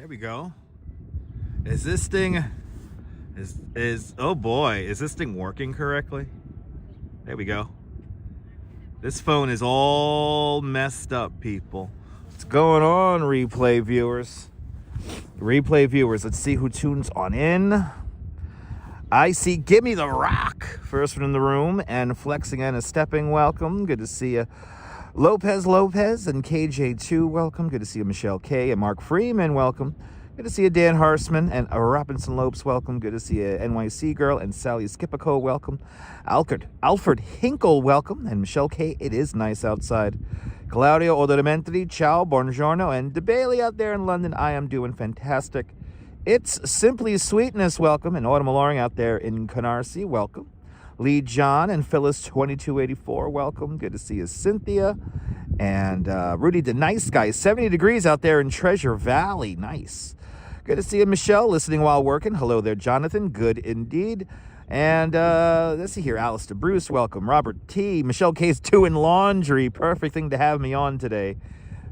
There we go. Is this thing oh boy, is this thing working correctly? There we go. This phone is all messed up, people. What's going on, replay viewers? Replay viewers, let's see who tunes on in. I see Gimme the Rock, first one in the room, and Flexing and a Stepping, welcome. Good to see you. Lopez and KJ2, welcome. Good to see you, Michelle K. and Mark Freeman, welcome. Good to see you, Dan Harsman and Robinson Lopes, welcome. Good to see you, NYC Girl and Sally Skipico, welcome. Alfred Hinkle, welcome. And Michelle K., it is nice outside. Claudio Odoramentri, ciao, buongiorno. And DeBailey out there in London, I am doing fantastic. It's Simply Sweetness, welcome. And Autumn Loring out there in Canarsie, welcome. Lee John and Phyllis 2284, welcome. Good to see you, Cynthia. And Rudy the Nice Guy, 70 degrees out there in Treasure Valley, nice. Good to see you, Michelle, listening while working. Hello there, Jonathan, good indeed. And let's see here, Alistair Bruce, welcome. Robert T, Michelle K's doing laundry, perfect thing to have me on today.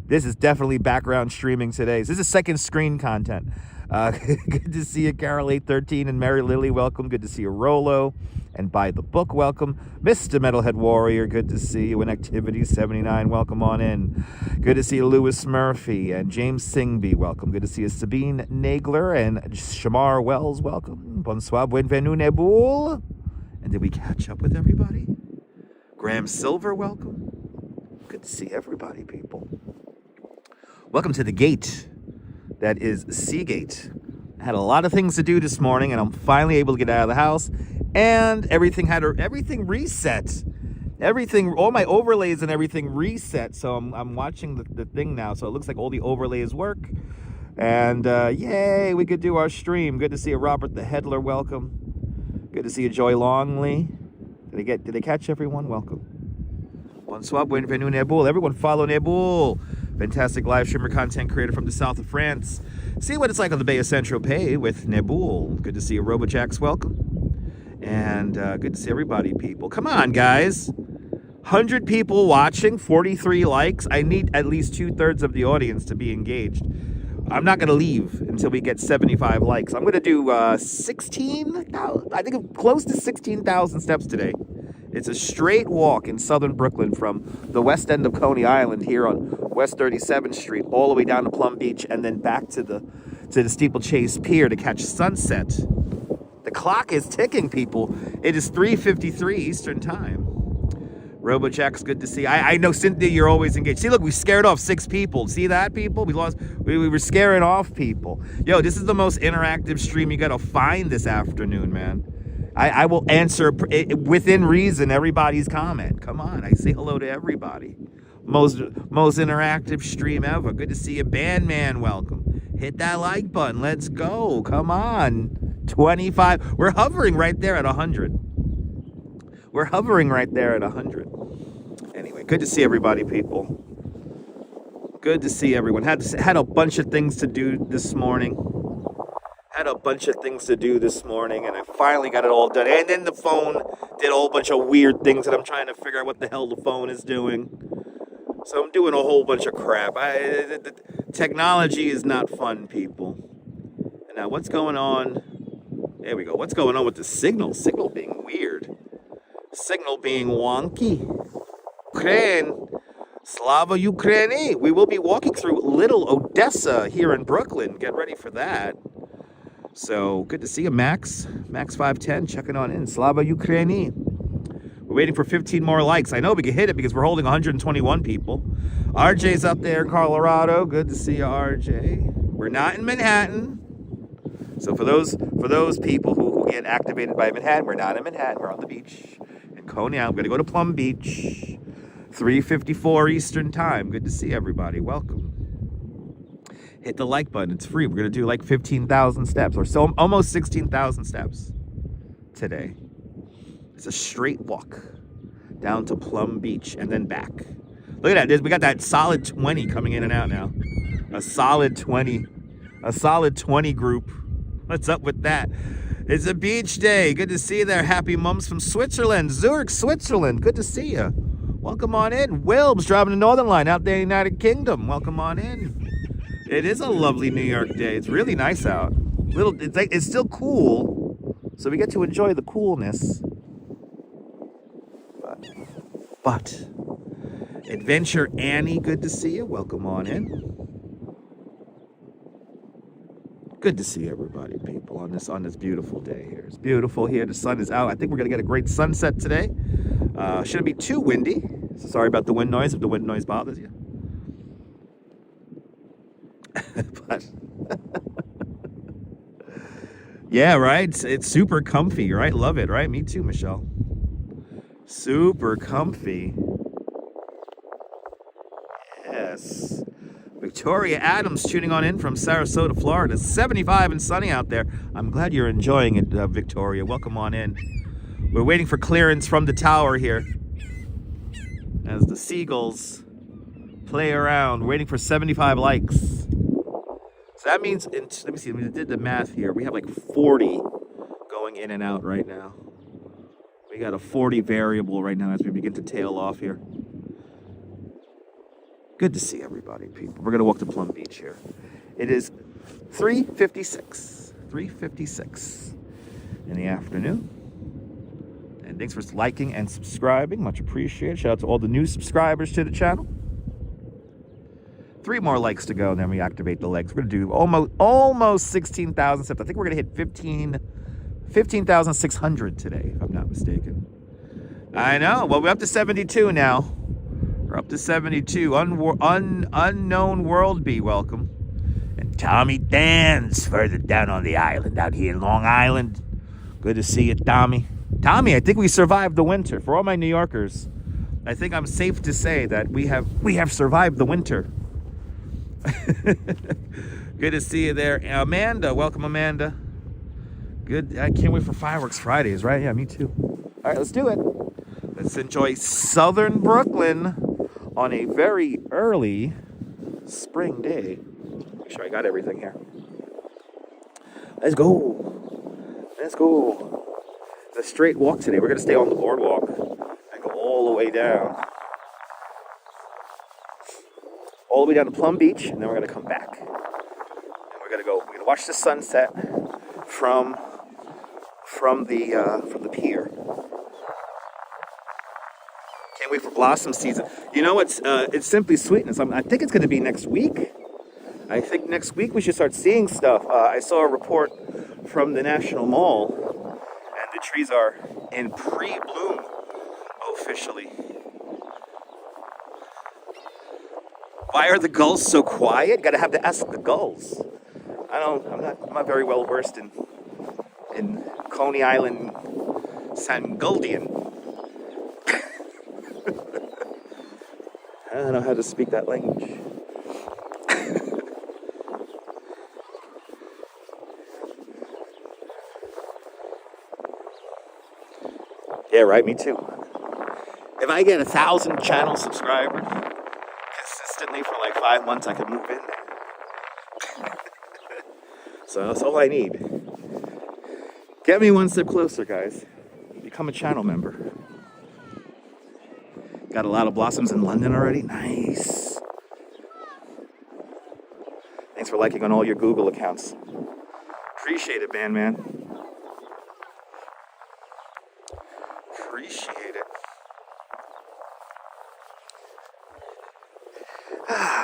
This is definitely background streaming today. This is second screen content. Good to see you, Carol 813 and Mary Lily, welcome. Good to see you, Rolo and Buy the Book, welcome. Mr. Metalhead Warrior, good to see you. In Activity 79, welcome on in. Good to see you, Lewis Murphy and James Singby, welcome. Good to see you, Sabine Nagler and Shamar Wells, welcome. Bonsoir, bienvenue, Nebul. And did we catch up with everybody? Graham Silver, welcome. Good to see everybody, people. Welcome to the gate. That is Seagate. I had a lot of things to do this morning, and I'm finally able to get out of the house. And everything reset. All my overlays and everything reset. So I'm watching the thing now. So it looks like all the overlays work. And yay, we could do our stream. Good to see you, Robert the Headler. Welcome. Good to see you, Joy Longley. Did they catch everyone? Welcome. Bonsoir, bienvenue, Nebul. Everyone follow Nebul. Fantastic live streamer, content creator from the south of France. See what it's like on the Bay of Saint-Tropez with Nebul. Good to see you, RoboJax. Welcome. And good to see everybody, people. Come on, guys. 100 people watching, 43 likes. I need at least 2/3 of the audience to be engaged. I'm not going to leave until we get 75 likes. I'm going to do 16,000, I think close to 16,000 steps today. It's a straight walk in southern Brooklyn from the west end of Coney Island here on West 37th Street all the way down to Plum Beach and then back to the Steeplechase Pier to catch sunset. The clock is ticking, people. It is 3:53 Eastern Time. RoboJack's good to see. I know, Cynthia, you're always engaged. See, look, we scared off 6 people. See that, people? We were scaring off people. Yo, this is the most interactive stream you got to find this afternoon, man. I will answer within reason everybody's comment. Come on, I say hello to everybody. Most interactive stream ever. Good to see you, Bandman. Welcome. Hit that like button. Let's go. Come on. 25. We're hovering right there at 100. We're hovering right there at 100. Anyway, good to see everybody, people. Good to see everyone. Had a bunch of things to do this morning. And I finally got it all done. And then the phone did a whole bunch of weird things that I'm trying to figure out what the hell the phone is doing. So I'm doing a whole bunch of crap. Technology is not fun, people. And now what's going on? There we go. What's going on with the signal? Signal being weird. Signal being wonky. Ukraine. Slava Ukraini. We will be walking through Little Odessa here in Brooklyn. Get ready for that. So good to see you, Max 510 checking on in. Slava Ukraini. We're waiting for 15 more likes. I know we can hit it because we're holding 121 people. RJ's up there in Colorado. Good to see you, RJ. We're not in Manhattan. So for those people who get activated by Manhattan, we're not in Manhattan. We're on the beach in Coney Island. We're going to go to Plum Beach. 3:54 Eastern Time. Good to see everybody. Welcome. Hit the like button. It's free. We're going to do like 15,000 steps or so, almost 16,000 steps today. It's a straight walk down to Plum Beach and then back. Look at that. We got that solid 20 coming in and out now. A solid 20 group. What's up with that? It's a beach day. Good to see you there. Happy mums from Switzerland. Zurich, Switzerland. Good to see you. Welcome on in. Wilb's driving the Northern Line out there in the United Kingdom. Welcome on in. It is a lovely New York day. It's really nice out. It's still cool, so we get to enjoy the coolness. But Adventure Annie, good to see you. Welcome on in. Good to see everybody, people, on this beautiful day here. It's beautiful here. The sun is out. I think we're gonna get a great sunset today. Shouldn't be too windy. So sorry about the wind noise if the wind noise bothers you. But yeah, right. It's super comfy, right? Love it, right? Me too, Michelle. Super comfy. Yes. Victoria Adams tuning on in from Sarasota, Florida. 75 and sunny out there. I'm glad you're enjoying it, Victoria. Welcome on in. We're waiting for clearance from the tower here as the seagulls play around, waiting for 75 likes. So that means, let me see, we did the math here. We have like 40 going in and out right now. We got a 40 variable right now as we begin to tail off here. Good to see everybody, people. We're going to walk to Plum Beach here. It is 3:56 in the afternoon. And thanks for liking and subscribing. Much appreciated. Shout out to all the new subscribers to the channel. 3 more likes to go, and then we activate the legs. We're going to do almost 16,000 steps. I think we're going to hit 15,600 today, if I'm not mistaken. I know. Well, we're up to 72 now. We're up to 72. Unknown World Bee, welcome. And Tommy Dan's further down on the island, out here in Long Island. Good to see you, Tommy. Tommy, I think we survived the winter. For all my New Yorkers, I think I'm safe to say that we have survived the winter. Good to see you there. Amanda, welcome, Amanda. Good. I can't wait for fireworks Fridays, right? Yeah, me too. All right, let's do it. Let's enjoy southern Brooklyn on a very early spring day. Make sure I got everything here. Let's go. Let's go. It's a straight walk today. We're going to stay on the boardwalk and go all the way down. All the way down to Plum Beach, and then we're going to come back. And we're going to watch the sunset from the pier. Can't wait for blossom season. You know what's it's Simply Sweetness. I think it's going to be next week. I think next week we should start seeing stuff. I saw a report from the National Mall, and the trees are in pre-bloom officially. Why are the gulls so quiet? Gotta have to ask the gulls. I'm not very well versed in Coney Island Sanguldian. I don't know how to speak that language. Yeah, right, me too. If I get 1,000 channel subscribers consistently for like 5 months, I could move in. So that's all I need. Get me one step closer, guys. Become a channel member. Got a lot of blossoms in London already. Nice. Thanks for liking on all your Google accounts. Appreciate it, man. Appreciate it.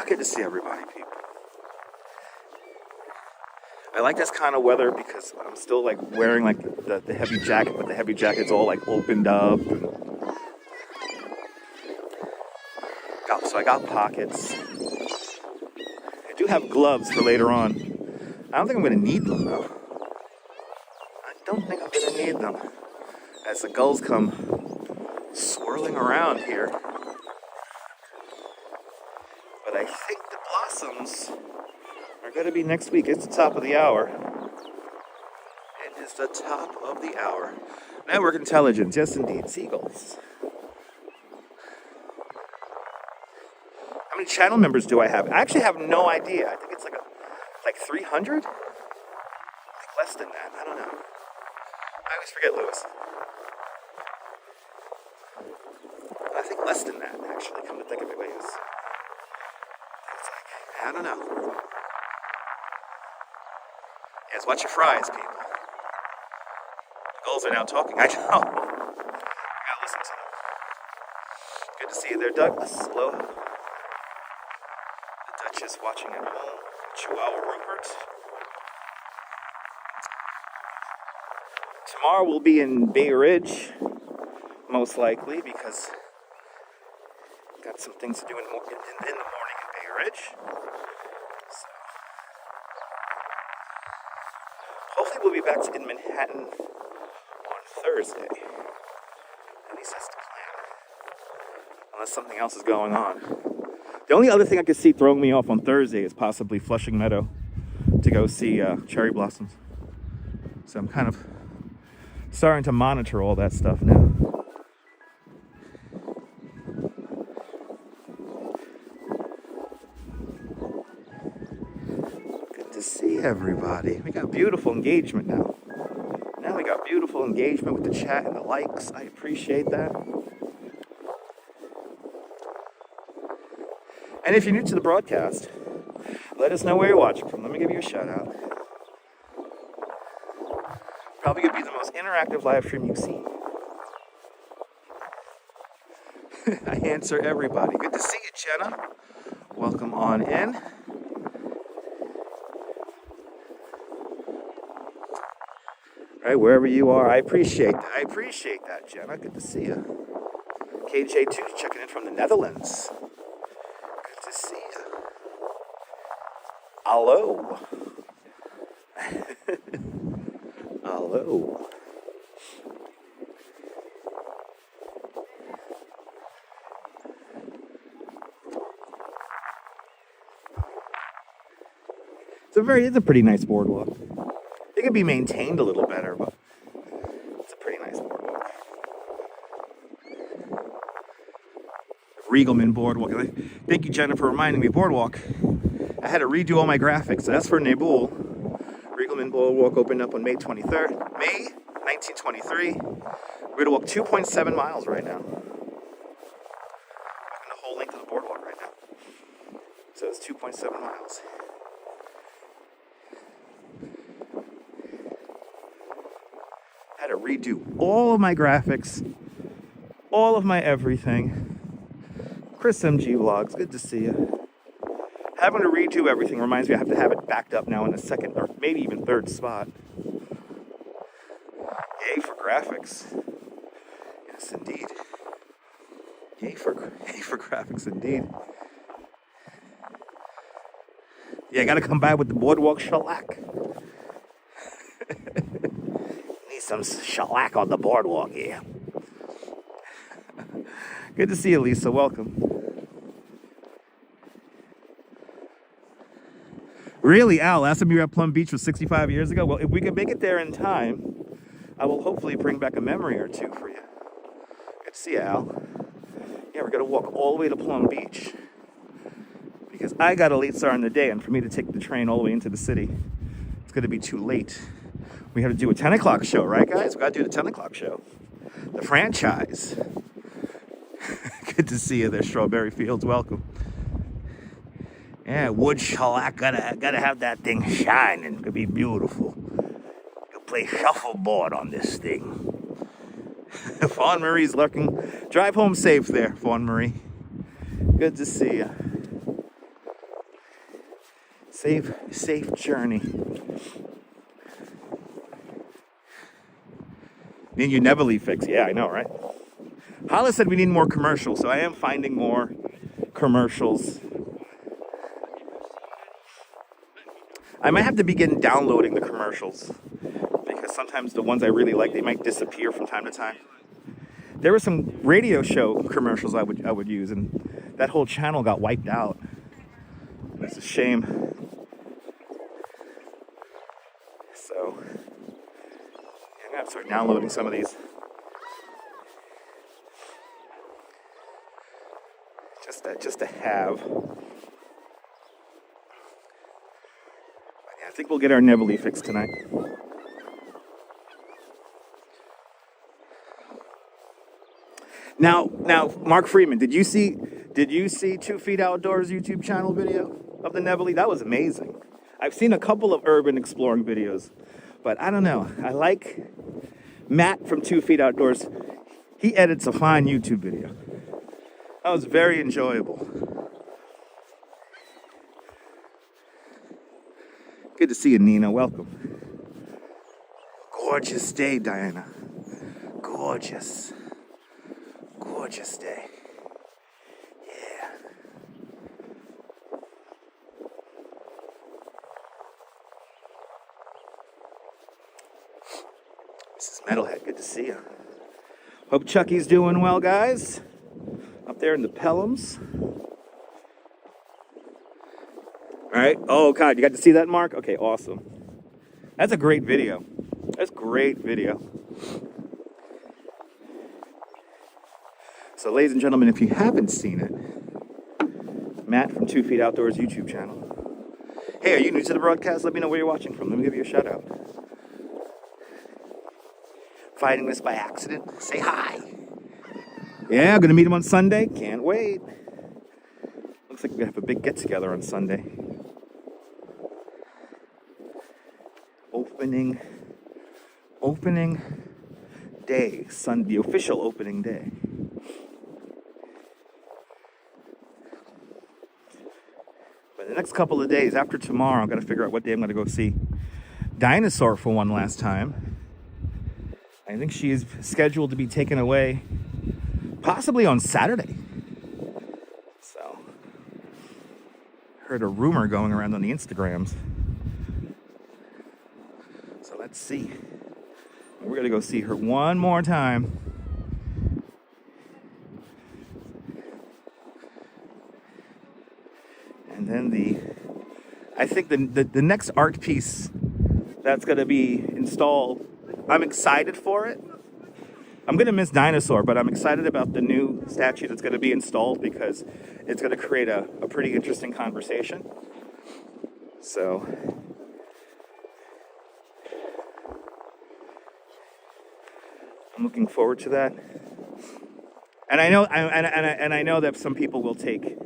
Good to see everybody, people. I like this kind of weather because I'm still like wearing like the heavy jacket, but the heavy jacket's all like opened up. So I got pockets. I do have gloves for later on. I don't think I'm going to need them though. I don't think I'm going to need them as the gulls come swirling around here. But I think the blossoms are going to be next week. It's the top of the hour. It is the top of the hour. Network intelligence, yes indeed. Seagulls. How many channel members do I have? I actually have no idea. I think it's like 300? Like less than that. I don't know. I always forget, Lewis. I think less than that, actually. Come to think of it, I don't know. Yes, watch your fries, people. The gulls are now talking. I know. I gotta listen to them. Good to see you there, Douglas. Hello. The Duchess watching at home. Chihuahua Rupert. Tomorrow we'll be in Bay Ridge, most likely, because got some things to do in the morning in Bay Ridge. So, hopefully we'll be back in Manhattan on Thursday. At least that's the plan. Unless something else is going on. The only other thing I could see throwing me off on Thursday is possibly Flushing Meadow to go see cherry blossoms. So I'm kind of starting to monitor all that stuff now. Good to see everybody. We got beautiful engagement now. Now we got beautiful engagement with the chat and the likes. I appreciate that. And if you're new to the broadcast, let us know where you're watching from. Let me give you a shout out. Probably going to be the most interactive live stream you've seen. I answer everybody. Good to see you, Jenna. Welcome on in. Right, wherever you are, I appreciate that. I appreciate that, Jenna. Good to see you. KJ2 checking in from the Netherlands. Good to see you. Hello. Hello. It's a pretty nice boardwalk. It could be maintained a little better, but it's a pretty nice boardwalk. Riegelman Boardwalk. Thank you, Jenna, for reminding me. Boardwalk. I had to redo all my graphics, so that's for Nabul. Riegelman Boardwalk opened up on May 23rd, May 1923. We're gonna walk 2.7 miles right now. Walking the whole length of the boardwalk right now. So it's 2.7 miles. I had to redo all of my graphics, all of my everything. Chris MG Vlogs, good to see you. Having to redo everything reminds me I have to have it backed up now in the second or maybe even third spot. Yay for graphics. Yes, indeed. Yay for graphics, indeed. Yeah, I gotta come by with the boardwalk shellac. Need some shellac on the boardwalk here. Good to see you, Lisa. Welcome. Really, Al, last time you were at Plum Beach was 65 years ago? Well, if we can make it there in time, I will hopefully bring back a memory or two for you. Good to see you, Al. Yeah, we're going to walk all the way to Plum Beach because I got a late start in the day, and for me to take the train all the way into the city, it's going to be too late. We have to do a 10 o'clock show, right, guys? We got to do the 10 o'clock show. The franchise. Good to see you there, Strawberry Fields. Welcome. Yeah, wood shellac, gotta have that thing shining. It's gonna be beautiful. You'll play shuffleboard on this thing. Fawn Marie's lurking. Drive home safe there, Fawn Marie. Good to see you. Safe journey. Need you Neverly fix. Yeah, I know, right? Hollis said we need more commercials, so I am finding more commercials. I might have to begin downloading the commercials because sometimes the ones I really like, they might disappear from time to time. There were some radio show commercials I would use, and that whole channel got wiped out. It's a shame. So I'm gonna have to start downloading some of these. Just to have. I think we'll get our Neverly fix tonight. Now, Mark Freeman, did you see 2 Feet Outdoors YouTube channel video of the Neverly? That was amazing. I've seen a couple of urban exploring videos, but I don't know. I like Matt from 2 Feet Outdoors. He edits a fine YouTube video. That was very enjoyable. Good to see you, Nina. Welcome. Gorgeous day, Diana. Gorgeous. Gorgeous day. Yeah. This is Metalhead. Good to see you. Hope Chucky's doing well, guys. Up there in the Pelhams. All right. Oh, God. You got to see that, Mark? Okay, awesome. That's a great video. That's great video. So, ladies and gentlemen, if you haven't seen it, Matt from 2 Feet Outdoors YouTube channel. Hey, are you new to the broadcast? Let me know where you're watching from. Let me give you a shout out. Finding this by accident? Say hi. Yeah, I'm going to meet him on Sunday. Can't wait. Looks like we have a big get-together on Sunday. Opening day, the official opening day. But the next couple of days, after tomorrow, I'm going to figure out what day I'm going to go see Dinosaur for one last time. I think she is scheduled to be taken away possibly on Saturday. So, heard a rumor going around on the Instagrams. So let's see. We're gonna go see her one more time. And then I think the next art piece that's gonna be installed, I'm excited for it. I'm gonna miss Dinosaur, but I'm excited about the new statue that's gonna be installed because it's gonna create a pretty interesting conversation. So I'm looking forward to that. And I know that some people will take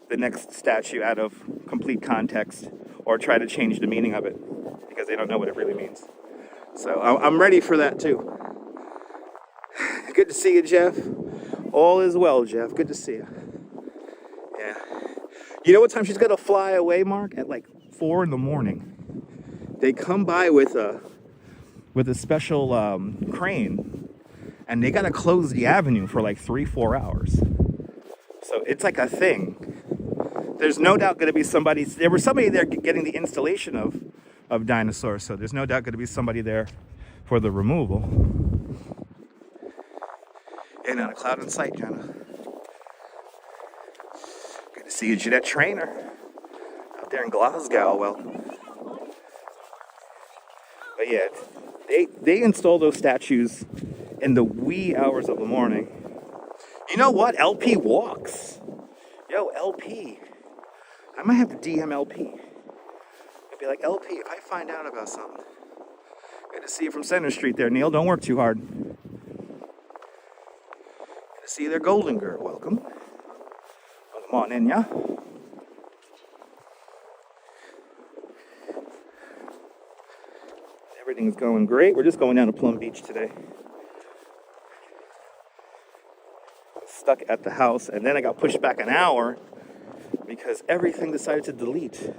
the next statue out of complete context or try to change the meaning of it because they don't know what it really means. So I'm ready for that too. Good to see you, Jeff. All is well, Jeff. Good to see you. Yeah. You know what time she's gonna fly away, Mark? At like 4 a.m. They come by with a special crane, and they gotta close the avenue for like 3-4 hours. So it's like a thing. There's no doubt gonna be somebody. There was somebody there getting the installation of Dinosaur. So there's no doubt gonna be somebody there for the removal. And not a cloud in sight, Jenna. Good to see you, Jeanette Trainer, out there in Glasgow. Well, but yeah, they install those statues in the wee hours of the morning. You know what? LP walks. Yo, LP. I might have to DM LP. I'd be like, LP, if I find out about something. Good to see you from Center Street there, Neil. Don't work too hard. See you there, Golden Girl. Welcome. Welcome on in, yeah? Everything's going great. We're just going down to Plum Beach today. Stuck at the house, and then I got pushed back an hour because everything decided to delete.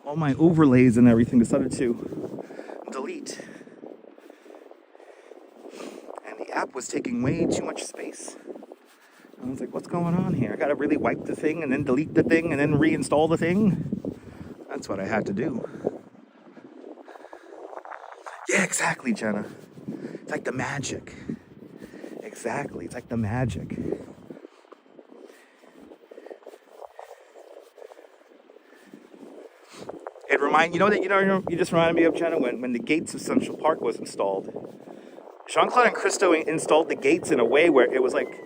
All my overlays and everything decided to delete. And the app was taking way too much space. I was like, what's going on here? I gotta really wipe the thing and then delete the thing and then reinstall the thing. That's what I had to do. Yeah, exactly, Jenna. It's like the magic. Exactly, it's like the magic. It you just reminded me of, Jenna, when the gates of Central Park was installed. Jean-Claude and Christo installed the gates in a way where it was like,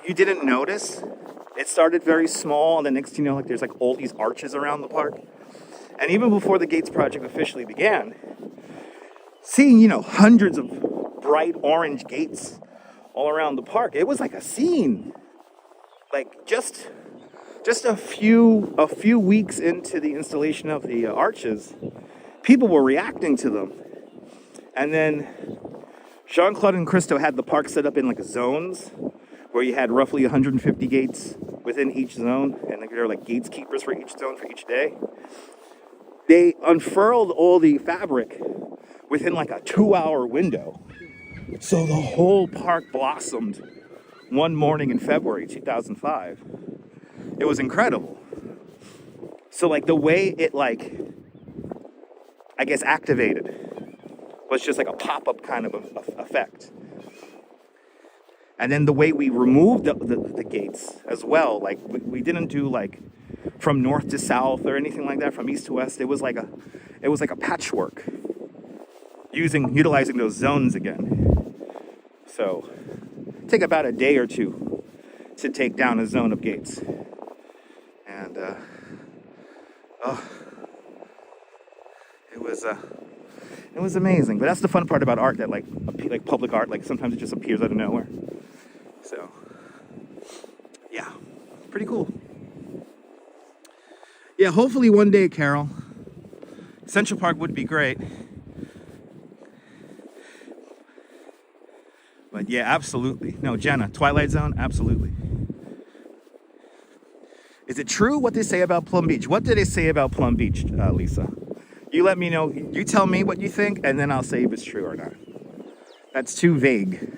you didn't notice. It started very small, and the next thing you know, like there's like all these arches around the park. And even before the Gates project officially began, seeing, hundreds of bright orange gates all around the park, it was like a scene. Like just just a few weeks into the installation of the arches, people were reacting to them. And then Jean-Claude and Christo had the park set up in like zones where you had roughly 150 gates within each zone, and like, there were like gates keepers for each zone for each day. They unfurled all the fabric within like a 2-hour window. So the whole park blossomed one morning in February 2005. It was incredible. So like the way it like, I guess, activated was just like a pop-up kind of effect. And then the way we removed the gates as well, like we didn't do like from north to south or anything like that, from east to west. It was like a patchwork, utilizing those zones again. So take about a day or two to take down a zone of gates. And it was amazing. But that's the fun part about art, that like public art, like sometimes it just appears out of nowhere. So yeah, pretty cool. Yeah, hopefully one day, Carol. Central Park would be great. But yeah, absolutely. No, Jenna, Twilight Zone, absolutely. Is it true what they say about Plum Beach? What did they say about Plum Beach, Lisa? You let me know. You tell me what you think, and then I'll say if it's true or not. That's too vague.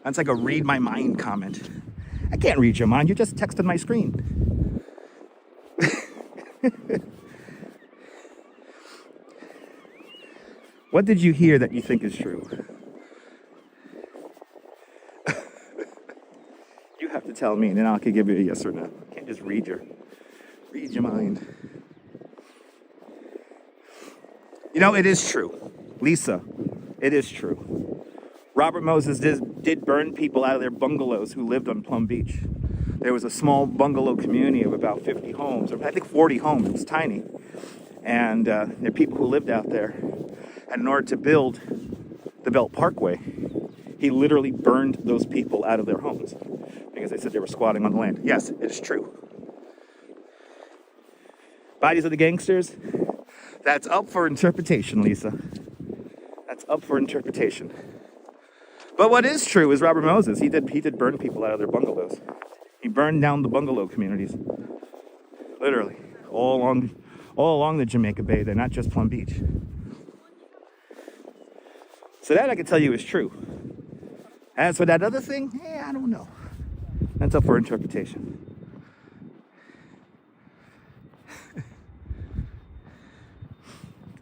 That's like a read my mind comment. I can't read your mind. You just texted my screen. What did you hear that you think is true? You have to tell me, and then I can give you a yes or no. I can't just read your mind. You know, it is true. Lisa, it is true. Robert Moses did burn people out of their bungalows who lived on Plum Beach. There was a small bungalow community of about 50 homes, or I think 40 homes. It was tiny. And there are people who lived out there. And in order to build the Belt Parkway, he literally burned those people out of their homes because they said they were squatting on the land. Yes, it is true. Bodies of the gangsters? That's up for interpretation, Lisa. That's up for interpretation. But what is true is Robert Moses, he did burn people out of their bungalows. He burned down the bungalow communities. Literally. All along the Jamaica Bay. They're not just Plum Beach. So that I can tell you is true. As for that other thing, I don't know. That's up for interpretation.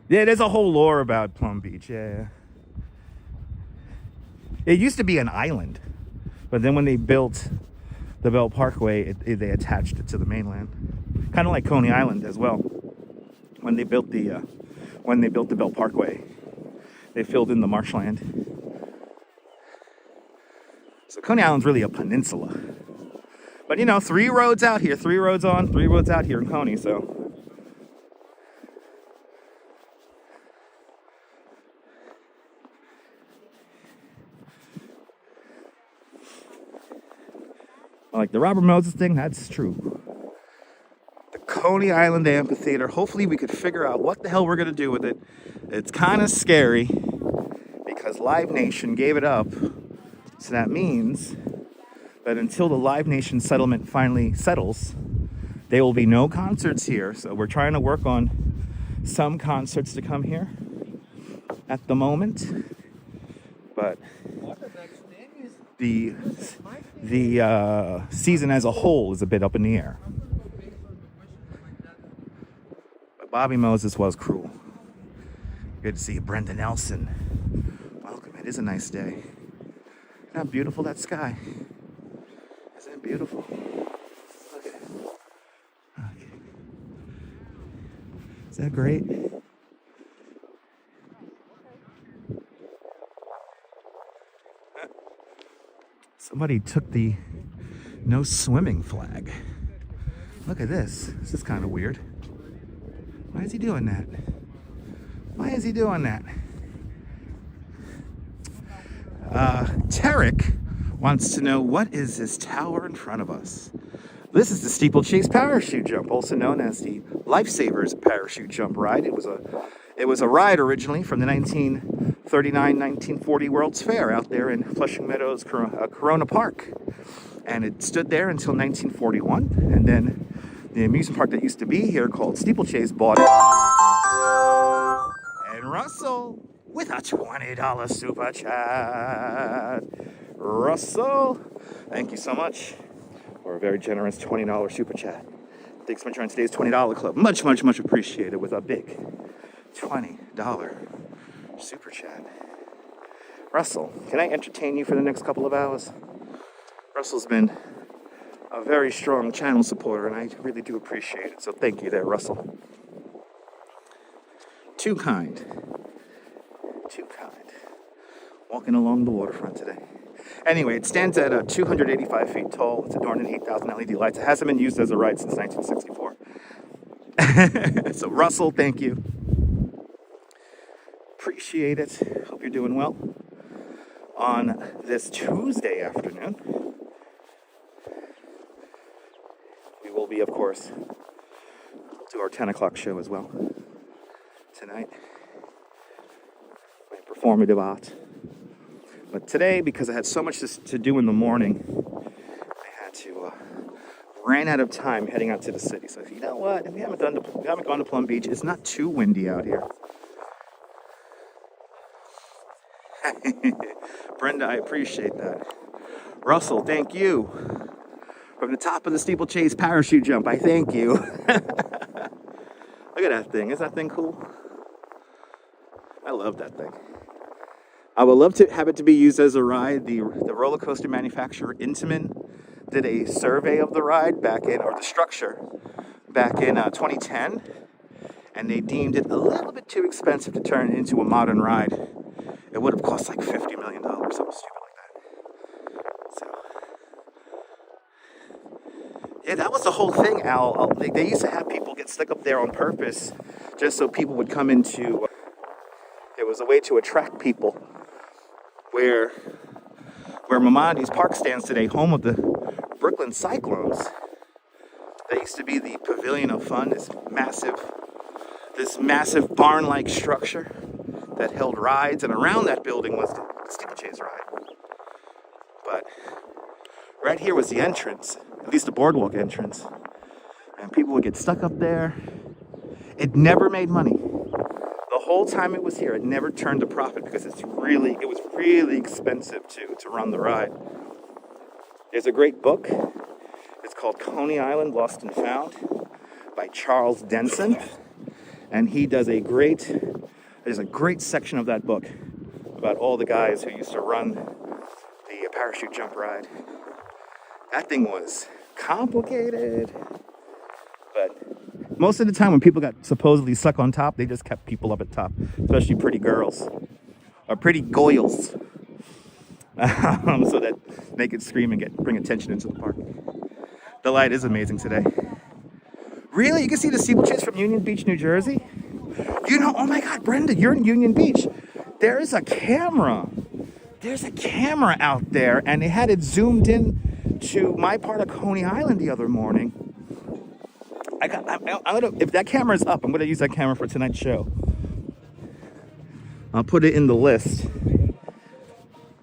Yeah, there's a whole lore about Plum Beach, yeah. It used to be an island, but then when they built the Belt Parkway, they attached it to the mainland. Kind of like Coney Island as well. When they built the Belt Parkway, they filled in the marshland. So Coney Island's really a peninsula. But you know, 3 roads out here, 3 roads on, 3 roads out here in Coney, so. Like the Robert Moses thing, that's true. The Coney Island Amphitheater, hopefully we could figure out what the hell we're going to do with it. It's kind of scary because Live Nation gave it up. So that means that until the Live Nation settlement finally settles, there will be no concerts here. So we're trying to work on some concerts to come here at the moment. But the season as a whole is a bit up in the air. But Bobby Moses was cruel. Good to see you, Brenda Nelson. Welcome. It is a nice day. Isn't that beautiful, that sky? Isn't it beautiful? Look at it. Okay. Is that great? Somebody took the no swimming flag. Look at this. This is kind of weird. Why is he doing that? Why is he doing that? Tarek wants to know, what is this tower in front of us? This is the Steeplechase parachute jump, also known as the Lifesavers parachute jump ride. It was a ride originally from the 1939-1940 World's Fair out there in Flushing Meadows, Corona Park. And it stood there until 1941, and then the amusement park that used to be here called Steeplechase bought it. And Russell with a $20 super chat. Russell, thank you so much for a very generous $20 super chat. Thanks so much for joining today's $20 club. Much, much, much appreciated with a big $20 super chat. Russell, can I entertain you for the next couple of hours? Russell's been a very strong channel supporter, and I really do appreciate it. So thank you there, Russell. Too kind. Too kind. Walking along the waterfront today. Anyway, it stands at 285 feet tall. It's adorned in 8,000 LED lights. It hasn't been used as a ride since 1964. So Russell, thank you. Appreciate it. Hope you're doing well on this Tuesday afternoon. We will be, of course, do our 10 o'clock show as well tonight. My performative art. But today, because I had so much to do in the morning, I had to ran out of time heading out to the city. So you know what? If you haven't gone to Plum Beach, it's not too windy out here. Brenda, I appreciate that. Russell, thank you. From the top of the Steeplechase parachute jump, I thank you. Look at that thing. Is that thing cool? I love that thing. I would love to have it to be used as a ride. The roller coaster manufacturer Intamin did a survey of the ride or the structure back in 2010, and they deemed it a little bit too expensive to turn into a modern ride. It would have cost like $50 million, something stupid like that. So, yeah, that was the whole thing, Al. They used to have people get stuck up there on purpose just so people would come into. It was a way to attract people. Where Maimonides Park stands today, home of the Brooklyn Cyclones. That used to be the Pavilion of Fun, this massive barn-like structure that held rides, and around that building was the Steeplechase ride. But right here was the entrance, at least the Boardwalk entrance, and people would get stuck up there. It never made money. The whole time it was here, it never turned a profit because it was really expensive to run the ride. There's a great book. It's called Coney Island, Lost and Found by Charles Denson, and he does there's a great section of that book about all the guys who used to run the parachute jump ride. That thing was complicated, but most of the time when people got supposedly stuck on top, they just kept people up at top, especially pretty girls or pretty goyles, so that they could scream and bring attention into the park. The light is amazing today. Really? You can see the Steeplechase from Union Beach, New Jersey? You know, oh my God, Brenda, you're in Union Beach. There's a camera. There's a camera out there, and they had it zoomed in to my part of Coney Island the other morning. If that camera's up, I'm gonna use that camera for tonight's show. I'll put it in the list.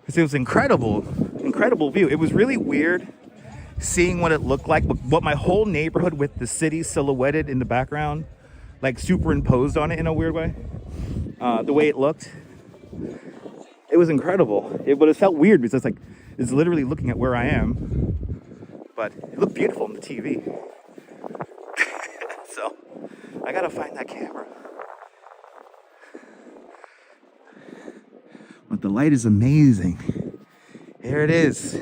Because it was incredible view. It was really weird seeing what it looked like, what my whole neighborhood with the city silhouetted in the background, like superimposed on it in a weird way. The way it looked. It was incredible. But it felt weird because it's literally looking at where I am. But it looked beautiful on the TV. So, I gotta find that camera. But the light is amazing. Here it is.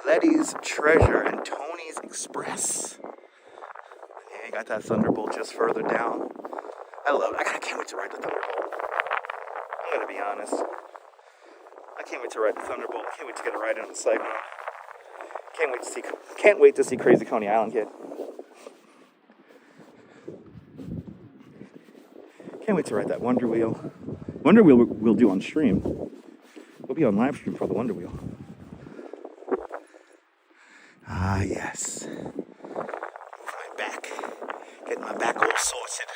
Letty's Treasure and Tony's Express. Yeah, you got that Thunderbolt just further down. I love it. I can't wait to ride the Thunderbolt. I'm gonna be honest. I can't wait to ride the Thunderbolt. I can't wait to get a ride on the Cyclone. Can't wait to see Crazy Coney Island Kid. Can't wait to ride that Wonder Wheel. Wonder Wheel we'll do on stream. We'll be on live stream for the Wonder Wheel. Ah, yes. My back. Getting my back all sorted.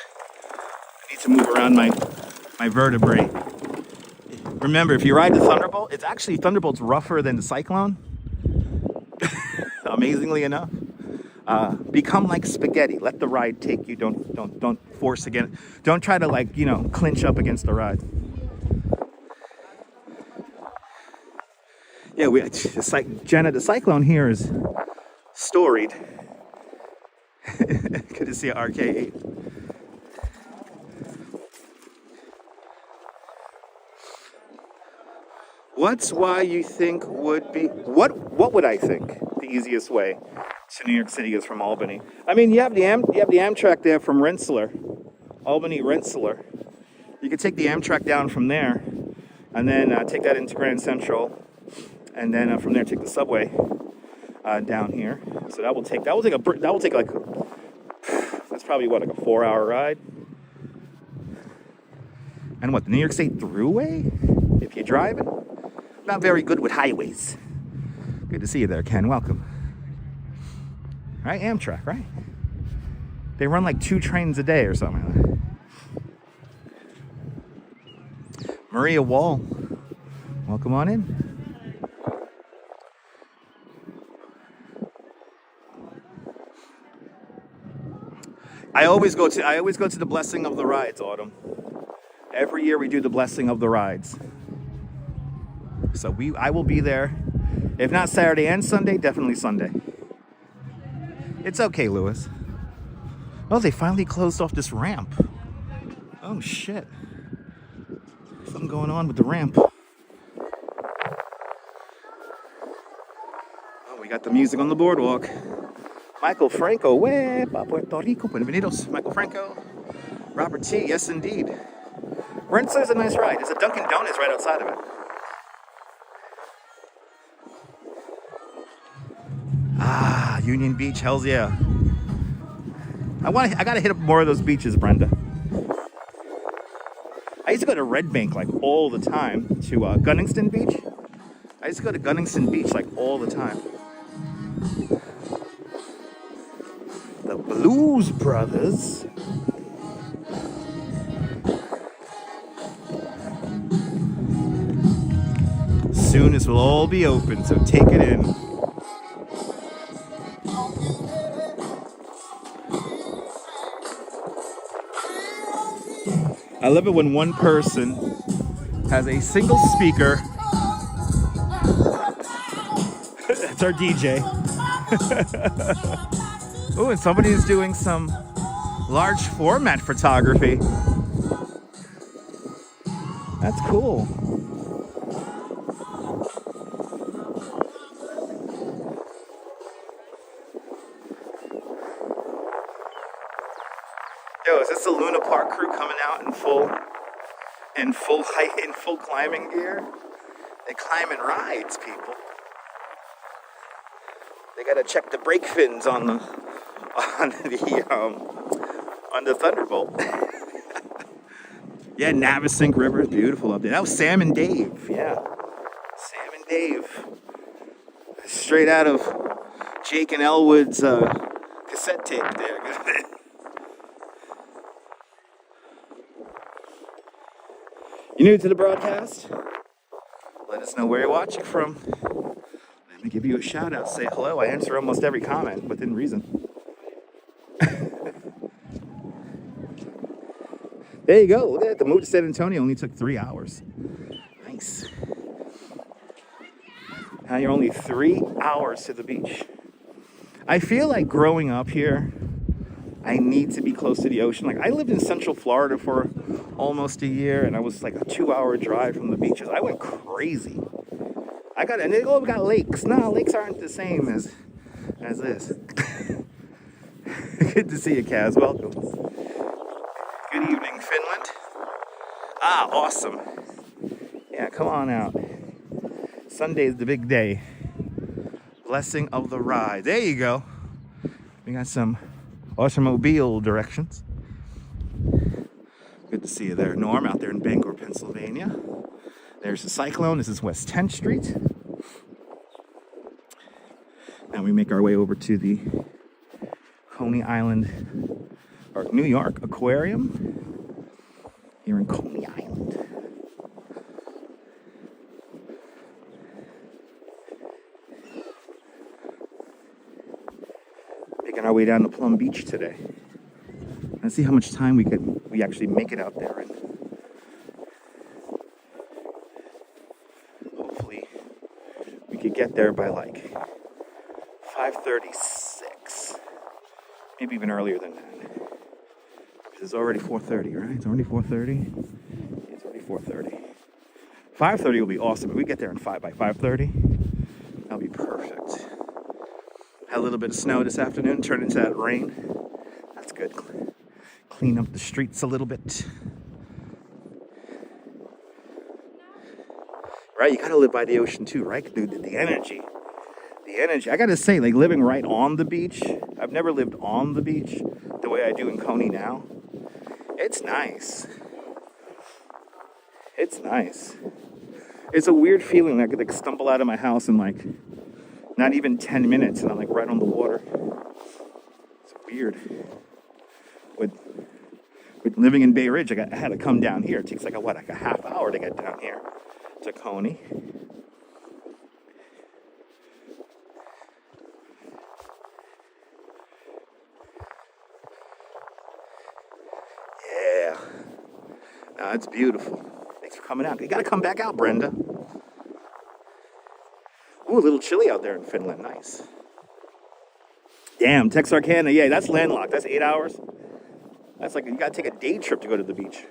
I need to move around my vertebrae. Remember, if you ride the Thunderbolt, it's actually, Thunderbolt's rougher than the Cyclone. Amazingly enough. Become like spaghetti. Let the ride take you. Don't force again. Don't try to, like, you know, clinch up against the ride. Yeah, Jenna, the Cyclone here is storied. Good to see an RK8. What's why you think would be what would I think the easiest way to New York City is from Albany? I mean, you have the Amtrak there from Rensselaer, Albany Rensselaer. You could take the Amtrak down from there, and then take that into Grand Central, and then from there take the subway down here. So that will take like that's probably what, like a 4-hour ride. And what, the New York State Thruway? If you're driving, not very good with highways. Good to see you there, Ken. Welcome. Right, Amtrak, right? They run like 2 trains a day or something like that. Maria Wall, welcome on in. I always go to the blessing of the rides, Autumn. Every year we do the blessing of the rides. So I will be there. If not Saturday and Sunday, definitely Sunday. It's okay, Lewis. Oh, they finally closed off this ramp. Oh shit. Something going on with the ramp. Oh, we got the music on the boardwalk. Michael Franco, Huepa, Puerto Rico. Bienvenidos, Michael Franco. Robert T, yes indeed. Rensselaer's a nice ride. There's a Dunkin' Donuts right outside of it. Ah, Union Beach, hells yeah. I gotta hit up more of those beaches, Brenda. I used to go to Red Bank like all the time, to Gunningston Beach. I used to go to Gunningston Beach like all the time. The Blues Brothers. Soon this will all be open, so take it in. I love it when one person has a single speaker. That's our DJ. Oh, and somebody's doing some large format photography. That's cool. Yo, is this the Luna Park crew coming out in full climbing gear? They climbing rides, people. They gotta check the brake fins on the Thunderbolt. Yeah, Navesink River is beautiful up there. That was Sam and Dave. Yeah, Sam and Dave. Straight out of Jake and Elwood's cassette tape there. You new to the broadcast? Let us know where you're watching from. Let me give you a shout out. Say hello. I answer almost every comment within reason. There you go. Look at that. The move to San Antonio only took 3 hours. Nice. Now you're only 3 hours to the beach. I feel like growing up here, I need to be close to the ocean. Like, I lived in Central Florida for almost a year, and I was like a 2-hour drive from the beaches. I went crazy. And they all got lakes. No, lakes aren't the same as this. Good to see you, Kaz. Welcome. Good evening, Finland. Ah, awesome. Yeah, come on out. Sunday's the big day. Blessing of the ride. There you go. We got some automobile directions. Good to see you there, Norm, out there in Bangor, Pennsylvania. There's the Cyclone. This is West 10th Street. And we make our way over to the Coney Island, or New York Aquarium here in Coney Island. Making our way down to Plum Beach today. Let's see how much time we actually make it out there in. Hopefully we could get there by like 5:36. Maybe even earlier than that. Because it's already 4:30, right? It's already 4:30. It's already 4:30. 5:30 will be awesome. If we get there by 5:30, that'll be perfect. Had a little bit of snow this afternoon, turned into that rain. That's good. Clean up the streets a little bit. Right, you gotta live by the ocean too, right? Dude, the energy. The energy. I gotta say, like living right on the beach. I've never lived on the beach the way I do in Coney now. It's nice. It's nice. It's a weird feeling. I could like stumble out of my house in like not even 10 minutes and I'm like right on the water. It's weird. With living in Bay Ridge, I had to come down here. It takes like a half hour to get down here to Coney. Yeah. No, it's beautiful. Thanks for coming out. You gotta come back out, Brenda. Ooh, a little chilly out there in Finland. Nice. Damn, Texarkana. Yeah, that's landlocked. That's 8 hours. That's like, you gotta take a day trip to go to the beach.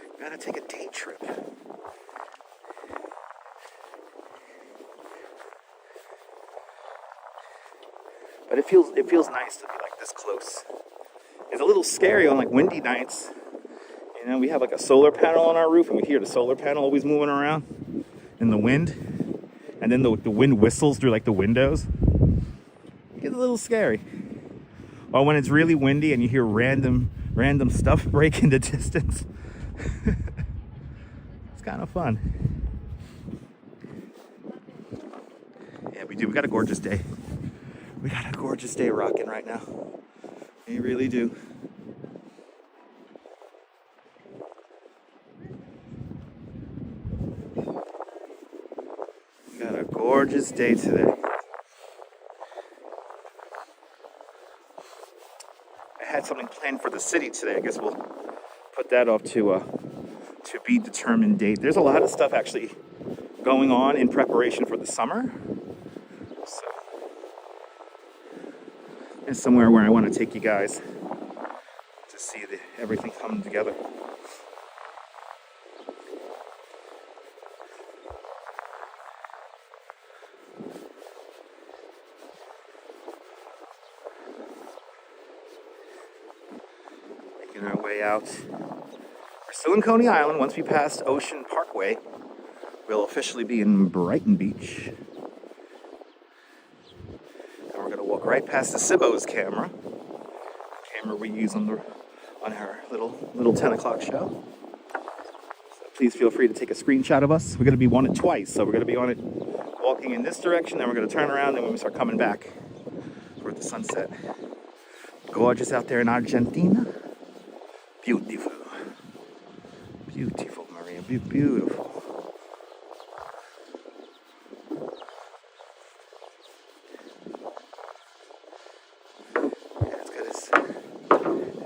You gotta take a day trip. But it feels nice to be like this close. It's a little scary on like windy nights. You know, we have like a solar panel on our roof and we hear the solar panel always moving around in the wind. And then the wind whistles through like the windows. It gets a little scary. Or when it's really windy and you hear random stuff break in the distance. It's kind of fun. Yeah, we do. We got a gorgeous day. We got a gorgeous day rocking right now. We really do. We got a gorgeous day today. I had something planned for the city today. I guess we'll put that off to be determined date. There's a lot of stuff actually going on in preparation for the summer. So it's somewhere where I want to take you guys to see everything come together. Making our way out. We're still in Coney Island. Once we pass Ocean Parkway, we'll officially be in Brighton Beach. And we're going to walk right past the Sibbo's camera. The camera we use on our little 10 o'clock show. So please feel free to take a screenshot of us. We're going to be on it twice. So we're going to be on it walking in this direction, then we're going to turn around, then when we start coming back toward the sunset. Gorgeous out there in Argentina. Beautiful. Beautiful, Maria. Beautiful. Yeah, it's good.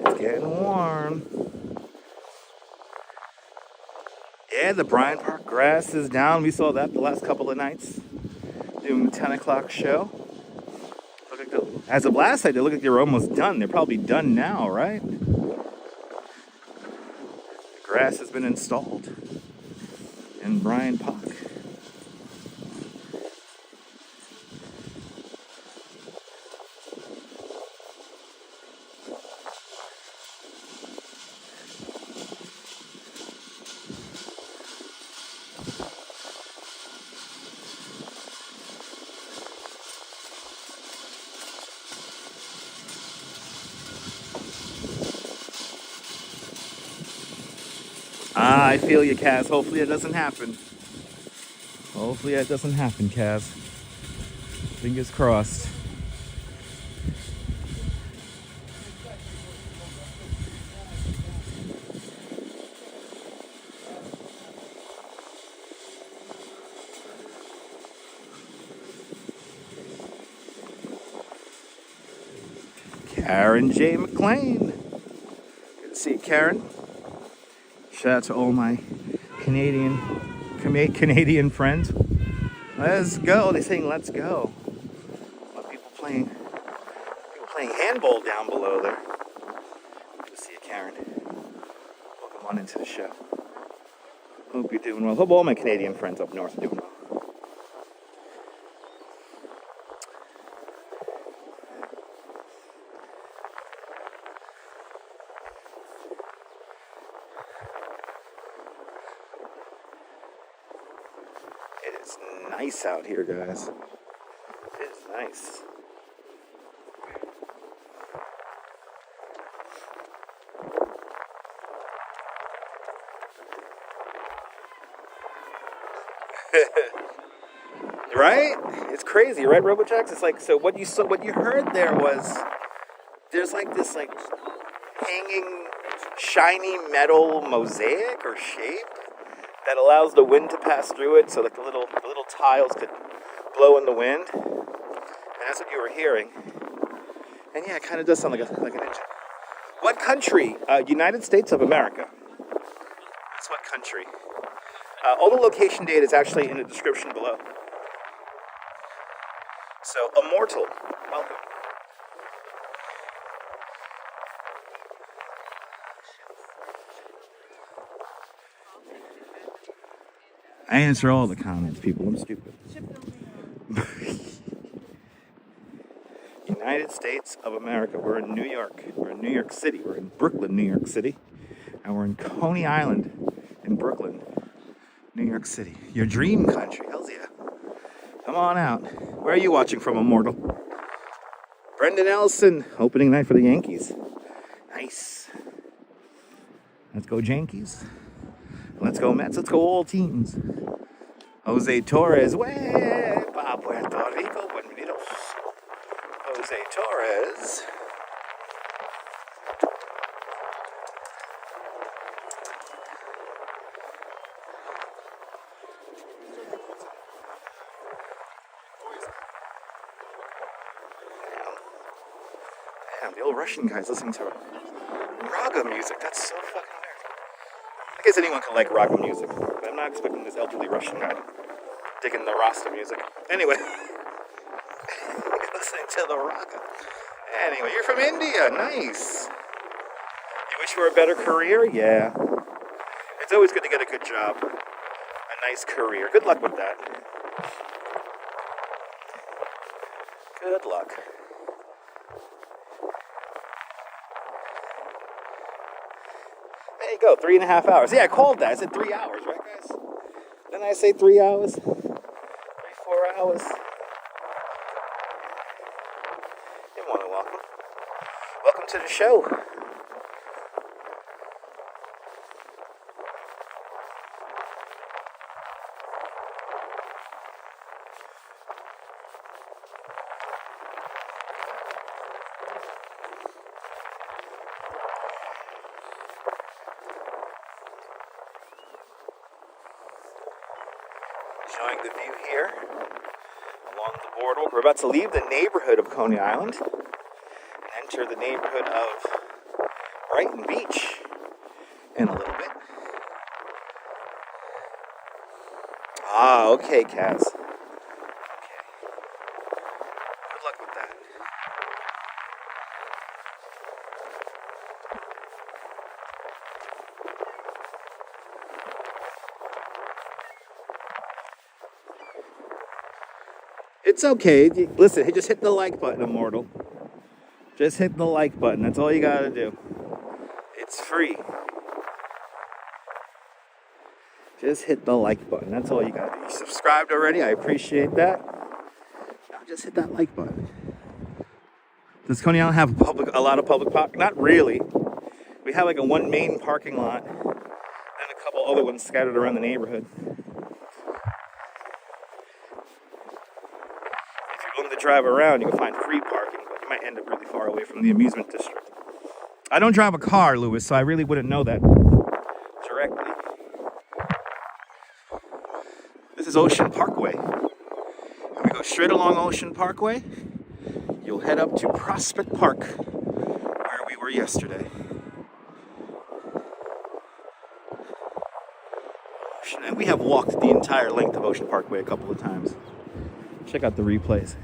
It's getting warm. Yeah, the Bryant Park grass is down. We saw that the last couple of nights doing the 10 o'clock show. As of last night, they look like they're almost done. They're probably done now, right? Grass has been installed in Bryant Park. I feel you, Kaz. Hopefully it doesn't happen. Hopefully that doesn't happen, Kaz. Fingers crossed. Karen J. McLean. Good to see you, Karen. Shout out to all my Canadian friends. Let's go. They're saying let's go. A lot of people playing handball down below there. Good to see you, Karen. Welcome on into the show. Hope you're doing well. Hope all my Canadian friends up north are doing well. It's nice out here, guys. It's nice. Right? It's crazy, right, RoboJax? It's like, so what you heard there was there's like this like hanging shiny metal mosaic or shape that allows the wind to pass through it, so like the little tiles could blow in the wind, and that's what you were hearing. And yeah, it kind of does sound like an engine. What country? United States of America. That's what country. All the location data is actually in the description below. So, Immortal, welcome. I answer all the comments, people. I'm stupid. United States of America. We're in New York. We're in New York City. We're in Brooklyn, New York City. And we're in Coney Island in Brooklyn, New York City. Your dream country. Hells yeah. Come on out. Where are you watching from, Immortal? Brendan Ellison. Opening night for the Yankees. Nice. Let's go Yankees. Let's go Mets. Let's go all teams. Jose Torres. Pa Puerto Rico. Buenvenidos. Jose Torres. Damn, the old Russian guy's listening to raga music. That's so fucking weird. I guess anyone can like raga music, but I'm not expecting this elderly Russian guy digging the Rasta music. Anyway, listening to the raga. Anyway, you're from India. Nice. You wish for a better career? Yeah. It's always good to get a good job. A nice career. Good luck with that. Good luck. There you go, 3.5 hours. Yeah, I called that. I said 3 hours, right, guys? Didn't I say 3 hours? 4 hours. You're more than welcome. Welcome to the show. Enjoying the view here along the boardwalk. We're about to leave the neighborhood of Coney Island and enter the neighborhood of Brighton Beach in a little bit. Ah, okay, Kaz. Okay. Good luck with that. It's okay. Listen, just hit the like button, Immortal. Just hit the like button. That's all you gotta do. It's free. Just hit the like button. That's all you gotta do. You subscribed already? I appreciate that. Now just hit that like button. Does Coney Island have a lot of public parking? Not really. We have like one main parking lot and a couple other ones scattered around the neighborhood. drive around, you can find free parking, but you might end up really far away from the amusement district. I don't drive a car, Lewis, so I really wouldn't know that directly. This is Ocean Parkway. If we go straight along Ocean Parkway, you'll head up to Prospect Park, where we were yesterday. And we have walked the entire length of Ocean Parkway a couple of times. Check out the replays.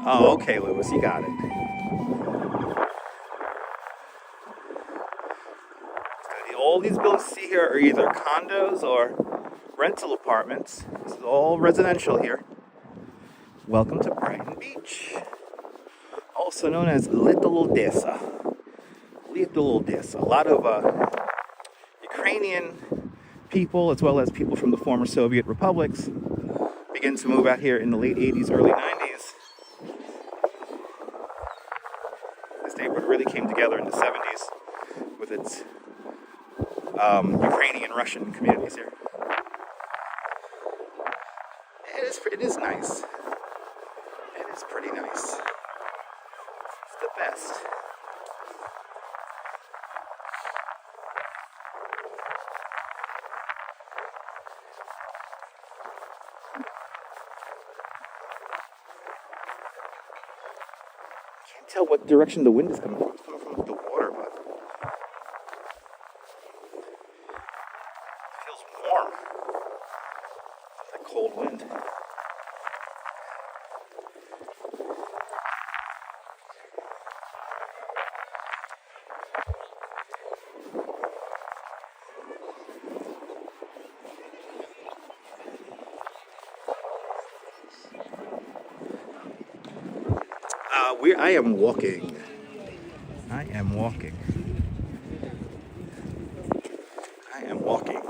Oh, okay, Lewis, you got it. All these buildings you see here are either condos or rental apartments. This is all residential here. Welcome to Brighton Beach, also known as Little Odessa. Little Odessa. A lot of Ukrainian people, as well as people from the former Soviet republics, began to move out here in the late 80s, early 90s. This neighborhood really came together in the 70s with its Ukrainian, Russian communities here. It is nice. It is pretty nice. It's the best. Can't tell what direction the wind is coming from. It's coming from the water, but it feels warm. It's like cold wind. I am walking. I am walking. I am walking.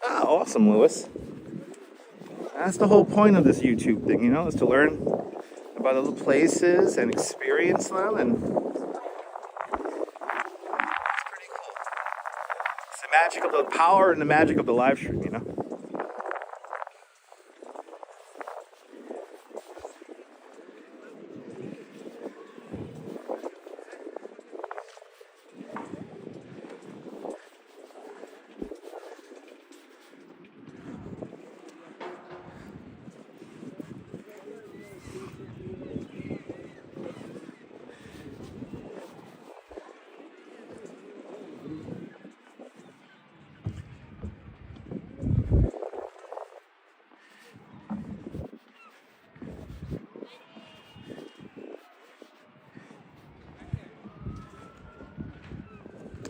Ah, awesome, Lewis. That's the whole point of this YouTube thing, you know, is to learn about other places and experience them, and magic of the power and the magic of the live stream, you know?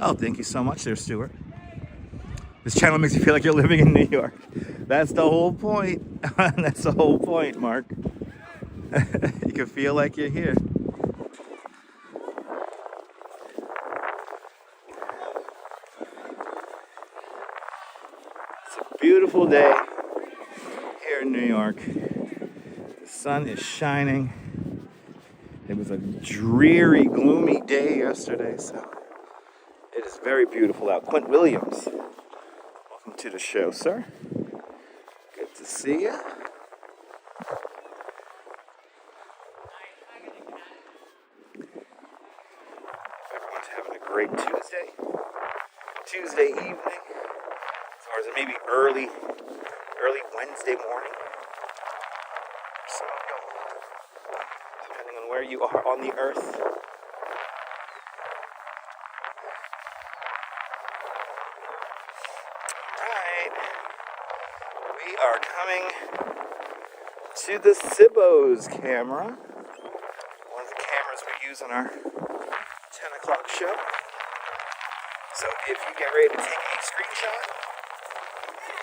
Oh, thank you so much there, Stuart. This channel makes you feel like you're living in New York. That's the whole point. That's the whole point, Mark. You can feel like you're here. It's a beautiful day here in New York. The sun is shining. It was a dreary, gloomy day yesterday, so it is very beautiful out. Quint Williams, welcome to the show, sir. Good to see you. Everyone's having a great Tuesday evening, or is it maybe early Wednesday morning? So, depending on where you are on the earth. We are coming to the Sibos camera, one of the cameras we use on our 10 o'clock show. So if you get ready to take a screenshot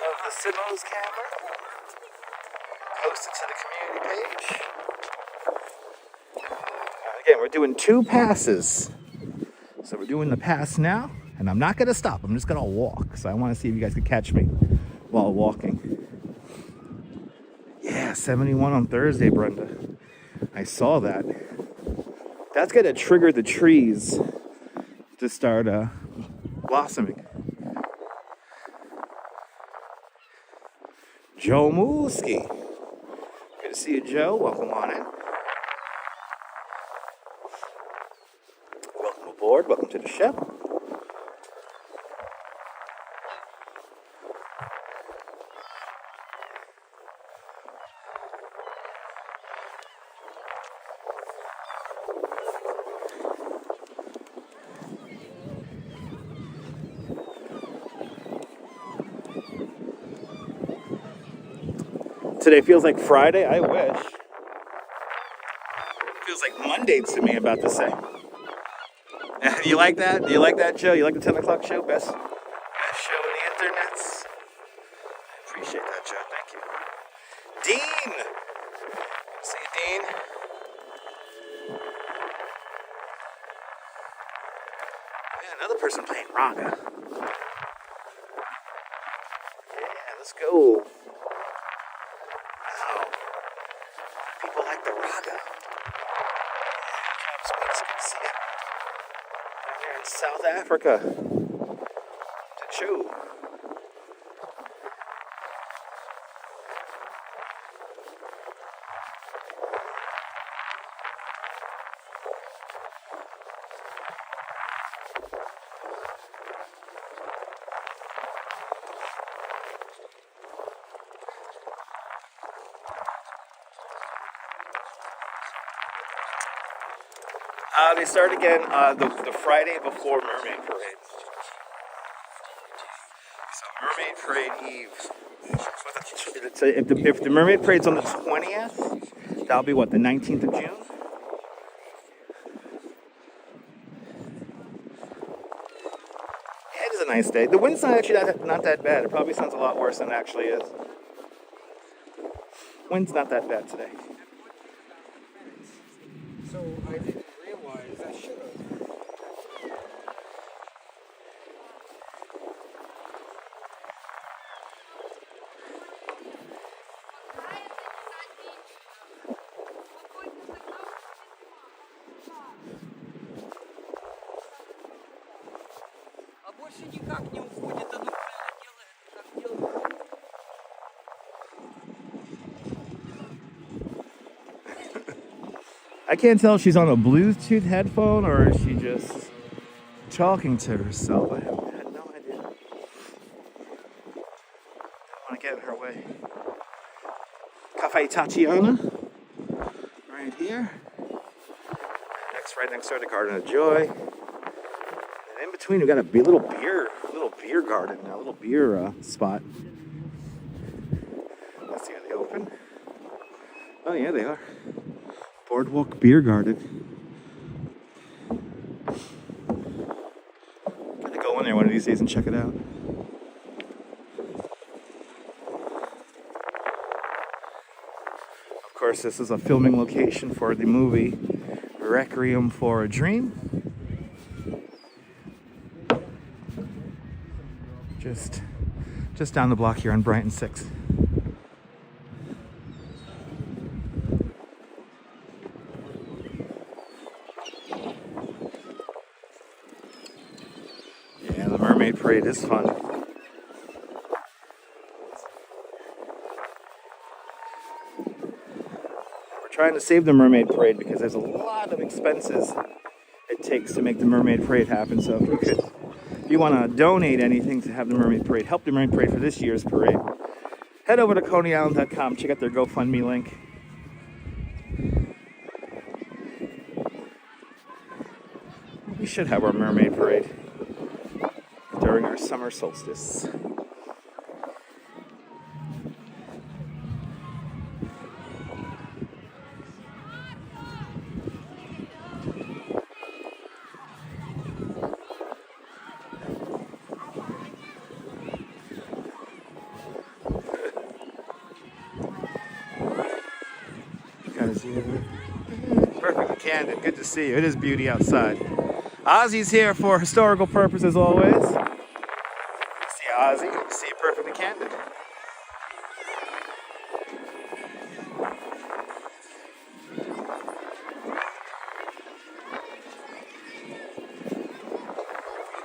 of the Sibos camera, post it to the community page. Again, we're doing 2 passes. So we're doing the pass now, and I'm not gonna stop. I'm just gonna walk. So I wanna see if you guys can catch me while walking. Yeah, 71 on Thursday, Brenda. I saw that. That's gonna trigger the trees to start blossoming. Joe Mooski. Good to see you, Joe. Welcome on in. Welcome aboard. Welcome to the show. Today feels like Friday. I wish. Feels like Monday to me, about to say. You like that? Do you like that, Joe? You like the 10 o'clock show? Best show on the internets? I appreciate that, Joe. Thank you. Dean! See you, Dean. Man, another person playing raga. Yeah, let's go. South Africa. It's a show. They start again the Friday before Mermaid Parade. So Mermaid Parade Eve. If the Mermaid Parade's on the 20th, that'll be what, the 19th of June? Yeah, it is a nice day. The wind's not actually not that bad. It probably sounds a lot worse than it actually is. Wind's not that bad today. So I didn't realize I should have. А больше никак не уходит, оно прямо делает, как делает. I can't tell if she's on a Bluetooth headphone or is she just talking to herself. I had no idea. Don't want to get in her way. Cafe Tatiana, right here. Right next door to Garden of Joy. And in between, we got a little beer garden, a little beer spot. Let's see, are they open? Oh yeah, they are. Boardwalk Beer Garden. Gotta go in there one of these days and check it out. Of course, this is a filming location for the movie Requiem for a Dream. Just down the block here on Brighton 6. Yeah, the Mermaid Parade is fun. We're trying to save the Mermaid Parade because there's a lot of expenses it takes to make the Mermaid Parade happen. So if you want to donate anything to have the Mermaid Parade, help the Mermaid Parade for this year's parade, head over to ConeyIsland.com, check out their GoFundMe link. We should have our Mermaid Parade during our summer solstice. Perfectly candid. Good to see you. It is beauty outside. Ozzy's here for historical purposes always. See Ozzy. See Perfectly Candid.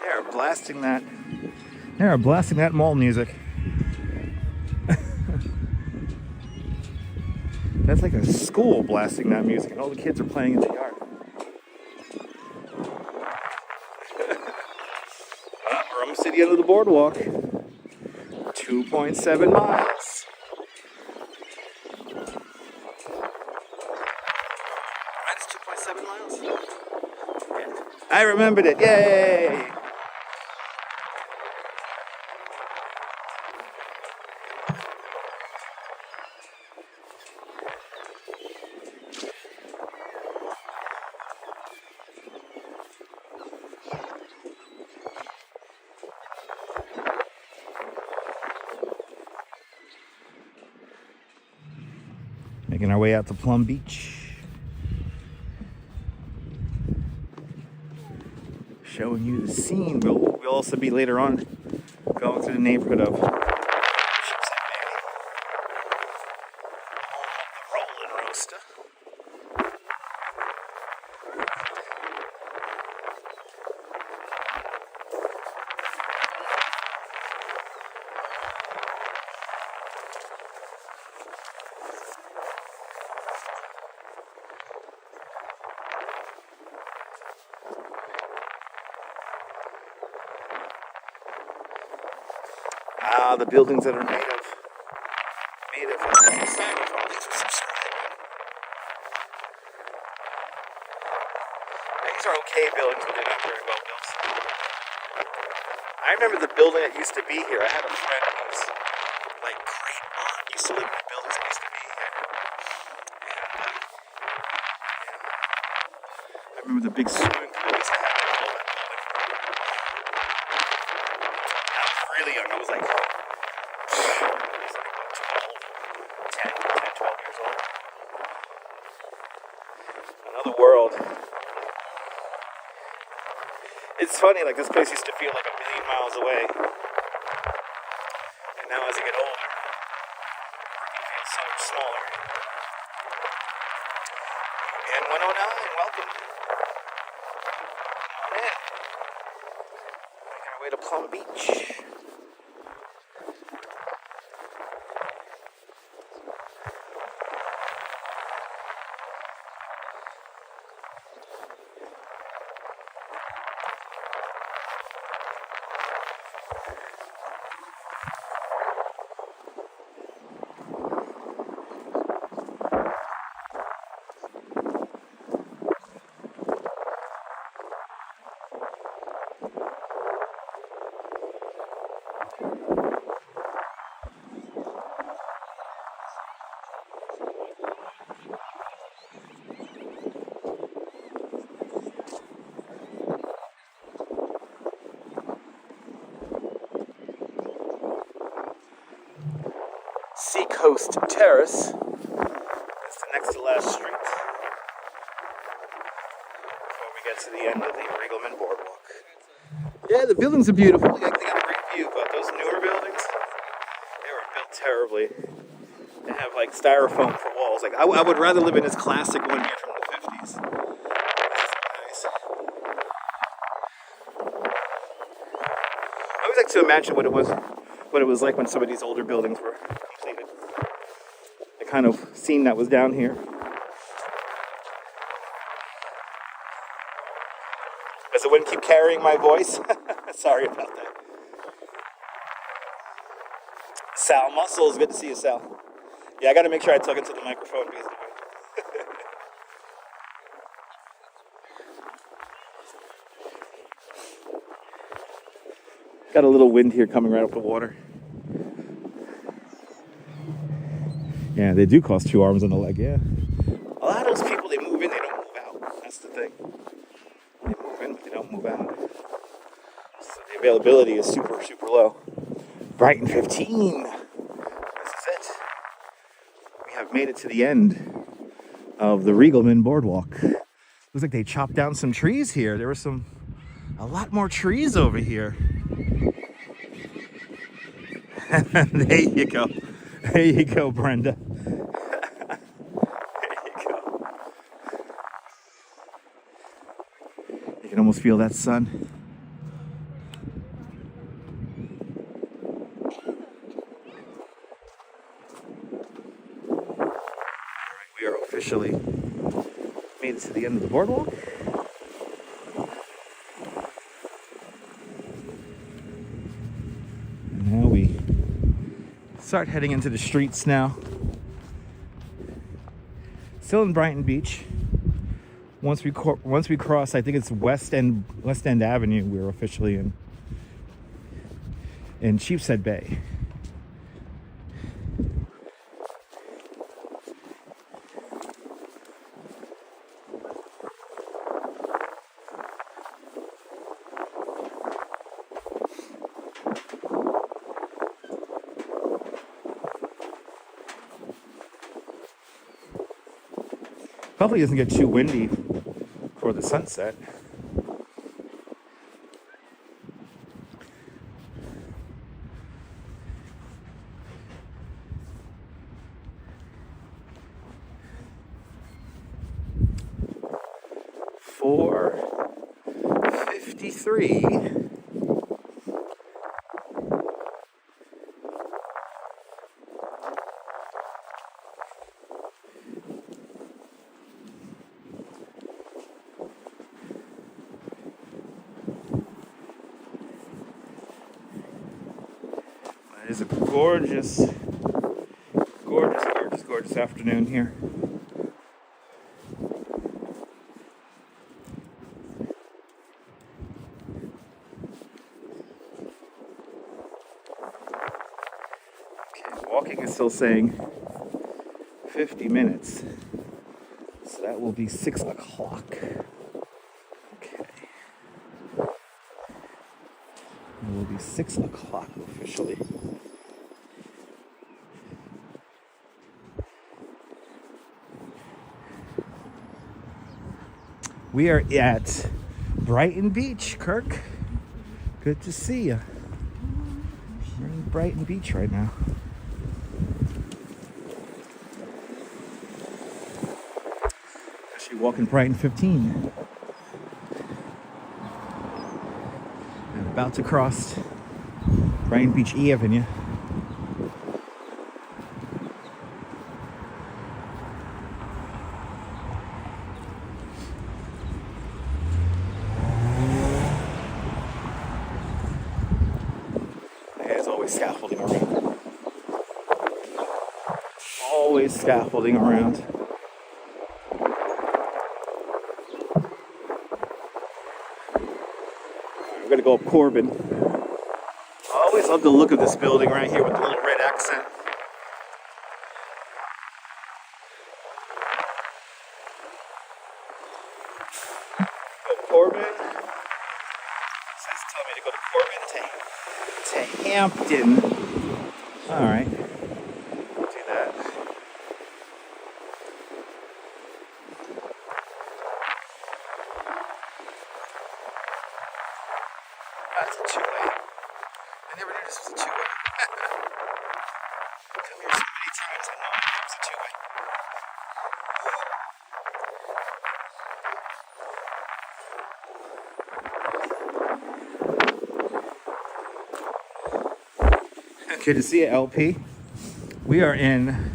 They are blasting that mall music. That's like a school blasting that music, and all the kids are playing in the yard. We're almost to the end of the boardwalk. 2.7 miles. That's 2.7 miles? Yeah. I remembered it. Yay! Making our way out to Plum Beach. Showing you the scene. We'll also be later on going through the neighborhood of Sheepshead Bay. Home of the Rollin' Roaster. The buildings that are made of styrofoam. Thanks for subscribing. These are okay buildings, but they're not very well built. I remember the building that used to be here. I had a friend whose like great aunt used to live in the buildings that used to be here. And I remember the big swimming pool used to have in that building. I was really young. I was like 10, 12 years old. Another world. It's funny, like this place used to feel like a million miles away. And now as I get older, it feels so much smaller. And 109, welcome. Come on in. Making our way to Plum Beach. Seacoast Terrace. That's the next to last street before we get to the end of the Bklyn Boardwalk. Yeah, the buildings are beautiful. They got a great view, but those newer buildings, they were built terribly. They have like styrofoam for walls. Like I would rather live in this classic one here from the 50s. Nice. I always like to imagine what it was like when some of these older buildings were completed. The kind of scene that was down here. Does the wind keep carrying my voice? Sorry about that. Sal Muscles, good to see you, Sal. Yeah, I got to make sure I talk into the microphone because of the wind. Got a little wind here coming right up the water. Yeah, they do cost 2 arms and a leg, yeah. A lot of those people, they move in, they don't move out. That's the thing. They move in, but they don't move out. So the availability is super, super low. Brighton 15. This is it. We have made it to the end of the Riegelman Boardwalk. Looks like they chopped down some trees here. There were a lot more trees over here. There you go. There you go, Brenda. There you go. You can almost feel that sun. We are officially made it to the end of the boardwalk. And now we start heading into the streets now. Still in Brighton Beach. Once we cross, I think it's West End Avenue, we're officially in Sheepshead Bay. Hopefully it doesn't get too windy for the sunset. .53. It is a gorgeous afternoon here. Okay, walking is still saying 50 minutes. So that will be 6 o'clock. Okay. It will be 6 o'clock officially. We are at Brighton Beach, Kirk. Good to see you. We're in Brighton Beach right now. Actually walking Brighton 15. I'm about to cross Brighton Beach Avenue. Scaffolding around. Always scaffolding around. We're gonna go up Corbin. I always love the look of this building right here with the little red accent. Go Corbin. It says tell me to go to Corbin to Hampton. All right, do that. That's a two-way. I never knew this was a two-way. I've come here so many times, I know it was a two-way. Good to see you, LP. We are in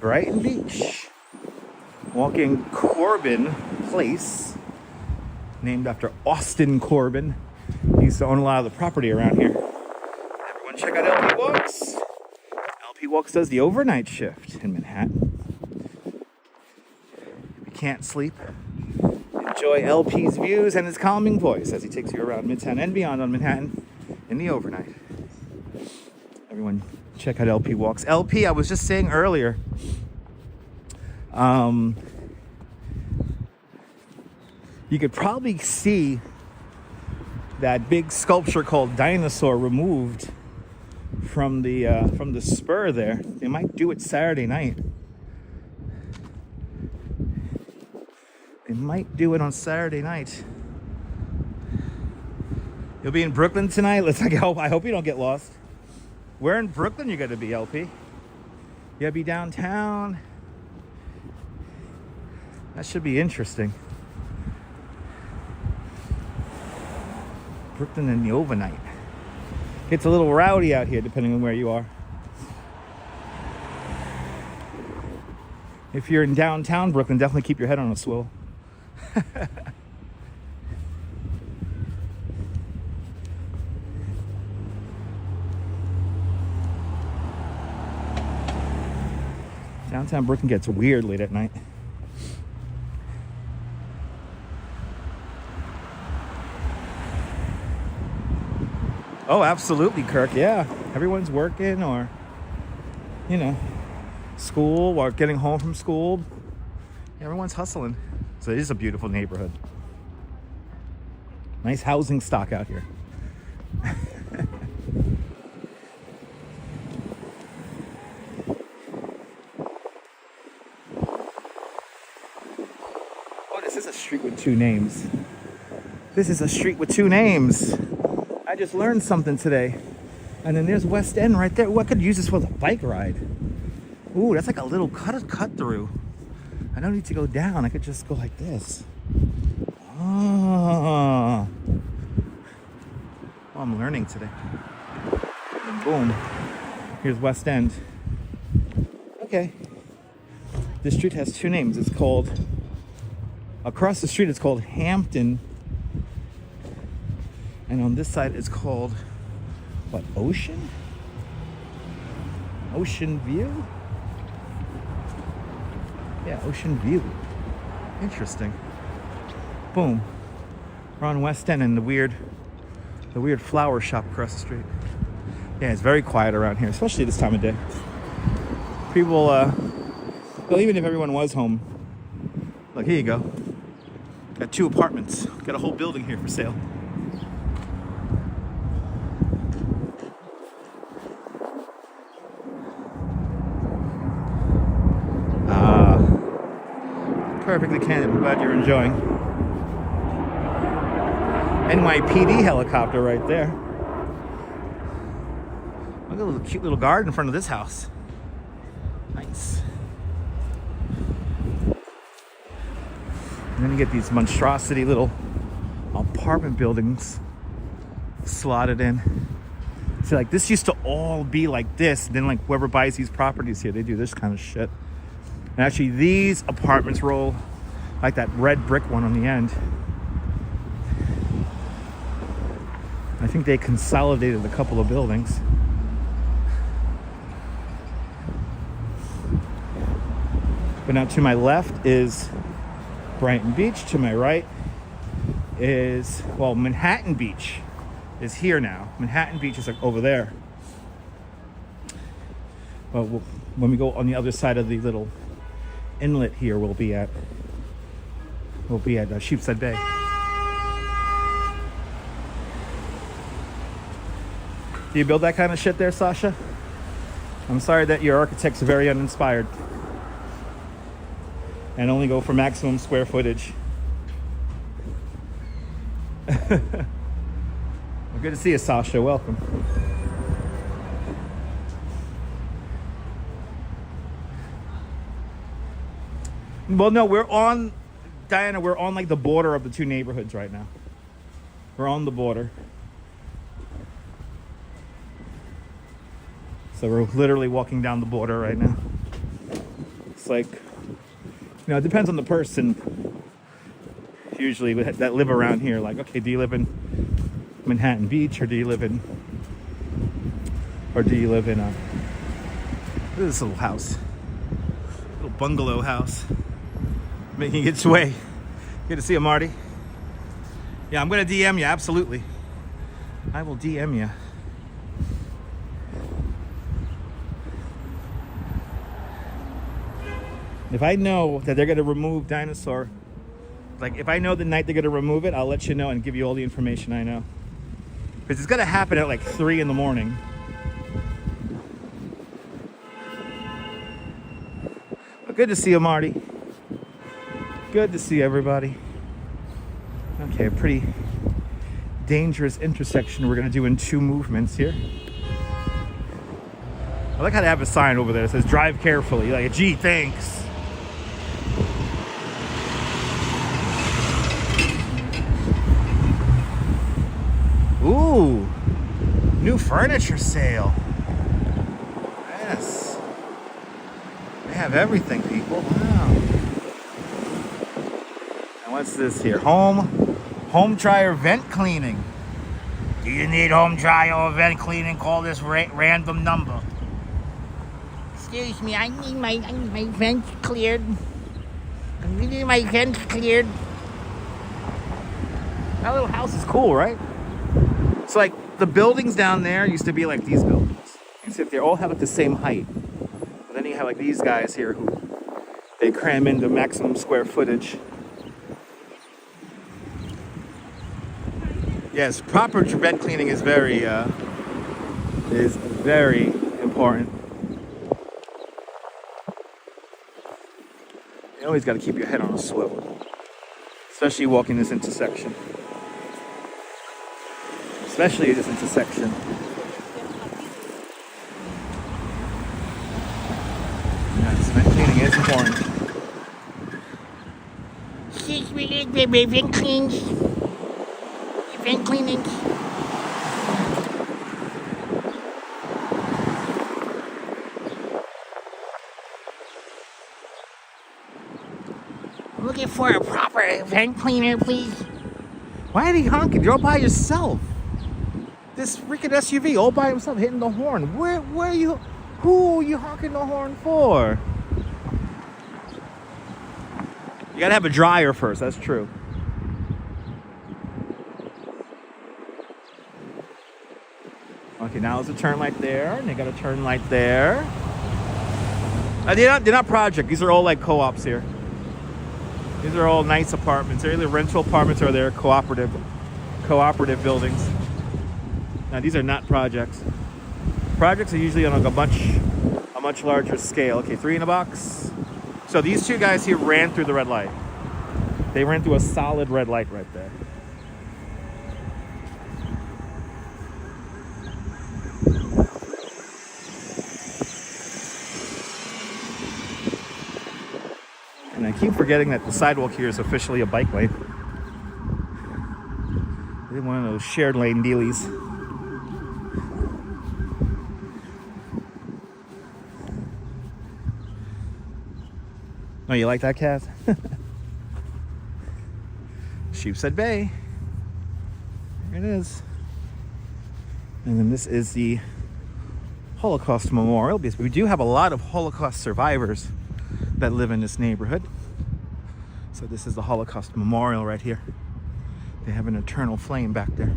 Brighton Beach, walking Corbin Place, named after Austin Corbin. He used to own a lot of the property around here. Everyone check out LP Walks. LP Walks does the overnight shift in Manhattan. If you can't sleep, enjoy LP's views and his calming voice as he takes you around Midtown and beyond on Manhattan in the overnight. Everyone check out LP Walks. LP, I was just saying earlier, you could probably see that big sculpture called Dinosaur removed from the spur there. They might do it Saturday night. We might do it on Saturday night. You'll be in Brooklyn tonight? I hope you don't get lost. Where in Brooklyn you gotta be, LP? You gotta be downtown. That should be interesting. Brooklyn in the overnight. It's a little rowdy out here depending on where you are. If you're in downtown Brooklyn, definitely keep your head on a swivel. Downtown Brooklyn gets weird late at night. Oh, absolutely, Kirk. Yeah. Everyone's working or, you know, school or getting home from school. Everyone's hustling. So it is a beautiful neighborhood. Nice housing stock out here. Oh, this is a street with two names. This is a street with two names. I just learned something today. And then there's West End right there. Ooh, I could use this for the bike ride. Ooh, that's like a little cut through. I don't need to go down. I could just go like this. Oh, I'm learning today. And boom. Here's West End. Okay. This street has two names. It's called, across the street it's called Hampton. And on this side it's called, what, Ocean? Ocean View? Yeah, Ocean View. Interesting. Boom. We're on West End and the weird flower shop across the street. Yeah, it's very quiet around here, especially this time of day. People, well, even if everyone was home, look, here you go. Got 2 apartments. Got a whole building here for sale. Perfectly candid. I'm glad you're enjoying. NYPD helicopter right there. Look at a little cute little garden in front of this house. Nice. And then you get these monstrosity little apartment buildings slotted in. See, like this used to all be like this. Then like whoever buys these properties here, they do this kind of shit. And actually these apartments roll like that red brick one on the end. I think they consolidated a couple of buildings. But now to my left is Brighton Beach. To my right is, well, Manhattan Beach is here now. Manhattan Beach is like over there. Well, when we go on the other side of the little inlet here, we'll be at Sheepshead Bay. Do you build that kind of shit there, Sasha? I'm sorry that your architect's very uninspired and only go for maximum square footage. Well, good to see you, Sasha. Welcome. Well, no, we're on, Diana, we're on like the border of the 2 neighborhoods right now. We're on the border. So we're literally walking down the border right now. It's like, you know, it depends on the person usually that live around here. Like, okay, do you live in Manhattan Beach or do you live in look at this little house. Little bungalow house. Making its way. Good to see you, Marty. Yeah, I'm gonna DM you, absolutely. I will DM you. If I know that they're gonna remove Dinosaur, like if I know the night they're gonna remove it, I'll let you know and give you all the information I know. Because it's gonna happen at like 3 in the morning. But good to see you, Marty. Good to see everybody. Okay, a pretty dangerous intersection we're gonna do in 2 movements here. I like how they have a sign over there that says drive carefully, like, gee, thanks. Ooh, new furniture sale. Yes. They have everything, people. Wow. And what's this here? Home dryer vent cleaning. Do you need home dryer or vent cleaning? Call this random number. Excuse me, I need my vent cleared. I need my vent cleared. That little house is cool, right? It's like the buildings down there used to be like these buildings. Except they all have like the same height. And then you have like these guys here who they cram into maximum square footage. Yes, proper vent cleaning is very important. You always got to keep your head on a swivel, especially walking this intersection. Especially this intersection. Yes, vent cleaning is important. Excuse me, baby, vent cleans. Vent cleaning. I'm looking for a proper vent cleaner, please. Why are you honking? You're all by yourself. This freaking SUV all by himself hitting the horn. Where are you? Who are you honking the horn for? You gotta have a dryer first, that's true. Okay, now there's a turn light there, and they got a turn light there. They're not project, these are all like co-ops here. These are all nice apartments. They're either rental apartments or they're cooperative buildings. Now these are not projects. Projects are usually on like a much larger scale. Okay, 3 in a box. So these 2 guys here ran through the red light. They ran through a solid red light right there. And I keep forgetting that the sidewalk here is officially a bike lane. It's one of those shared lane dealies. Oh, you like that, Cat? Sheepshead Bay. There it is. And then this is the Holocaust Memorial, because we do have a lot of Holocaust survivors that live in this neighborhood. So this is the Holocaust Memorial right here. They have an eternal flame back there.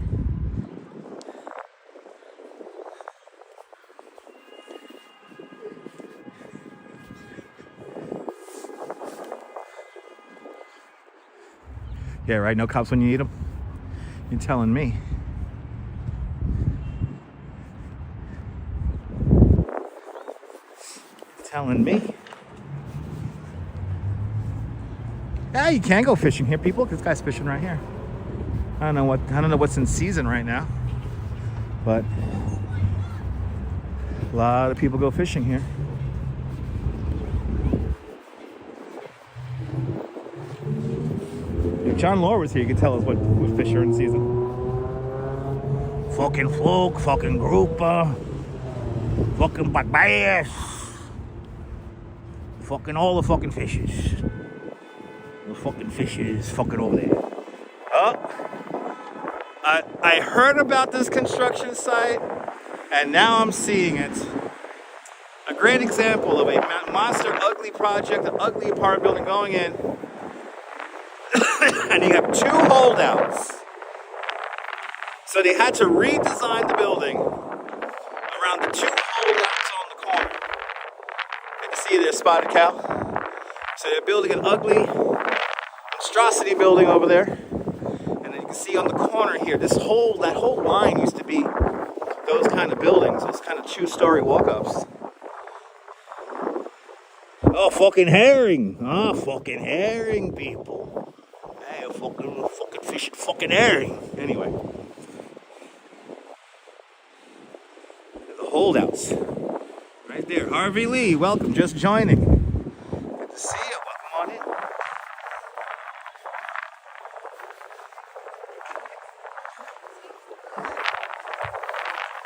Yeah, right, no cops when you need them. You're telling me. Telling me. Yeah, you can go fishing here, people. This guy's fishing right here. I don't know what's in season right now, but a lot of people go fishing here. If John Law was here, you could tell us what fish are in season. Fucking fluke, fucking grouper, fucking black bass, fucking all the fucking fishes. The fucking fishes fucking over there. Oh, I heard about this construction site, and now I'm seeing it. A great example of a monster ugly project, an ugly apartment building going in. And you have 2 holdouts. So they had to redesign the building around the 2 holdouts on the corner. You can see there, Spotted Cow. So they're building an ugly monstrosity building over there. And then you can see on the corner here, that whole line used to be those kind of buildings, those kind of 2-story walk-ups. Oh, fucking herring. Oh, fucking herring, people. Hey, fucking fish, fucking herring. Anyway. The holdouts. Right there. Harvey Lee, welcome. Just joining. Good to see you. Welcome on in.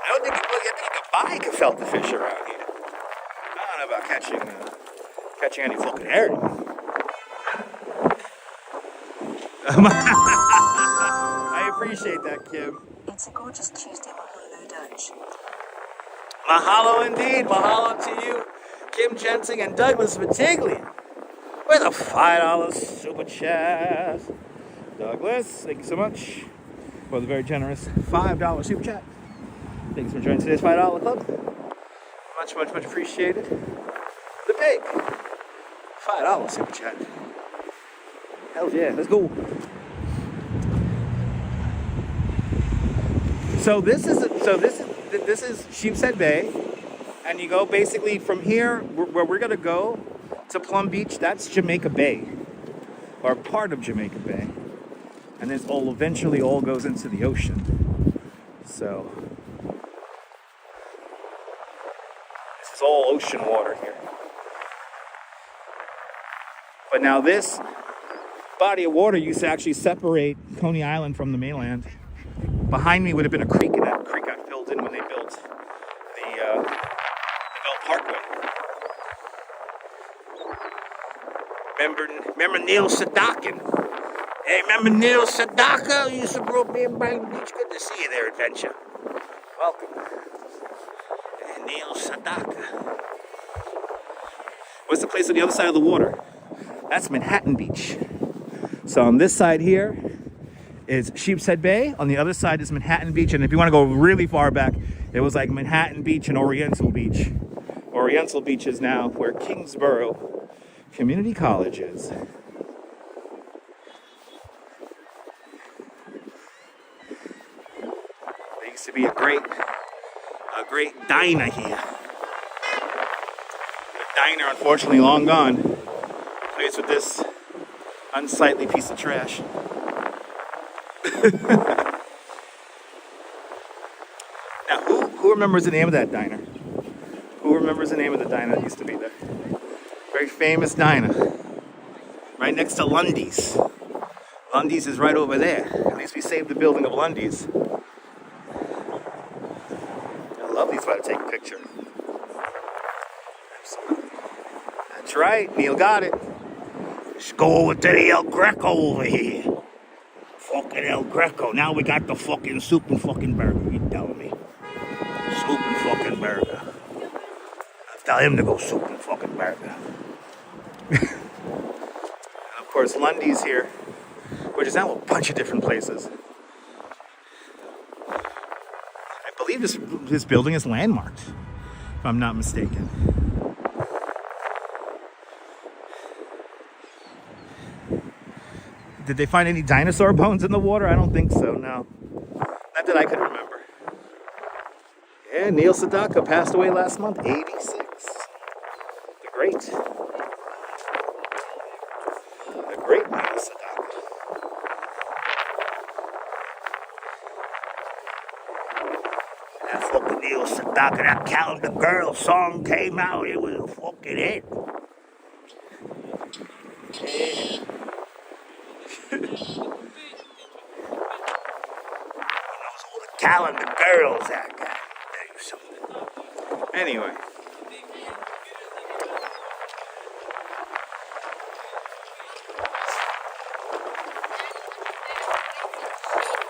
I don't think you could buy gefilte fish around here. I don't know about catching any fucking herring. I appreciate that, Kim. It's a gorgeous Tuesday, mahalo, Dutch. Mahalo indeed. Mahalo to you, Kim Jensen and Douglas Bklyn, with a $5 super chat. Douglas, thank you so much for the very generous $5 super chat. Thanks for joining today's $5 club. Much, much, much appreciated. The big $5 super chat. Hell yeah, let's go. So this is Sheepshead Bay, and you go basically from here where we're gonna go to Plum Beach. That's Jamaica Bay, or part of Jamaica Bay, and this all eventually all goes into the ocean. So this is all ocean water here. But now this body of water used to actually separate Coney Island from the mainland. Behind me would have been a creek, and that creek got filled in when they built the Belt Parkway. Remember Neil Sedaka? Hey, remember Neil Sedaka? You used to grow up here in Brighton Beach. Good to see you there, Adventure. Welcome. Hey, Neil Sedaka. What's the place on the other side of the water? That's Manhattan Beach. So on this side here is Sheepshead Bay. On the other side is Manhattan Beach. And if you want to go really far back, it was like Manhattan Beach and Oriental Beach. Oriental Beach is now where Kingsborough Community College is. There used to be a great diner here. The diner, unfortunately, long gone. Place with this unsightly piece of trash. Now, who remembers the name of that diner? Who remembers the name of the diner that used to be there? Very famous diner. Right next to Lundy's. Lundy's is right over there. At least we saved the building of Lundy's. I love these spots to take a picture. Absolutely. That's right, Neil got it. Let's go over to the El Greco over here. Fucking El Greco. Now we got the fucking soup and fucking burger. You telling me? Soup and fucking burger. I'll tell him to go soup and fucking burger. And of course, Lundy's here, which is now a bunch of different places. I believe this building is landmarked, if I'm not mistaken. Did they find any dinosaur bones in the water? I don't think so, no. Not that I could remember. Yeah, Neil Sedaka passed away last month, 86. The great Neil Sedaka. That fucking Neil Sedaka, that Calendar Girl song came out, it was a fucking hit. Yeah. Calendar Girls, that guy. Tell you something. Anyway.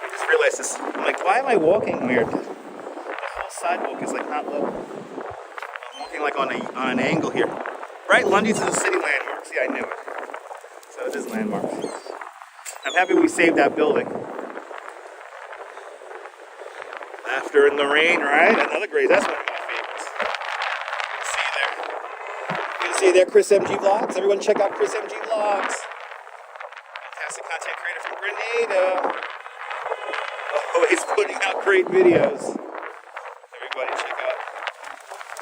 I just realized this. I'm like, why am I walking weird? The whole sidewalk is like not level. I'm walking like on an angle here. Right? Lundy's is a city landmark. See, I knew it. So it is landmark. I'm happy we saved that building. Laughter in the Rain, right? Another great, that's one of my favorites. You can see there Chris MG Vlogs. Everyone check out Chris MG Vlogs. Fantastic content creator from Grenada. Always putting out great videos. Everybody check out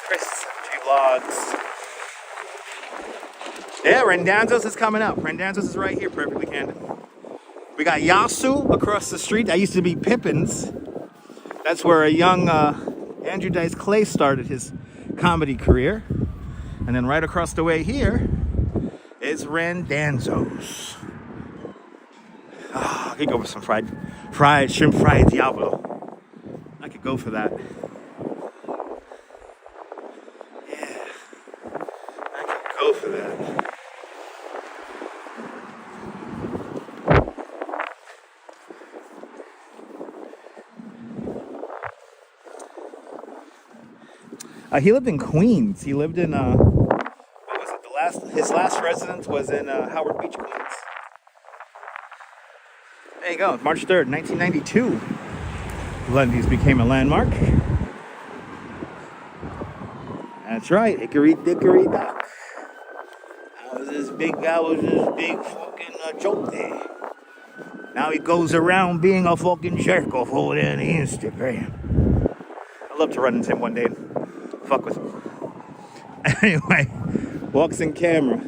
Chris MG Vlogs. Yeah, Rendanzo's is coming up. Rendanzo's is right here, perfectly candid. We got Yasu across the street. That used to be Pippin's. That's where a young Andrew Dice Clay started his comedy career. And then right across the way here is Rendanzo's. Oh, I could go for some fried shrimp fried diablo. I could go for that. Yeah, I could go for that. He lived in Queens. He lived in what was it? His last residence was in Howard Beach, Queens. There you go. March 3rd, 1992. Lundy's became a landmark. That's right. Hickory dickory dock. I was this big fucking joke there. Now he goes around being a fucking jerk off over there on the Instagram. I'd love to run into him one day and fuck with him. Anyway, Walks in Camera.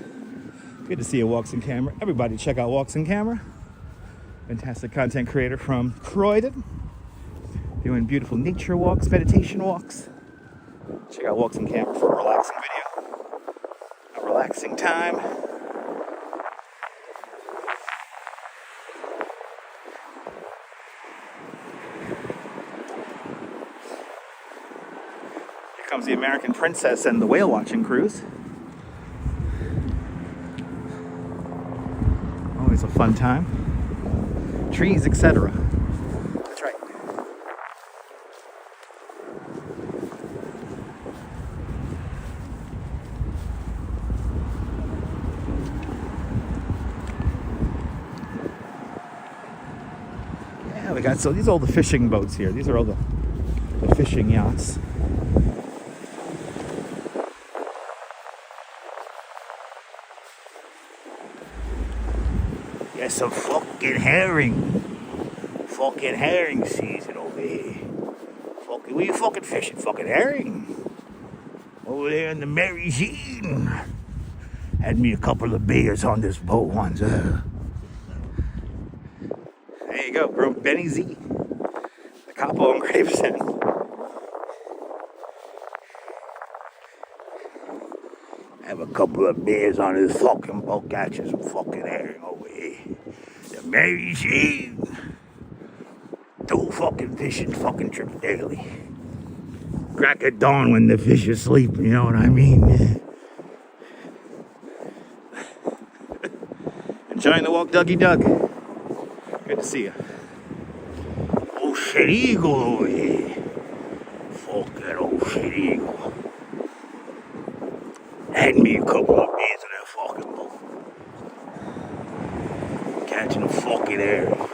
Good to see you, Walks in Camera. Everybody check out Walks in Camera. Fantastic content creator from Croydon. Doing beautiful nature walks, meditation walks. Check out Walks in Camera for a relaxing video. A relaxing time. Here comes the American Princess and the whale watching cruise. Always a fun time. Trees, etc. That's right. Yeah, we got, so these are all the fishing boats here. These are all the fishing yachts. There's some fucking herring. Fucking herring season over here. Fucking, where you fucking fishing? Fucking herring. Over there in the Mary Jean. Had me a couple of beers on this boat once. There you go, bro. Benny Z. The Capo and Gravesend. Have a couple of beers on this fucking boat. Got you some fucking herring over here. The Mary Jean. 2 fucking fishing fucking trips daily. Crack at dawn when the fish are asleep, you know what I mean? Enjoying the walk, Dougie Doug. Good to see you. Oh shit, eagle over here. Fuck that old shit eagle. Had me a couple of beers in that fucking boat. Catching a fucking herring.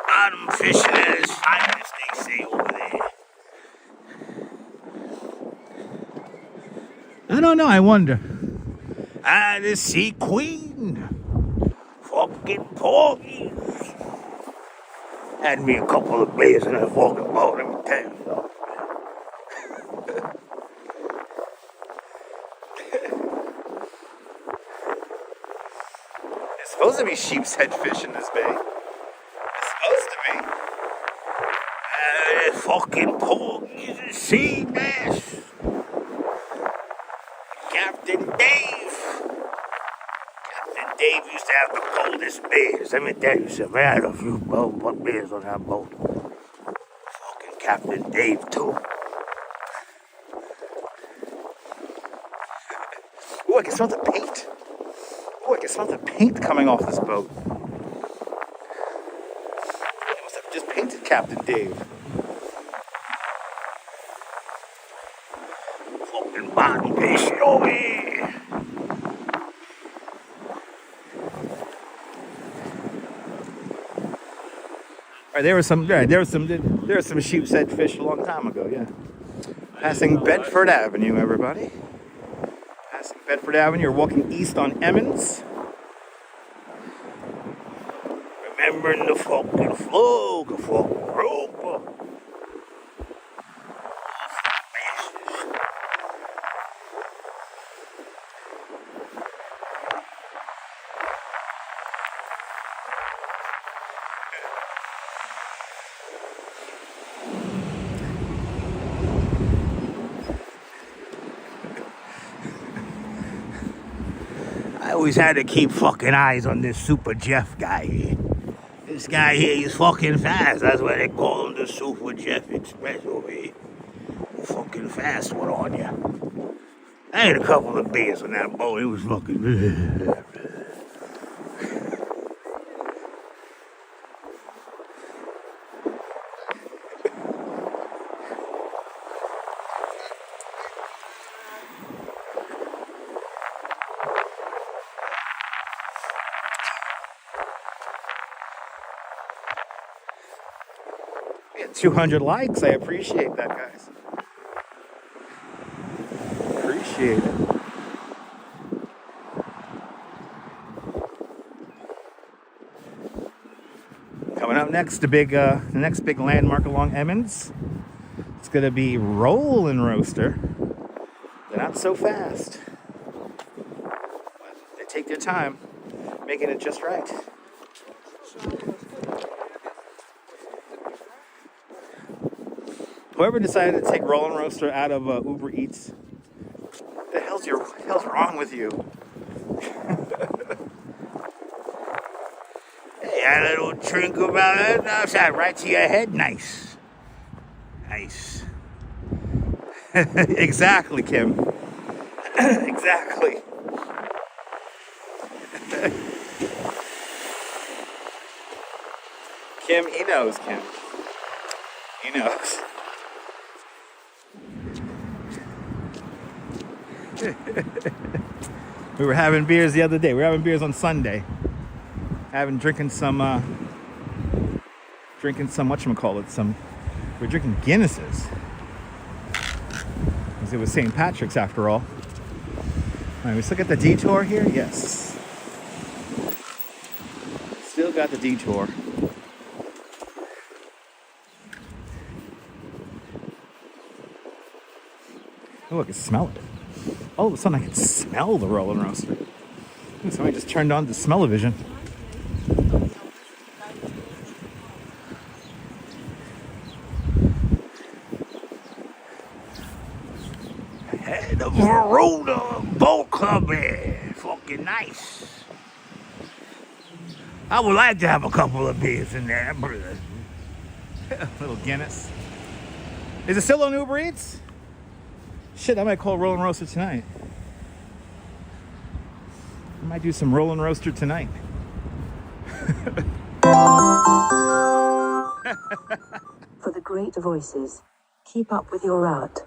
Bottom fishing at its finest, they say over there. I don't know, I wonder. The sea queen. Fucking porgies. Had me a couple of beers in that fucking boat, let me tell you something. It's supposed to be sheepshead fish in this bay. It's supposed to be. Fucking porgies and sea bass. Captain Dave. Captain Dave used to have the coldest beers. Let me tell you something. I had a few beers on that boat. Fucking Captain Dave, too. Ooh, I can smell the paint. Ooh, I can smell the paint coming off this boat. They must have just painted Captain Dave. Fucking bottom fishing over here. Right, there was some sheepshead fish a long time ago, yeah. Passing Bedford Avenue, everybody. Passing Bedford Avenue, you're walking east on Emmons. Remembering the fucking flow, the fucking rope. always had to keep fucking eyes on this Super Jeff guy here. This guy here, he's fucking fast. That's why they call him the Super Jeff Express over here. Fucking fast one on you. I had a couple of beers on that boat. It was fucking... Yeah, 200 likes. I appreciate that, guys. Appreciate it. Coming up next, the next big landmark along Emmons. It's gonna be Rollin' Roaster. They're not so fast. They take their time, making it just right. Whoever decided to take Rollin' Roaster out of Uber Eats, what the hell's wrong with you? Hey, a little drink about it. Outside, right to your head. Nice. Nice. Exactly, Kim. Exactly. Kim, he knows, Kim. He knows. We were having beers the other day. We were having beers on Sunday. Drinking some whatchamacallit, we're drinking Guinnesses. Because it was St. Patrick's after all. Alright, we still got the detour here? Yes. Still got the detour. Oh, I can smell it. All of a sudden I can smell the Rollin' Roaster. Somebody just turned on the smell-o-vision. Hey, the Verona Boat Club here. Fucking nice. I would like to have a couple of beers in there. Little Guinness. Is it still on Uber Eats? Shit, I might call Rollin' Roaster tonight. I might do some Rollin' Roaster tonight. For the great voices, keep up with your art.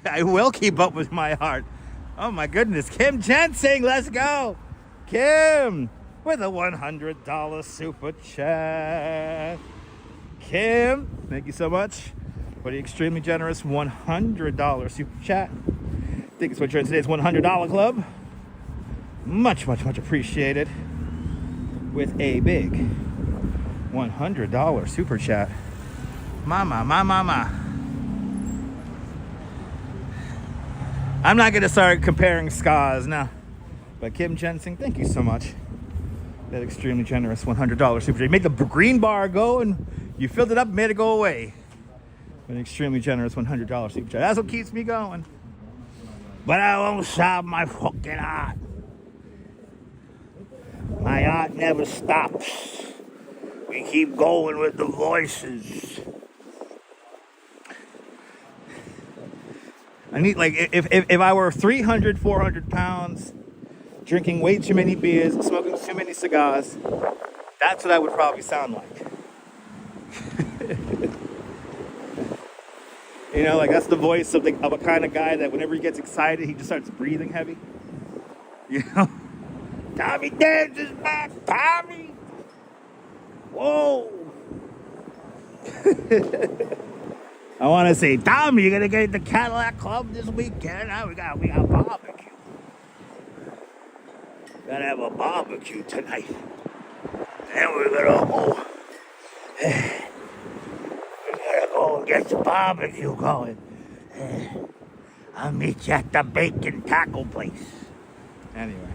I will keep up with my heart. Oh my goodness, Kim Jensing, let's go. Kim, with a $100 super chat. Kim, thank you so much for the extremely generous $100 super chat. I think it's what you're in today's $100 club. Much, much, much appreciated. With a big $100 super chat. Mama. I'm not gonna start comparing scars now. But Kim Jensing, thank you so much. That extremely generous $100 super chat. You made the green bar go and you filled it up and made it go away. An extremely generous $100 super chat. That's what keeps me going. But I won't stop my fucking art. My art never stops. We keep going with the voices. I need, like, if I were 300, 400 pounds, drinking way too many beers, smoking too many cigars, that's what I would probably sound like. You know, like that's the voice of a kind of guy that whenever he gets excited, he just starts breathing heavy. You know? Tommy Dance is back, Tommy! Whoa! I want to say, Tommy, you're gonna get the Cadillac Club this weekend? We got barbecue. Gotta have a barbecue tonight. And we're gonna go. Go and get the barbecue going. I'll meet you at the bacon taco place. Anyway.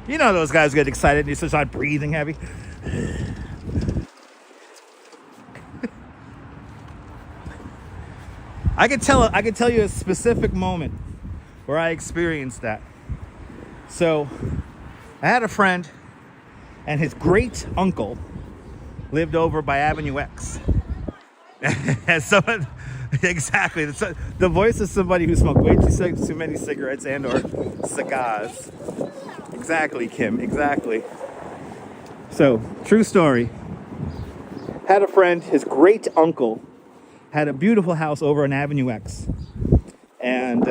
You know those guys get excited and you start breathing heavy. I could tell you a specific moment where I experienced that. So I had a friend, and his great uncle lived over by Avenue X. And someone, exactly, the voice of somebody who smoked way too many cigarettes and or cigars. Exactly, Kim, exactly. So, true story. Had a friend, his great uncle had a beautiful house over on Avenue X. And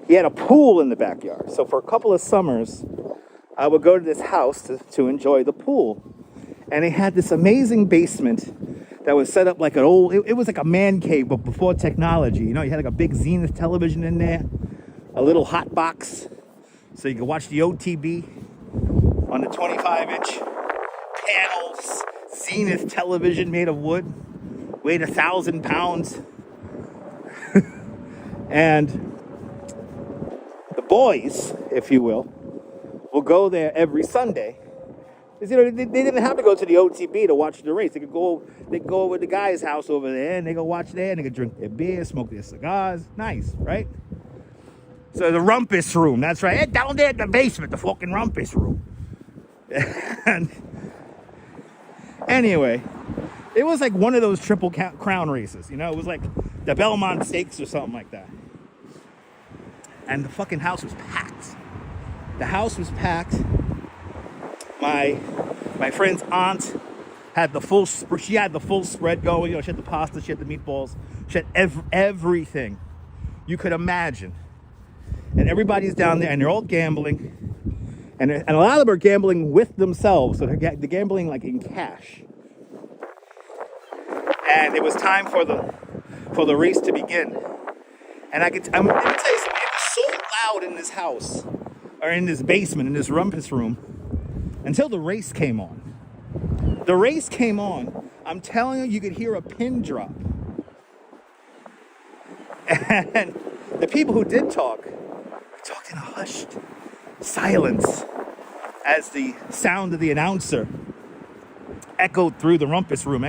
he had a pool in the backyard. So for a couple of summers, I would go to this house to enjoy the pool. And he had this amazing basement that was set up like an old, it was like a man cave, but before technology. You know, you had like a big Zenith television in there, a little hot box, so you could watch the OTB on the 25-inch panels, Zenith television made of wood, weighed 1,000 pounds. And the boys, if you will go there every Sunday. Because, you know, they didn't have to go to the OTB to watch the race. They go over to the guy's house over there, and they go watch there, and they could drink their beer, smoke their cigars. Nice, right? So the rumpus room, that's right. Hey, down there in the basement, the fucking rumpus room. And anyway, it was like one of those triple crown races, you know? It was like the Belmont Stakes or something like that. And the fucking house was packed. The house was packed. My friend's aunt had the full spread going. You know, she had the pasta, she had the meatballs, she had everything you could imagine. And everybody's down there, and they're all gambling. And a lot of them are gambling with themselves, so they're gambling like in cash. And it was time for the race to begin. And I'm gonna tell you something. It was so loud in this house, or in this basement, in this rumpus room, until the race came on. The race came on. I'm telling you, you could hear a pin drop. And the people who did talk talked in a hushed silence as the sound of the announcer echoed through the rumpus room,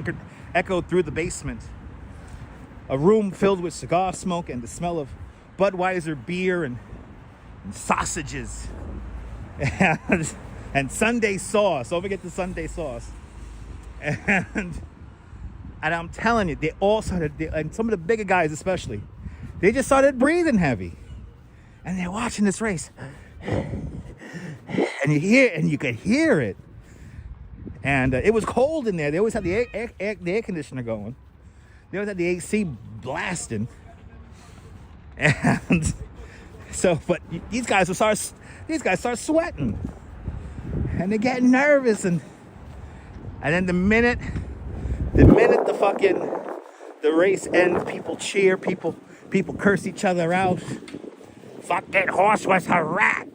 echoed through the basement. A room filled with cigar smoke and the smell of Budweiser beer and sausages and Sunday sauce. Don't forget the Sunday sauce. And I'm telling you, they all started, and some of the bigger guys especially, they just started breathing heavy. And they're watching this race. And you could hear it. And it was cold in there. They always had the air conditioner going. They always had the AC blasting. And so, but these guys start sweating. And they're getting nervous. And then the minute the race ends, people cheer, people curse each other out. Fuck, that horse was a rat.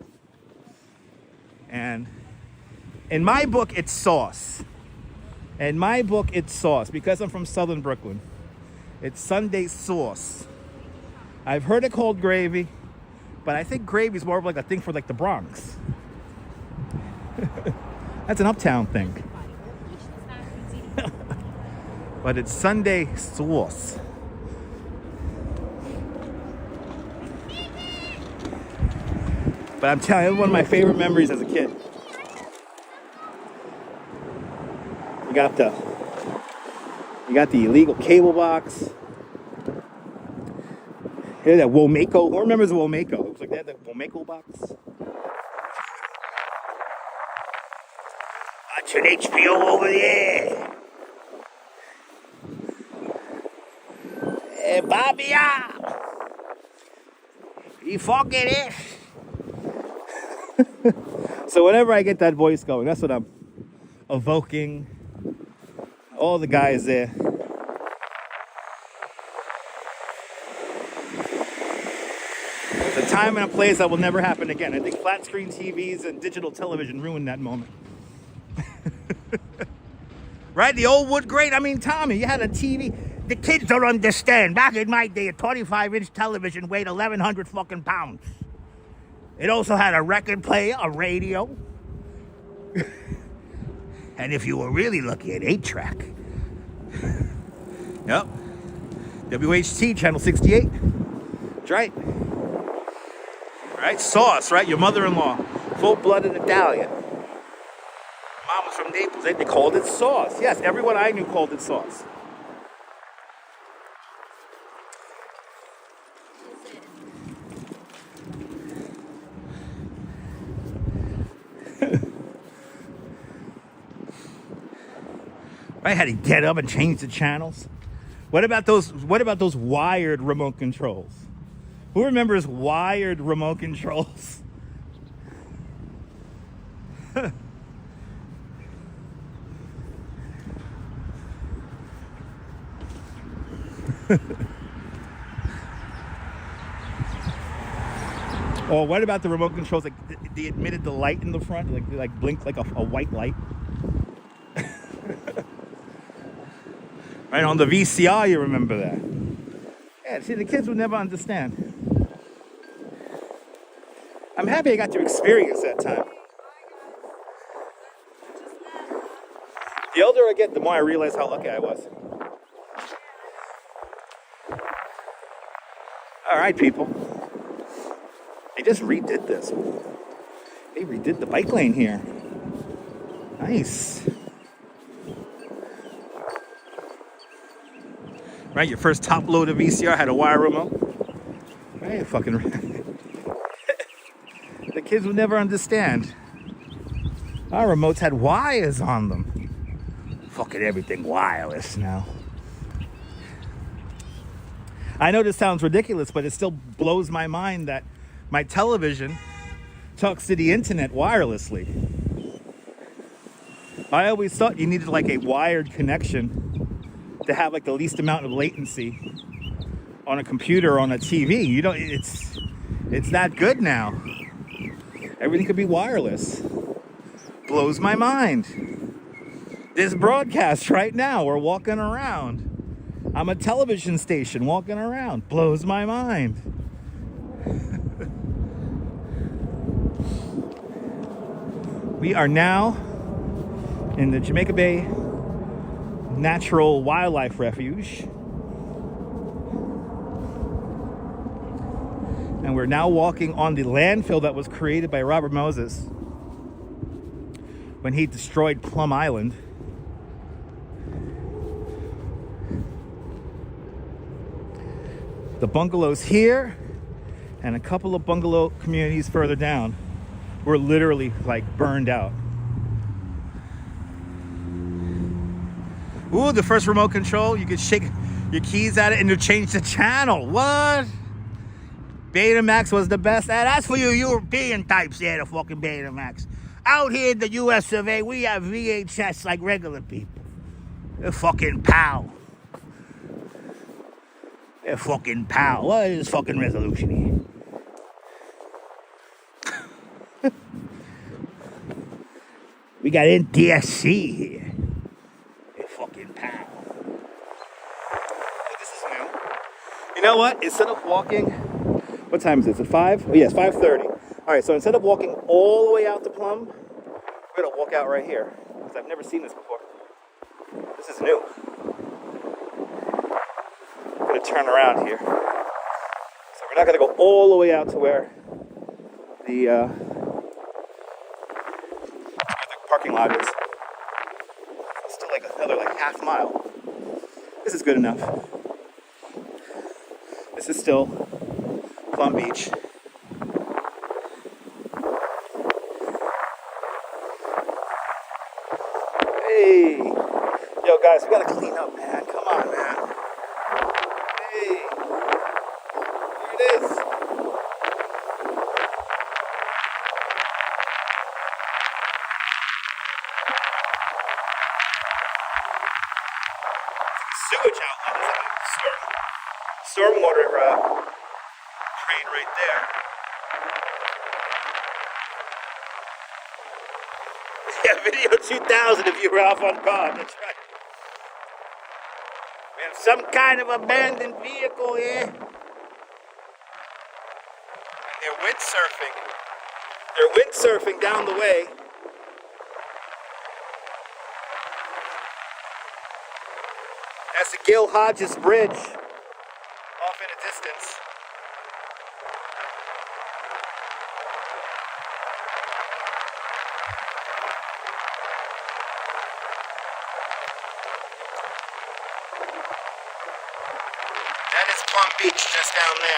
And in my book, it's sauce. In my book, it's sauce. Because I'm from Southern Brooklyn, it's Sunday sauce. I've heard it called gravy, but I think gravy is more of like a thing for like the Bronx. That's an uptown thing. But it's Sunday sauce. But I'm telling you, it was one of my favorite memories as a kid. You got the illegal cable box. Here's that Womaco. Who remembers Womaco? It was like they had that Womaco box. Watch an HBO over there. Hey, Bobby, you fucking it. So whenever I get that voice going, that's what I'm evoking. All the guys there. It's a time and a place that will never happen again. I think flat screen TVs and digital television ruined that moment. Right? The old wood grate. I mean, Tommy, you had a TV. The kids don't understand. Back in my day, a 25-inch television weighed 1,100 fucking pounds. It also had a record player, a radio. And if you were really lucky, an 8-track. Yep. WHT, channel 68. That's right. Right? Sauce, right? Your mother-in-law. Full-blooded Italian. Mom was from Naples. They called it sauce. Yes, everyone I knew called it sauce. Right? Had to get up and change the channels. What about those wired remote controls? Who remembers wired remote controls? Or what about the remote controls? Like they emitted the light in the front, like they like blinked like a white light. Right on the VCR, you remember that? Yeah, see, the kids would never understand. I'm happy I got to experience that time. The older I get, the more I realize how lucky I was. All right, people. They just redid this. They redid the bike lane here. Nice. Right, your first top loader VCR had a wire remote. Right, fucking. The kids would never understand. Our remotes had wires on them. Fucking everything wireless now. I know this sounds ridiculous, but it still blows my mind that my television talks to the internet wirelessly. I always thought you needed like a wired connection to have like the least amount of latency on a computer or on a TV. You don't, it's that good now. Everything could be wireless. Blows my mind. This broadcast right now, we're walking around. I'm a television station walking around. Blows my mind. We are now in the Jamaica Bay Natural Wildlife Refuge. And we're now walking on the landfill that was created by Robert Moses when he destroyed Plum Island. The bungalows here and a couple of bungalow communities further down were literally like burned out. Ooh, the first remote control, you could shake your keys at it and it'll change the channel. What? Betamax was the best. That's for you European types there, the fucking Betamax. Out here in the US of A, we have VHS like regular people. They're fucking PAL. They're fucking PAL. What is fucking resolution here? We got NTSC here. Fucking PAL. This is new. You know what? Instead of walking, what time is it? Is it 5? Oh yes, 5:30. All right, so instead of walking all the way out to Plum, we're gonna walk out right here because I've never seen this before. This is new. I'm gonna turn around here. So we're not gonna go all the way out to where the parking lot is. Still like another like half mile. This is good enough. This is still Plum Beach. Hey, yo guys, we gotta clean up, man. Come on, man. Hey, here it is. Sewage outlet. There's like a stormwater drain right there. Yeah, video 2000 if you were off on guard. That's right. We have some kind of abandoned vehicle here. And they're windsurfing. They're windsurfing down the way. That's the Gil Hodges Bridge off in the distance. Plum Beach just down there.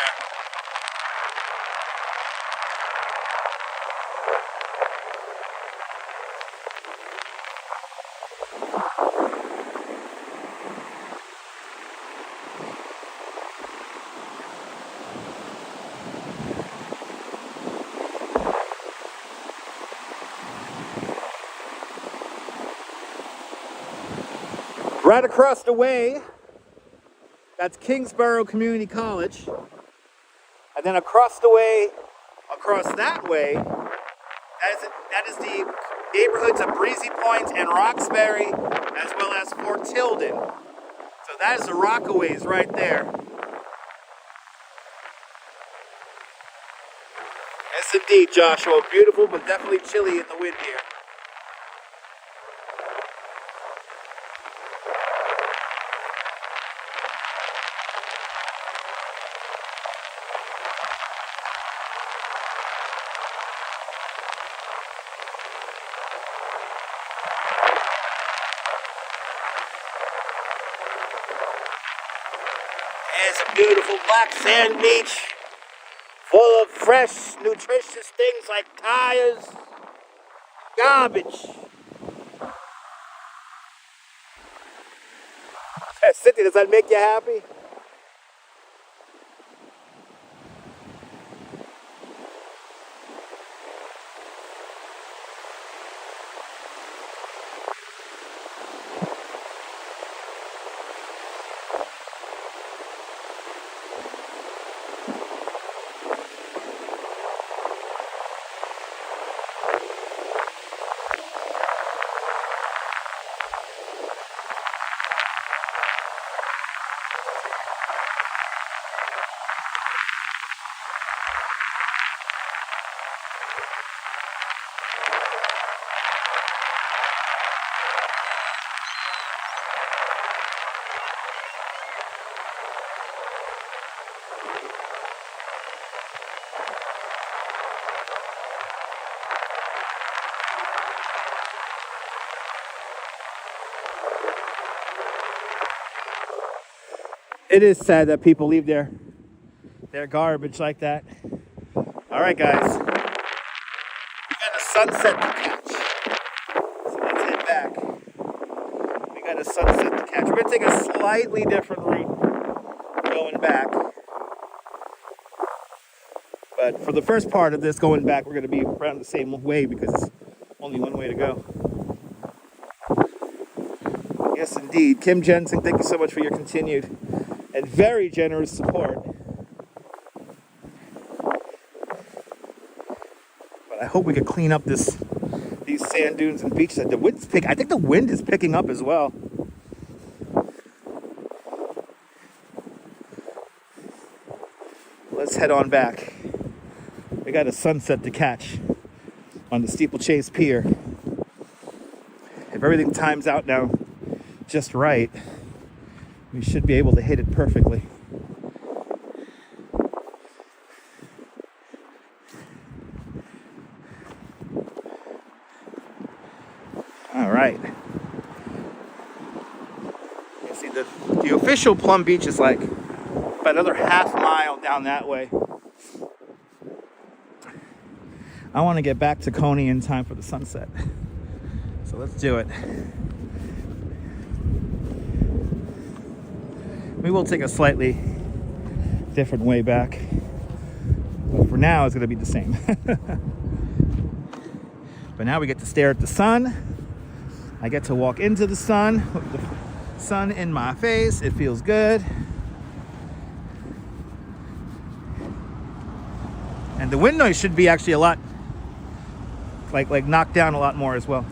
Right across the way, that's Kingsborough Community College. And then across the way, across that way, that is the neighborhoods of Breezy Point and Roxbury, as well as Fort Tilden. So that is the Rockaways right there. Yes, indeed, Joshua. Beautiful, but definitely chilly in the wind here. It's a beautiful black sand beach full of fresh, nutritious things like tires, garbage. Cynthia, does that make you happy? It is sad that people leave their garbage like that. All right, guys. We got a sunset to catch. So let's head back. We got a sunset to catch. We're going to take a slightly different route going back. But for the first part of this going back, we're going to be around the same way because it's only one way to go. Yes, indeed. Kim Jensen, thank you so much for your continued and very generous support. But I hope we can clean up these sand dunes and beaches. The wind's I think the wind is picking up as well. Let's head on back. We got a sunset to catch on the Steeplechase Pier. If everything times out now just right, we should be able to hit it perfectly. All right. You see the official Plum Beach is like about another half mile down that way. I want to get back to Coney in time for the sunset. So let's do it. We will take a slightly different way back, but for now it's going to be the same. But now we get to stare at the sun. I get to walk into the sun with the sun in my face. It feels good. And the wind noise should be actually a lot, like knocked down a lot more as well.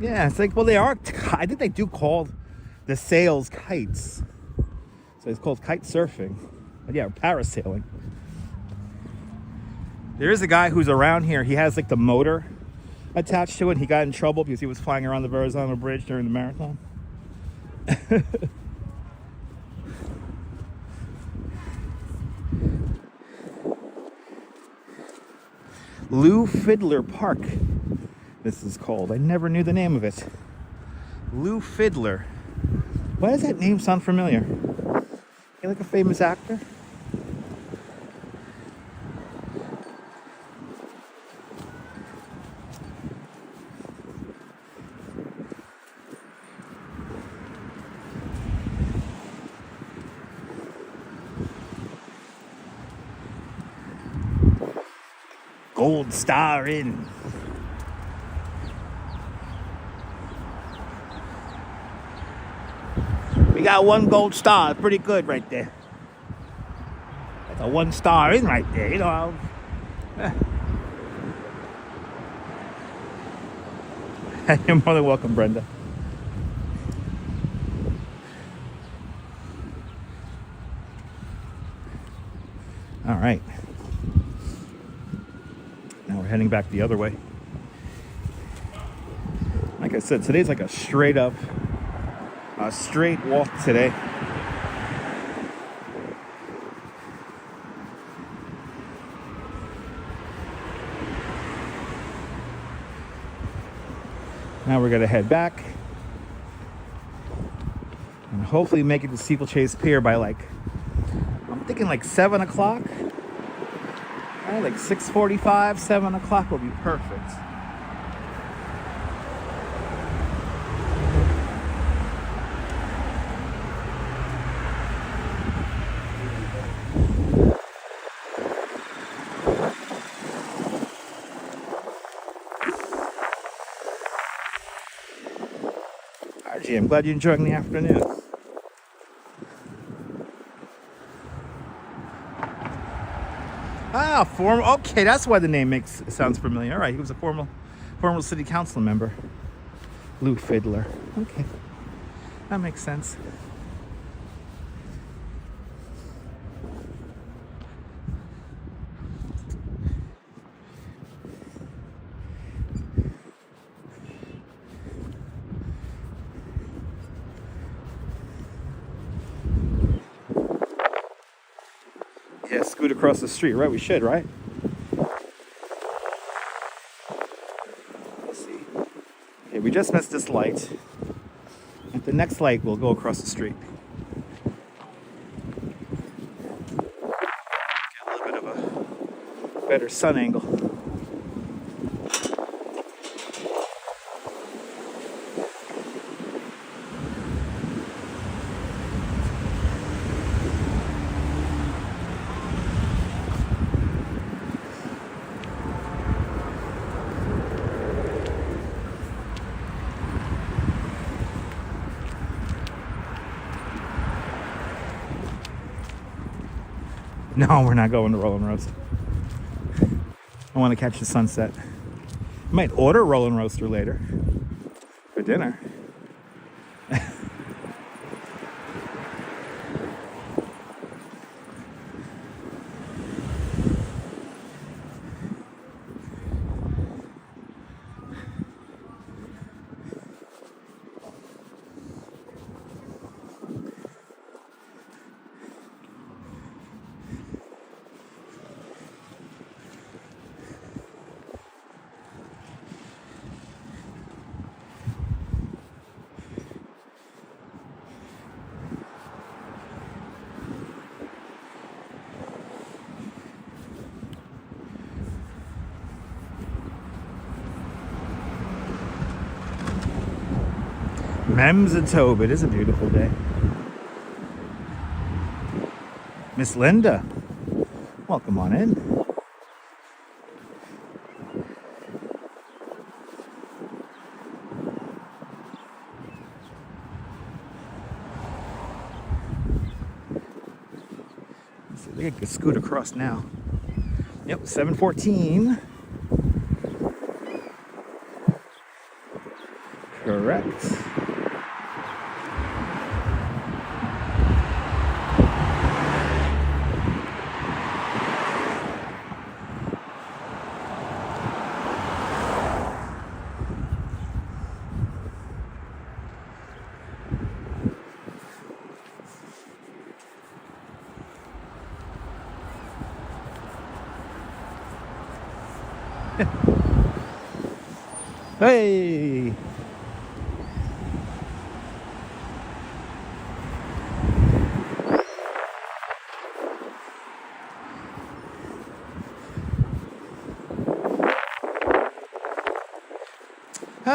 Yeah, it's like, well, they are, I think they do call the sails kites. So it's called kite surfing. But yeah, parasailing. There is a guy who's around here. He has like the motor attached to it. He got in trouble because he was flying around the Verizon bridge during the marathon. Lou Fiddler Park, this is called. I never knew the name of it. Lou Fiddler. Why does that name sound familiar? You like a famous actor? Gold Star Inn. We got one gold star, pretty good right there. That's a 1-star inn right there, you know. You're more than welcome, Brenda. All right. Now we're heading back the other way. Like I said, today's like a straight walk today. Now we're gonna head back and hopefully make it to Steeplechase Pier by like, I'm thinking like 7 o'clock. All right, like 6:45, 7 o'clock will be perfect. RG, I'm glad you're enjoying the afternoon. Ah, okay, that's why the name sounds familiar. All right, he was a former city council member. Lou Fiddler. Okay, that makes sense. Yeah, scoot across the street, right? We should, right? Let's see. Okay, we just missed this light. At the next light, we'll go across the street. Get a little bit of a better sun angle. No, we're not going to Roll and Roast. I want to catch the sunset. I might order Roll and Roaster later for dinner. Mems and Tobe, it is a beautiful day. Miss Linda, welcome on in. Let's see, they can scoot across now. Yep, 7:14. Correct. Hey!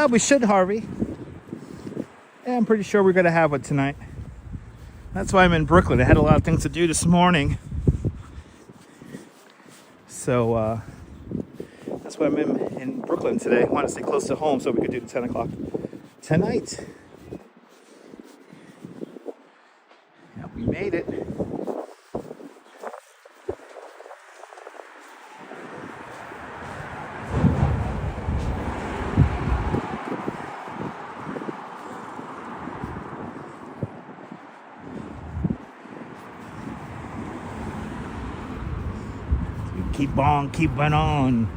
We should, Harvey. Yeah, I'm pretty sure we're gonna have one tonight. That's why I'm in Brooklyn. I had a lot of things to do this morning. So, that's why I'm in Brooklyn today. I want to stay close to home so we could do the 10 o'clock tonight. Yeah, we made it. Keep on keeping on.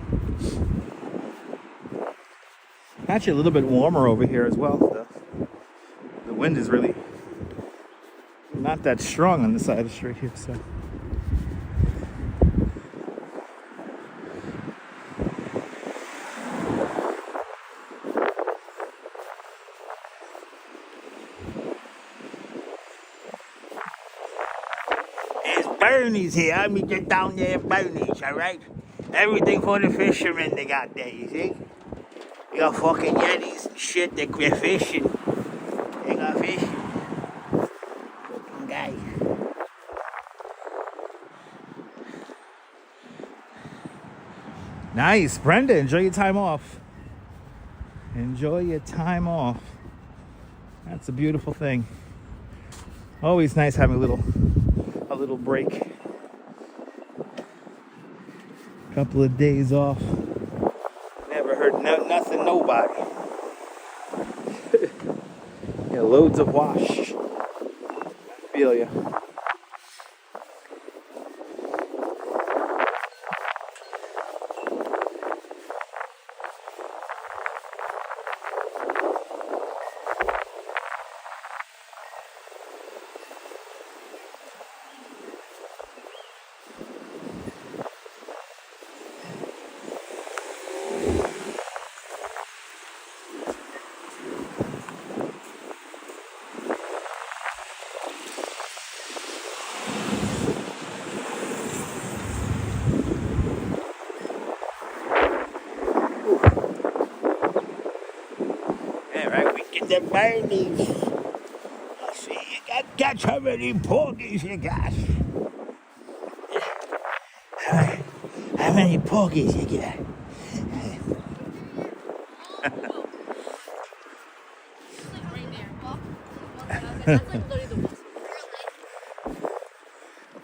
Actually, a little bit warmer over here as well. The wind is really not that strong on this side of the street here, so. Bernie's here. I meet you down there at Bernie's, alright? Everything for the fishermen they got there, you see? You got fucking yetis and shit that quit fishing. They got fishing. Fucking guy. Nice. Brenda, enjoy your time off. Enjoy your time off. That's a beautiful thing. Always nice having a little break. Couple of days off. Never heard nothing, nobody. Yeah, loads of wash. Feel ya. The Bernie's. I see you got how many porgies you got. How many porgies you got?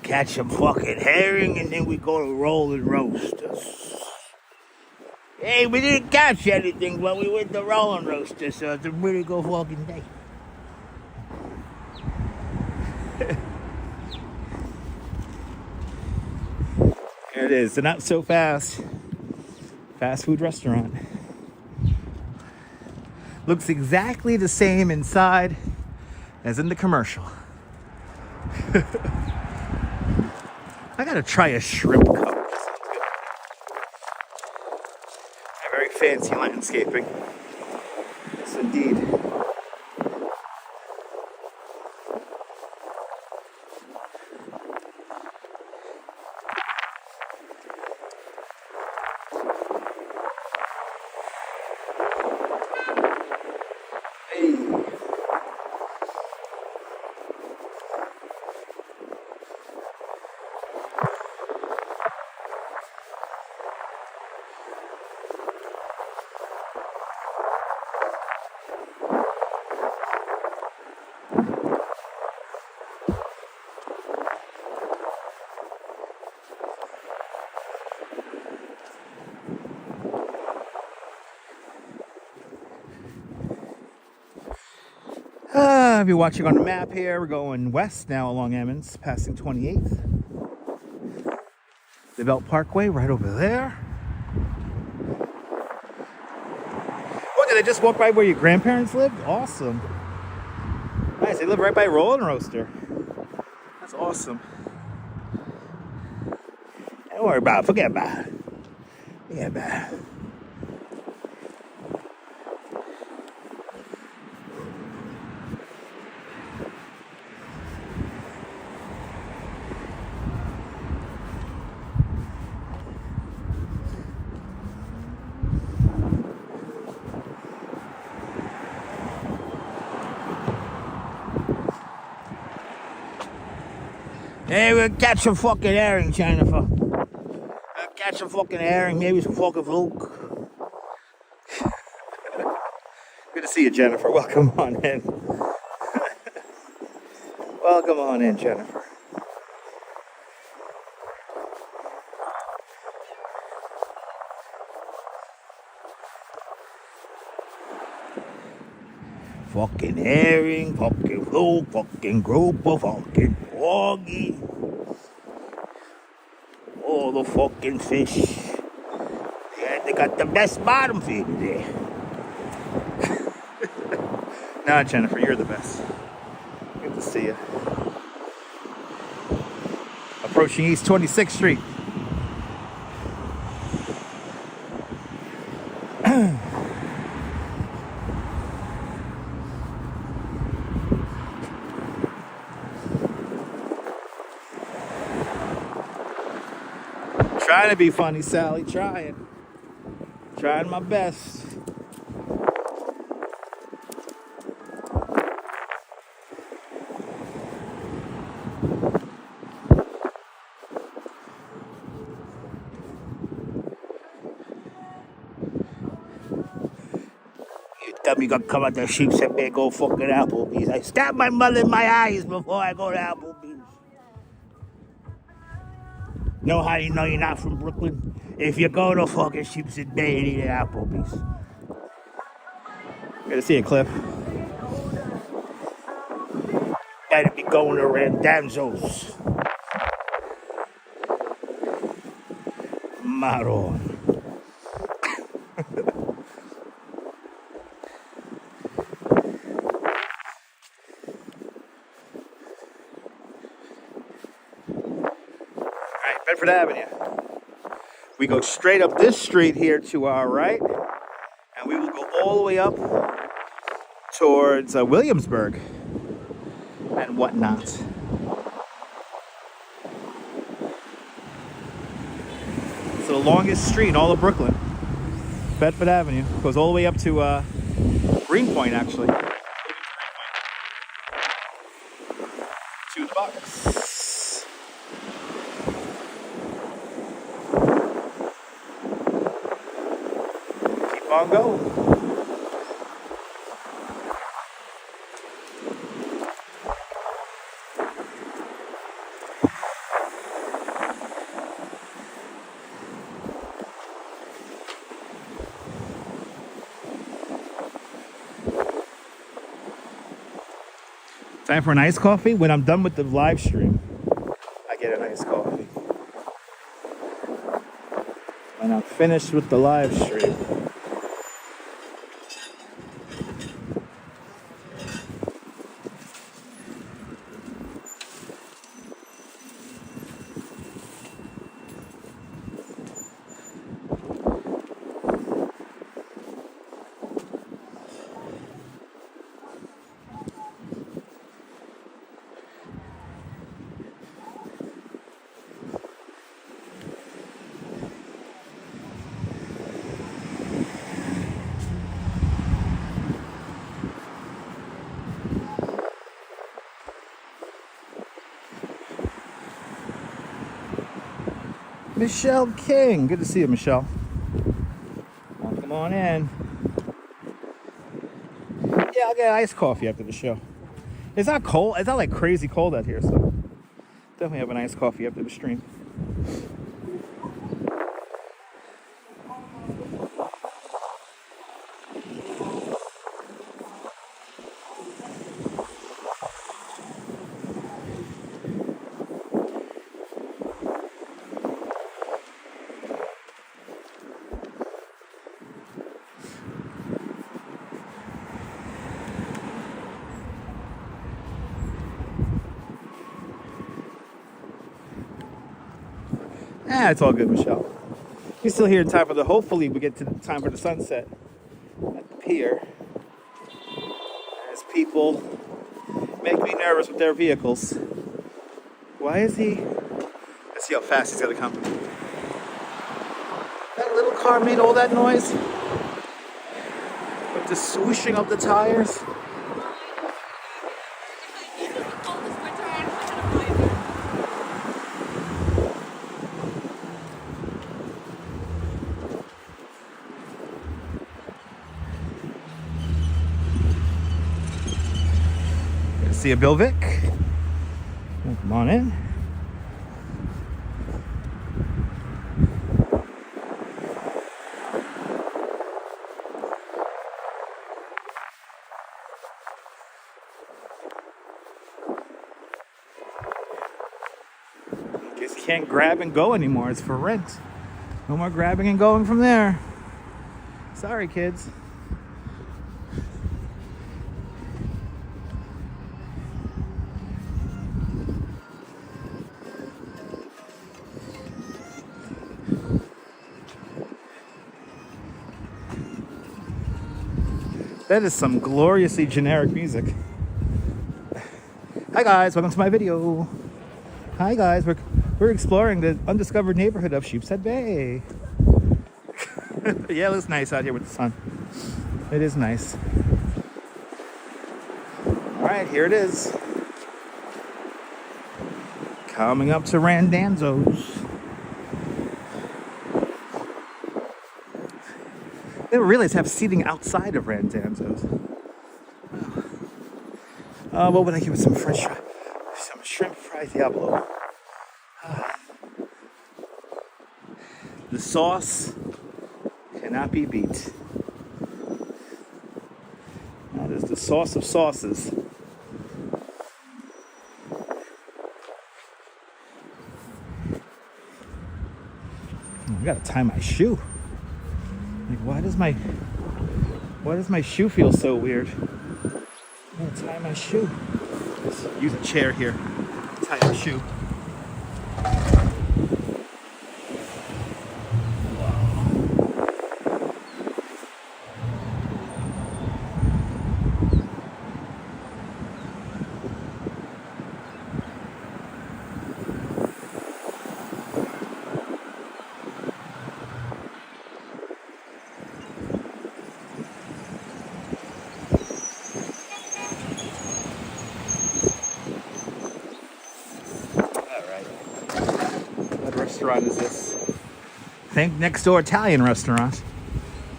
Catch some fucking herring and then we go to roll and roast us. Hey, we didn't catch anything, but we went to roll and roast us, so it's a really good fucking day. Here it is, the not so fast food restaurant. Looks exactly the same inside as in the commercial. I gotta try a shrimp cup. Very fancy landscaping. Yes, indeed. If you're watching on the map here, we're going west now along Emmons, passing 28th. The Belt Parkway right over there. Oh, did I just walk by where your grandparents lived? Awesome. Nice, they live right by Roll and Roaster. That's awesome. Don't worry about it, forget about it. Forget about it. Hey, we'll catch a fucking herring, Jennifer. We'll catch a fucking herring, maybe some fucking fluke. Good to see you, Jennifer. Welcome on in. Welcome on in, Jennifer. Fucking herring, fucking fluke, fucking grouper, fucking froggy. All the fucking fish. Yeah, they got the best bottom feeder there. Nah, Jennifer, you're the best. Good to see you. Approaching East 26th Street. Trying to be funny, Sally. Trying my best. You tell me you gonna come out to Sheepshead Bay, go fucking Applebee's. I stab my mother in my eyes before I go to Applebee's. Know how you know you're not from Brooklyn? If you go to fucking Sheepshead Bay and eat at Applebee's. Good to see you, Cliff. Gotta be going to Randazzo's. Maron. Bedford Avenue. We go straight up this street here to our right, and we will go all the way up towards Williamsburg and whatnot. It's the longest street in all of Brooklyn. Bedford Avenue goes all the way up to Greenpoint, actually. To the box. On go. Time for an iced coffee. When I'm done with the live stream, I get an iced coffee. When I'm finished with the live stream, Michelle King. Good to see you, Michelle. Come on in. Yeah, I'll get iced coffee after the show. It's not cold. It's not like crazy cold out here, so definitely have an iced coffee after the stream. It's all good, Michelle. You're still here in time for the, hopefully we get to the time for the sunset at the pier. As people make me nervous with their vehicles. Why is he? Let's see how fast he's gonna come. That little car made all that noise with the swooshing of the tires. See a Bill Vic? Come on in. Guess can't grab and go anymore. It's for rent. No more grabbing and going from there. Sorry, kids. That is some gloriously generic music. Hi guys, welcome to my video. Hi guys, we're exploring the undiscovered neighborhood of Sheepshead Bay. Yeah, it looks nice out here with the sun. It is nice. All right, here it is. Coming up to Randanzo's. They didn't realize they have seating outside of Randanzo's. What would I give it? Some French fries, some shrimp fried Diablo. The sauce cannot be beat. That is the sauce of sauces. I gotta tie my shoe. Like, why does my shoe feel so weird? I'm gonna tie my shoe. Let's use a chair here. Tie my shoe. Restaurant is this? Think next door Italian restaurant.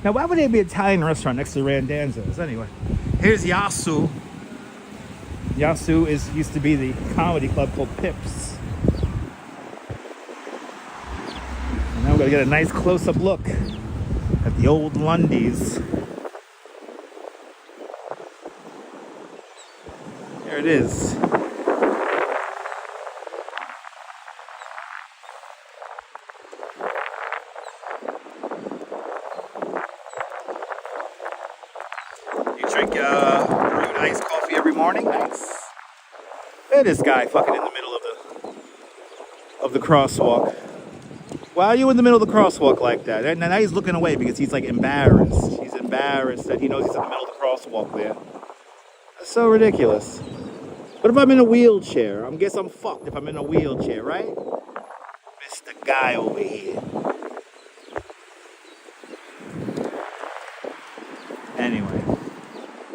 Now, why would there be an Italian restaurant next to Randanzo's? Anyway, here's Yasu. Yasu used to be the comedy club called Pips. And now we're gonna get a nice close-up look at the old Lundys. There it is. Drink brewed iced coffee every morning. Nice. Look at this guy fucking in the middle of the crosswalk. Why are you in the middle of the crosswalk like that? And now he's looking away because he's like embarrassed. He's embarrassed that he knows he's in the middle of the crosswalk there. That's so ridiculous. What if I'm in a wheelchair? I guess I'm fucked if I'm in a wheelchair, right? Mr. Guy over here. Anyway.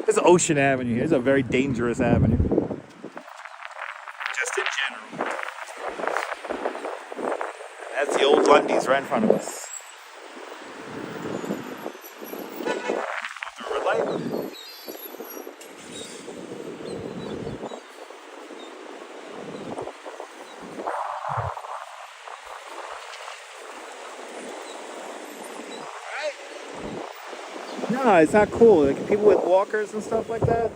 There's Ocean Avenue here. It's a very dangerous avenue. Just in general. That's the old Lundys right in front of us. Through a light. No, it's not cool. Like people with walkers and stuff like that.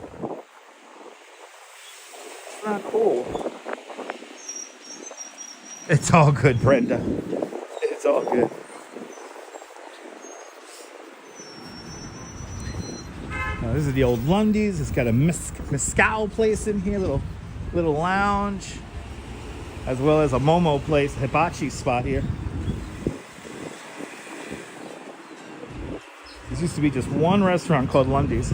It's not cool. It's all good, Brenda. It's all good. Now, this is the old Lundys. It's got a mezcal place in here, little lounge, as well as a Momo place, a hibachi spot here. This used to be just one restaurant called Lundy's.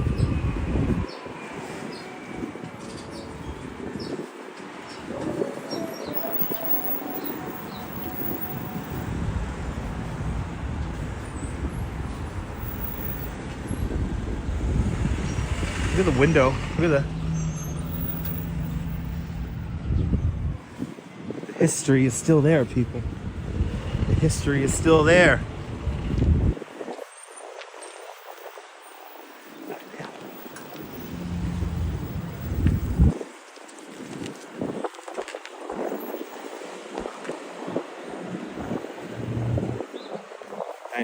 Look at the window. Look at the history is still there, people. The history is still there.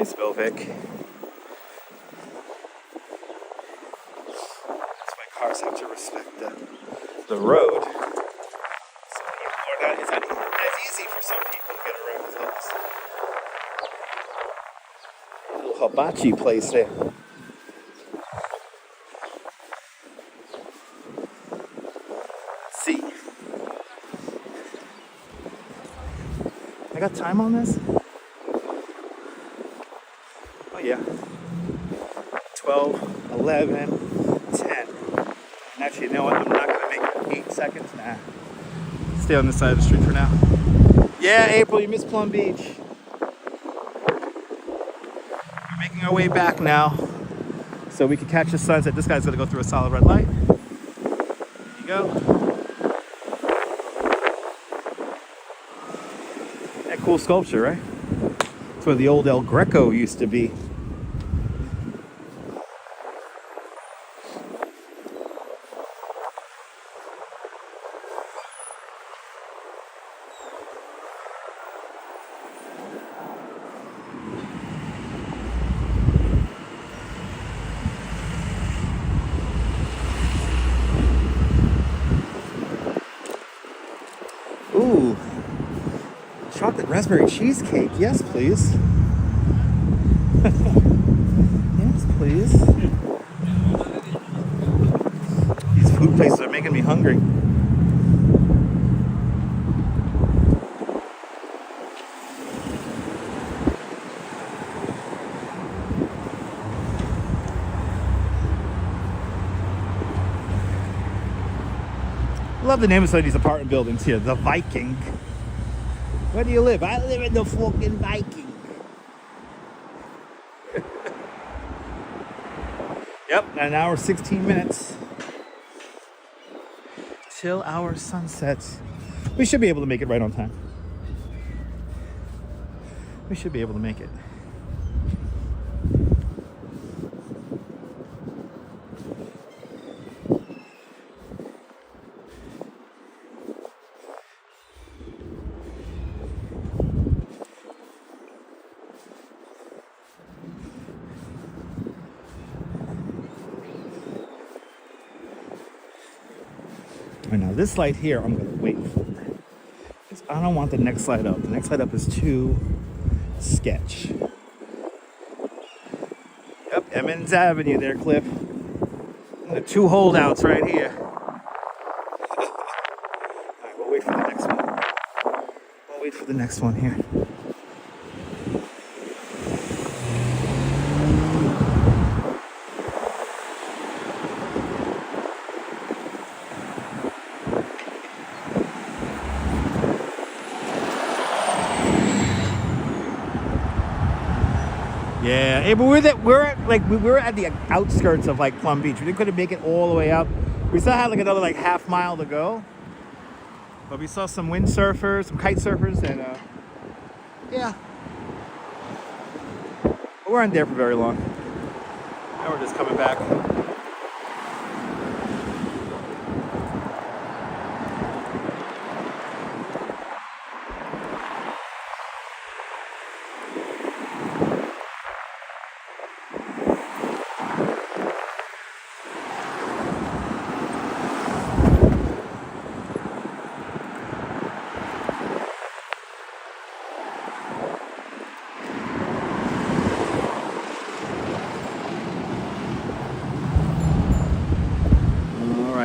Nice, Vilvic. That's why cars have to respect the road. Some people are not, it's not as easy for some people to get around as others. A little hibachi place there. Let's see. I got time on this? Oh yeah. 12, 11, 10. And actually, you know what? I'm not gonna make it 8 seconds. Nah. Stay on this side of the street for now. Yeah, April, you missed Plum Beach. We're making our way back now so we can catch the sunset. This guy's gonna go through a solid red light. There you go. That cool sculpture, right? That's where the old El Greco used to be. Ooh, chocolate raspberry cheesecake. Yes, please. Yes, please. These food places are making me hungry. Love the name of some of these apartment buildings here. The Viking. Where do you live? I live in the fucking Viking. Yep, 1 hour, 16 minutes. Till our sunset. We should be able to make it right on time. We should be able to make it. Right now, this light here, I'm gonna wait for. Because I don't want the next light up. The next light up is too sketch. Yep, Emmons Avenue there, Cliff. The 2 holdouts right here. Alright, we'll wait for the next one. We'll wait for the next one here. Yeah, hey, but we were at the outskirts of like Plum Beach. We couldn't make it all the way up. We still had like another like half mile to go. But we saw some windsurfers, some kite surfers, and yeah. But we weren't there for very long. Now we're just coming back.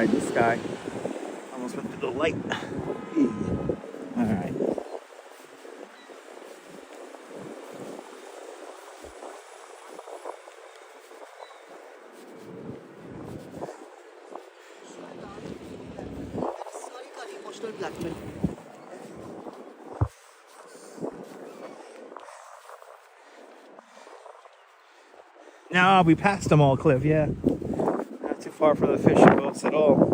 This guy almost went through the light. All right. No, we passed them all, Cliff, yeah. Not too far from the fishing boats at all.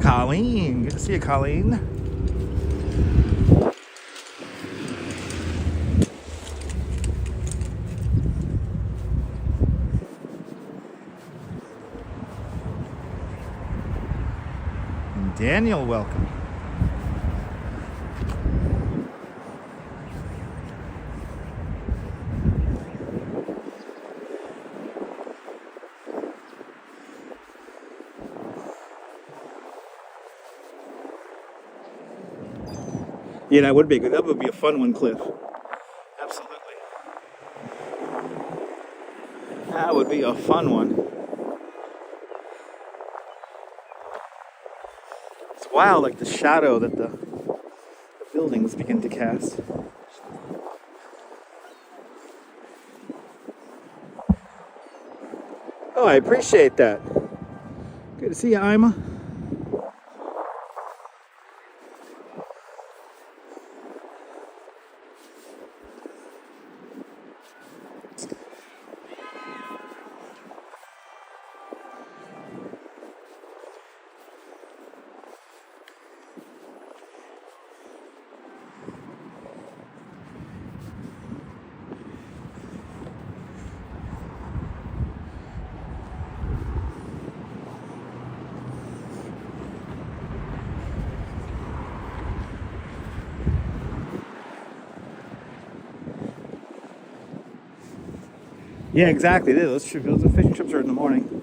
Colleen, good to see you, Colleen. Daniel, welcome. Yeah, that would be good. That would be a fun one, Cliff. Absolutely. That would be a fun one. It's wild, like the shadow that the buildings begin to cast. Oh, I appreciate that. Good to see you, Ima. Yeah, exactly. Those fishing trips are in the morning.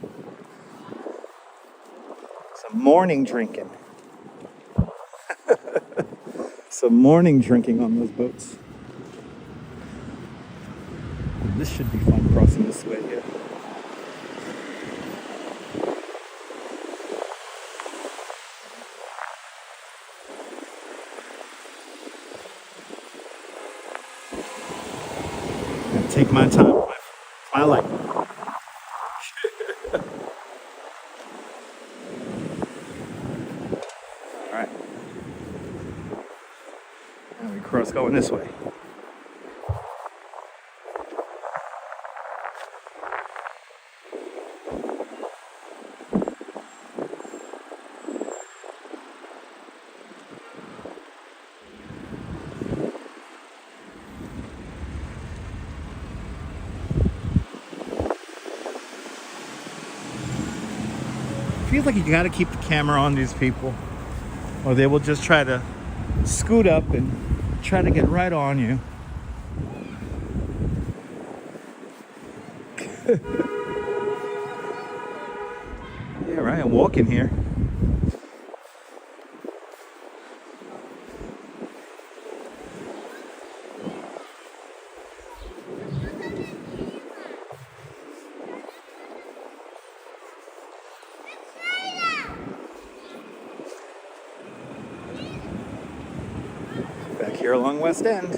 Some morning drinking. Some morning drinking on those boats. This should be fun crossing this way here. Gotta take my time. My life. All right. And we cross going this way. Feels like you gotta keep the camera on these people, or they will just try to scoot up and try to get right on you. Yeah, right. I'm walking here. Back here along West End.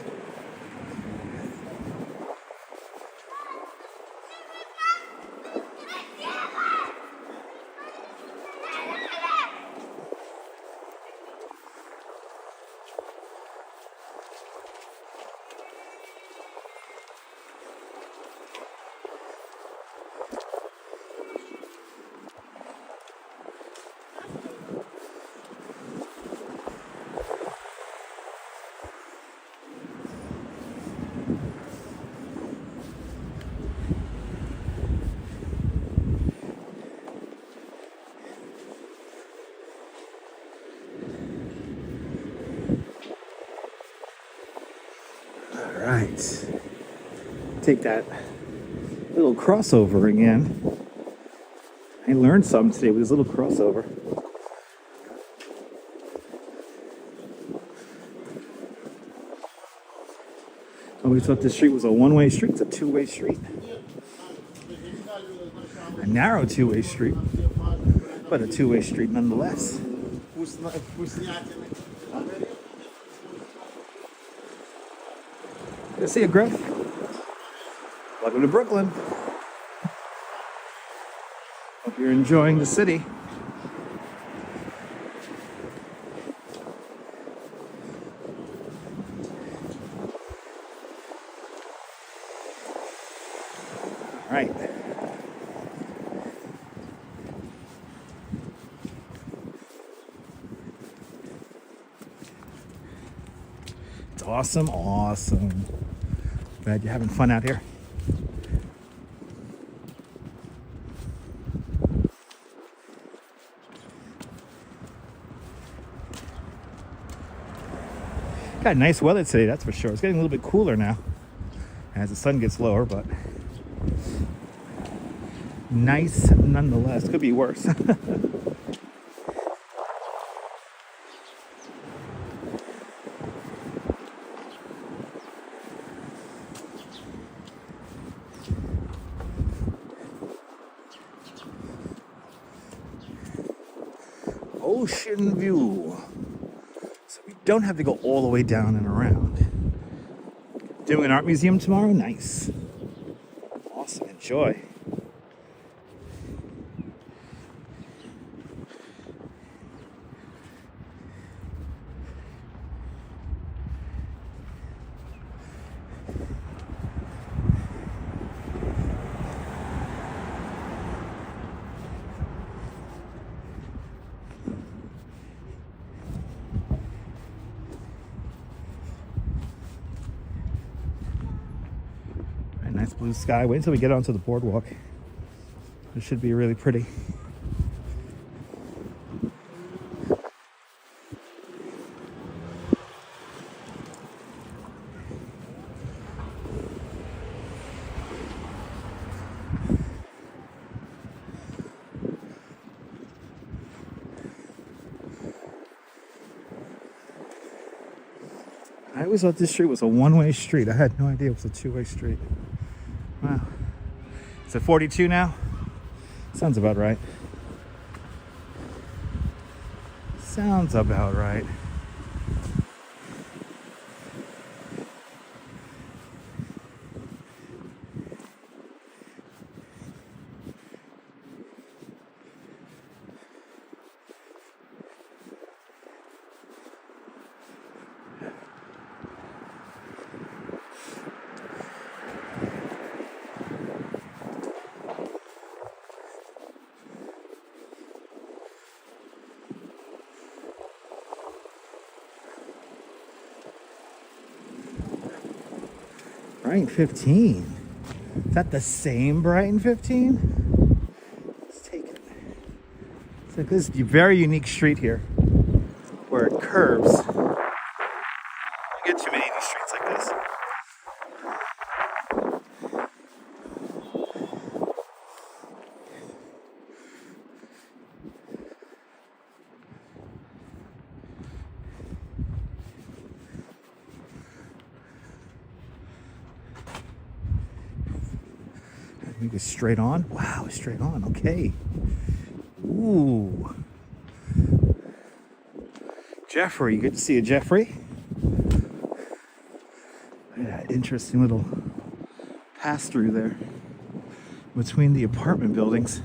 Right. Take that little crossover again. I learned something today with this little crossover. I always thought this street was a one-way street. It's a two-way street. A narrow two-way street, but a two-way street nonetheless. Good to see you, Griff. Welcome to Brooklyn. Hope you're enjoying the city. All right. It's awesome, awesome. Glad you're having fun out here. Got nice weather today, that's for sure. It's getting a little bit cooler now as the sun gets lower, but nice nonetheless. Could be worse. Ocean view. So we don't have to go all the way down and around. Doing an art museum tomorrow? Nice. Awesome. Enjoy. Nice blue sky. Wait until we get onto the boardwalk. It should be really pretty. I always thought this street was a one-way street. I had no idea it was a two-way street. Wow. Is it 42 now? Sounds about right. Sounds about right. Brighton 15. Is that the same Brighton 15? Let's take it. So this is a very unique street here where it curves. You get too many of these streets like this. Maybe straight on. Wow, straight on. Okay. Ooh. Jeffrey. Good to see you, Jeffrey. Yeah, interesting little pass through there between the apartment buildings.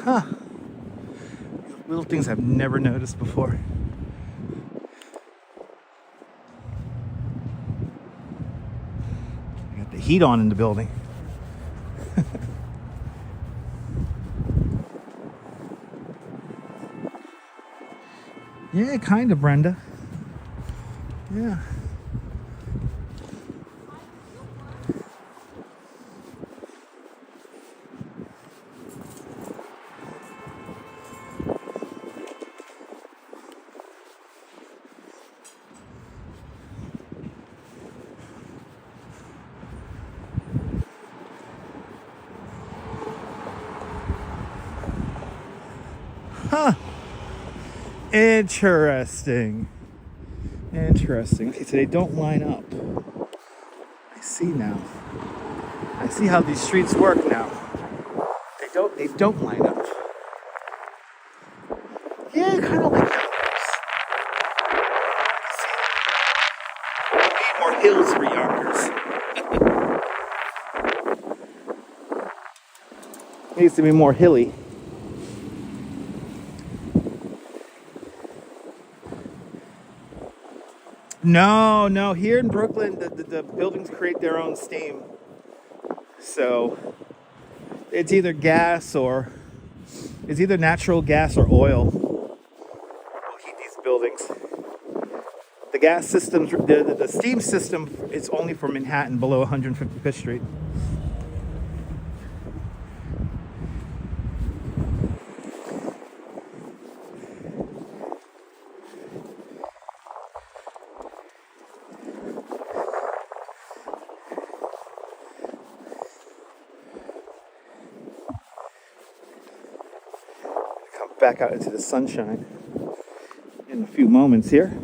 Huh. Little things I've never noticed before. I got the heat on in the building. Yeah, kind of, Brenda. Yeah. Huh. Interesting. Interesting. Okay, so they don't line up. I see now. I see how these streets work now. They don't line up. Yeah, kind of like Yonkers. We need more hills for Yonkers. Needs to be more hilly. No. Here in Brooklyn, the buildings create their own steam. So it's either gas or it's either natural gas or oil will heat these buildings. The gas system, the steam system is only for Manhattan below 155th Street. back out into the sunshine in a few moments here.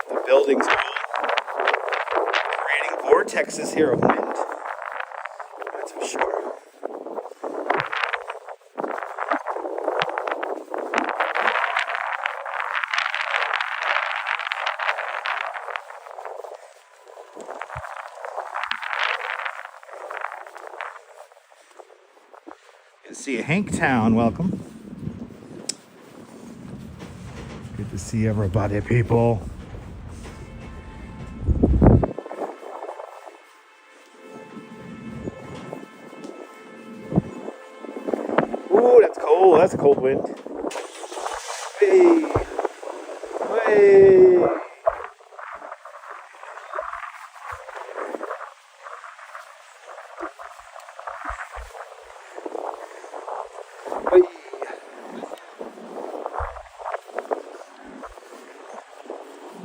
The buildings are creating vortexes here of wind. That's for sure. Good to see you, Hanktown. Welcome. Good to see everybody, people. Ooh, that's cold. That's a cold wind. Hey. Hey. Hey.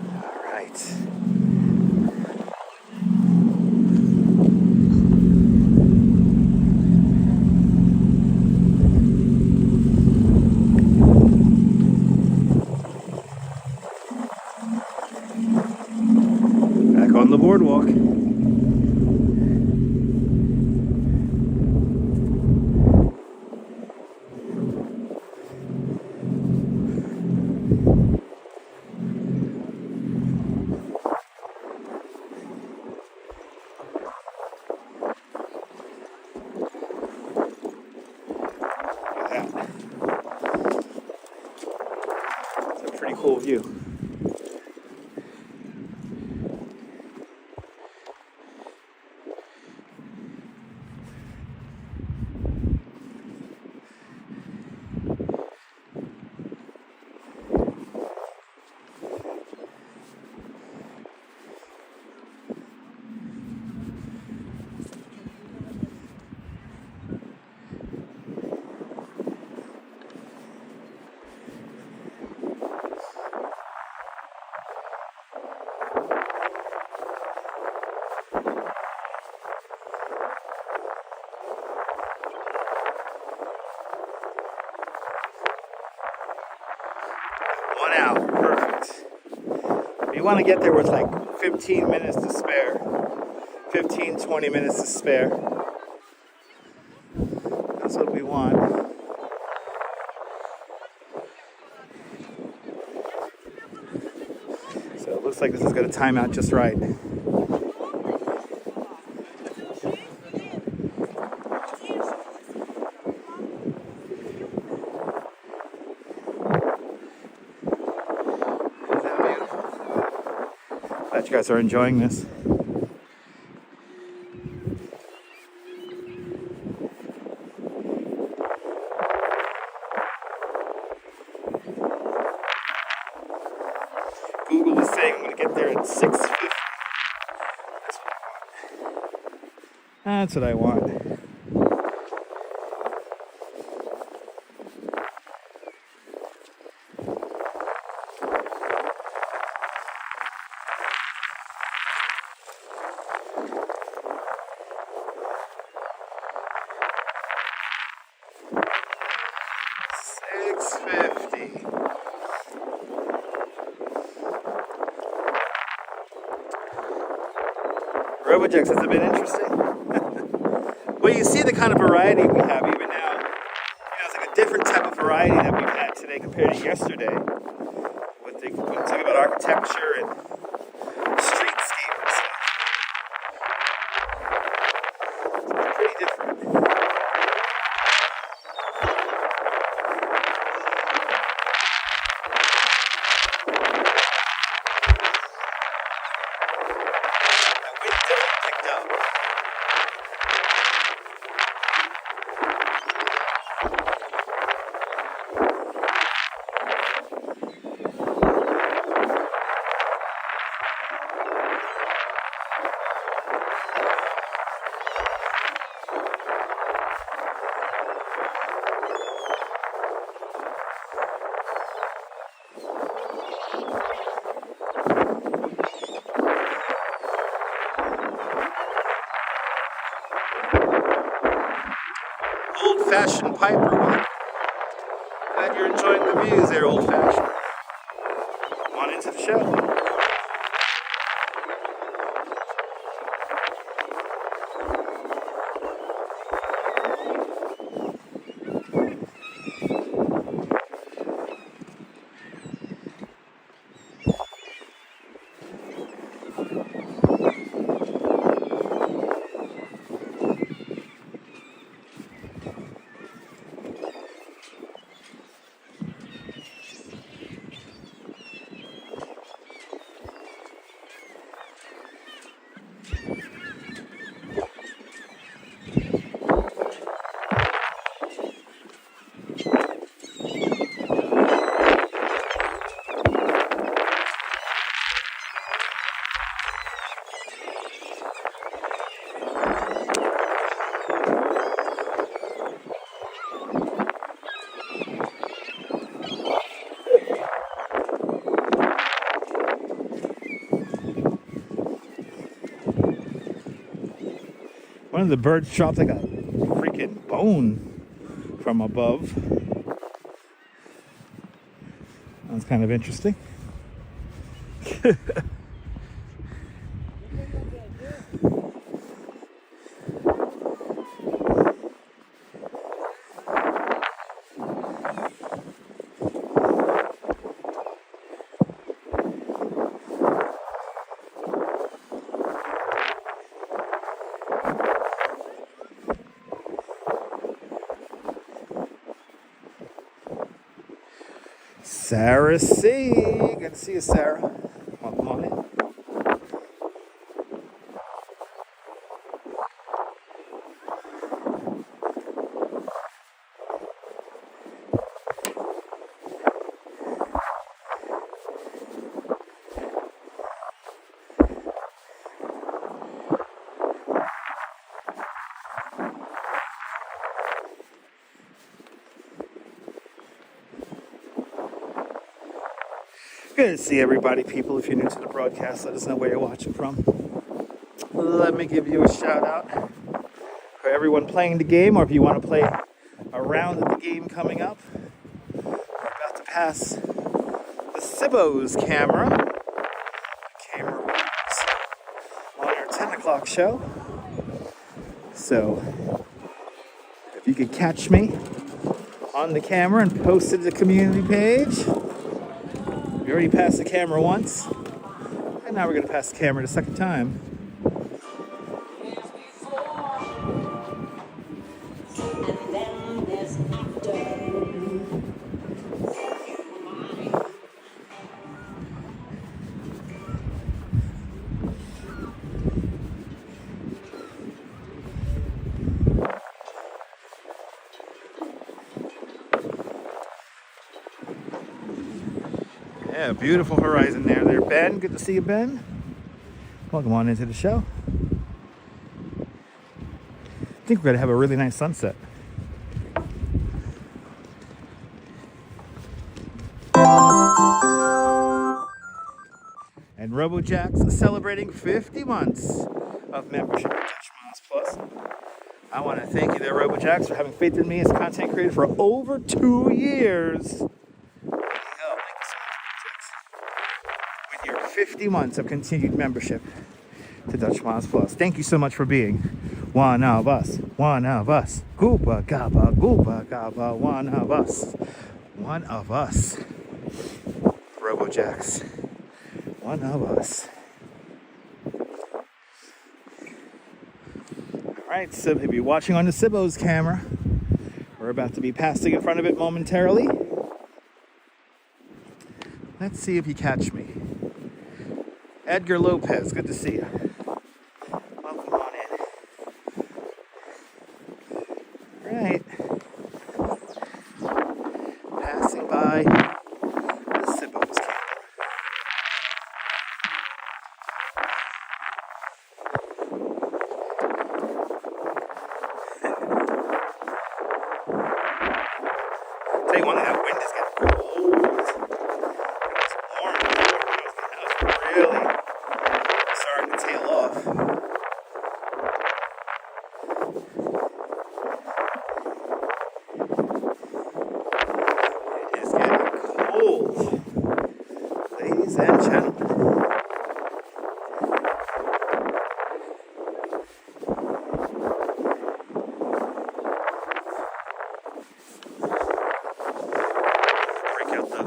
All right. Back on the boardwalk. It's a pretty cool view. One out, perfect. You want to get there with like 15 minutes to spare. 15, 20 minutes to spare. That's what we want. So it looks like this is going to time out just right. Glad you guys are enjoying this. Google is saying I'm going to get there at 6:50. That's what I want. Robojects, has it been interesting? Well, you see the kind of variety we have even now. You know, it's like a different type of variety that we've had today compared to yesterday. When talking about architecture and streetscape and stuff. It's pretty different. old-fashioned pipe or what? Glad you're enjoying the views there, old-fashioned. On into the show. One of the birds dropped like a freaking bone from above. That was kind of interesting. Sarah C. Good to see you, Sarah. Welcome on in. Good to see everybody, people. If you're new to the broadcast, let us know where you're watching from. Let me give you a shout out for everyone playing the game, or if you want to play a round of the game coming up. We're about to pass the Sibbo's camera. The camera works on our 10 o'clock show. So, if you could catch me on the camera and post it to the community page. We already passed the camera once, and now we're going to pass the camera the second time. Yeah, beautiful horizon there, Ben. Good to see you, Ben. Welcome on into the show. I think we're going to have a really nice sunset. And RoboJax is celebrating 50 months of membership at Touch Miles Plus. I want to thank you there, RoboJax, for having faith in me as a content creator for over 2 years. 50 months of continued membership to Dutch Miles Plus. Thank you so much for being one of us. One of us. Gooba gaba, gooba gaba, one of us. One of us. RoboJax. One of us. Alright, so if you're watching on the Sibbo's camera, we're about to be passing in front of it momentarily. Let's see if you catch me. Edgar Lopez, good to see you. Welcome on in. Right. Passing by the Sibbo's camera. Tell you one thing, that wind is getting cold. It's warm. That was really starting to tail off. and gentlemen. Break out the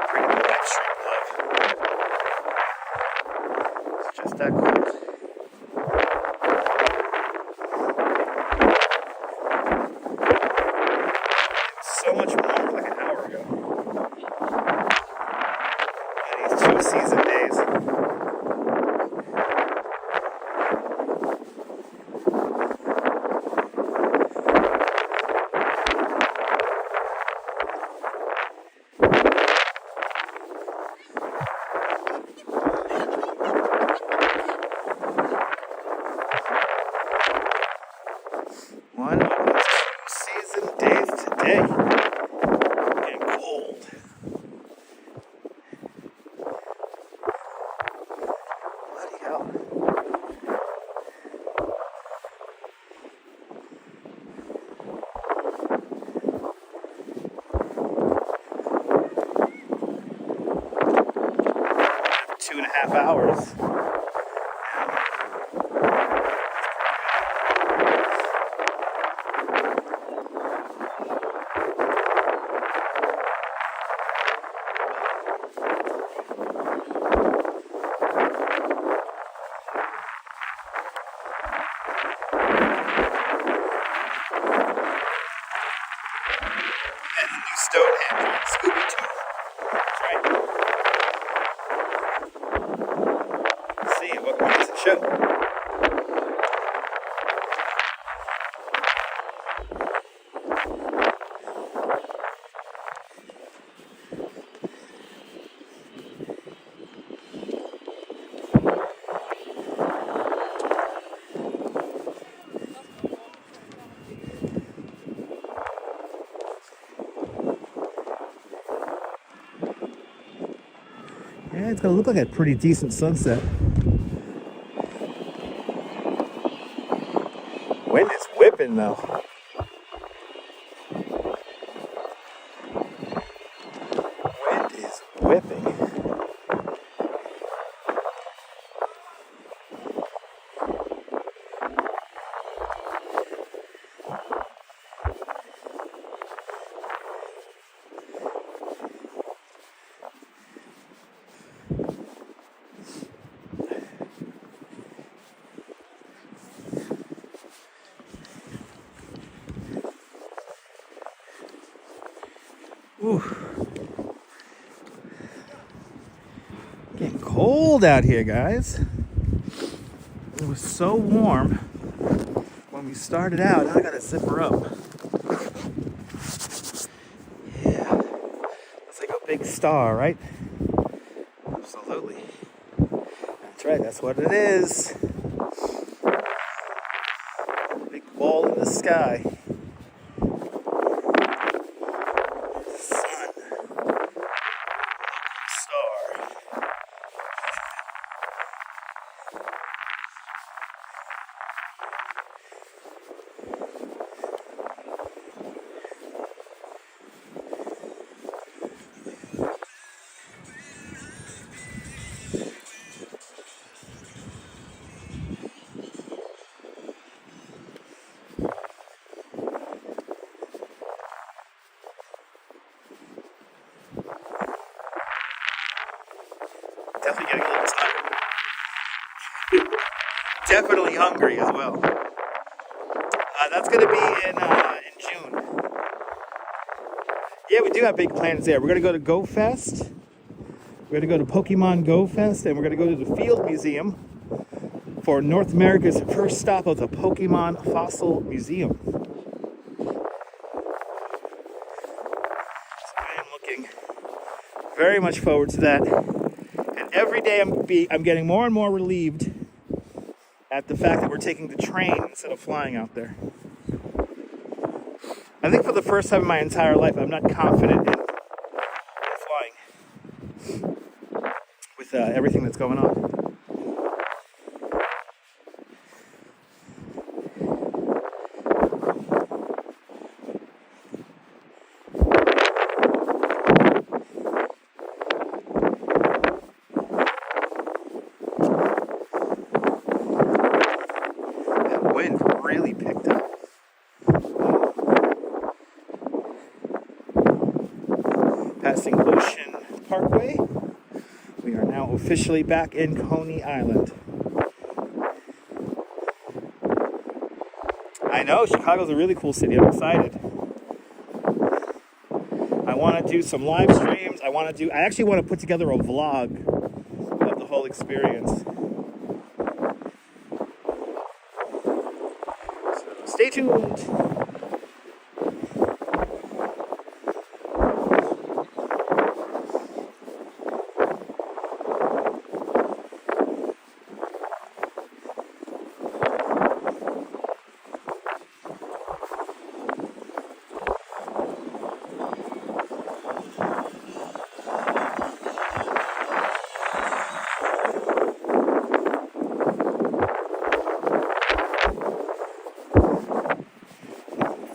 pretty live stream love. It's just that cool. So much more like an hour ago. And these 2 season days. One of the 2 season days today. And cold. Bloody hell. Two and a half hours. And the new Stonehenge on Scooby-Doo. That's right. Let's see, what does it show? Yeah, it's gonna look like a pretty decent sunset. Wind is whipping though. Wind is whipping. Ooh. Getting cold out here, guys. It was so warm when we started out. I gotta zipper up. Yeah. Looks like a big star, right? Absolutely. That's right, that's what it is. Big ball in the sky. Definitely getting a little tired. Definitely hungry as well. That's going to be in June. Yeah, we do have big plans there. We're going to go to Go Fest. We're going to go to Pokemon Go Fest, and we're going to go to the Field Museum for North America's first stop of the Pokemon Fossil Museum. So I am looking very much forward to that. And every day I'm getting more and more relieved at the fact that we're taking the train instead of flying out there. I think for the first time in my entire life, I'm not confident in flying with everything that's going on. passing Ocean Parkway. We are now officially back in Coney Island. I know, Chicago's a really cool city. I'm excited. I want to do some live streams. I actually want to put together a vlog of the whole experience. So stay tuned.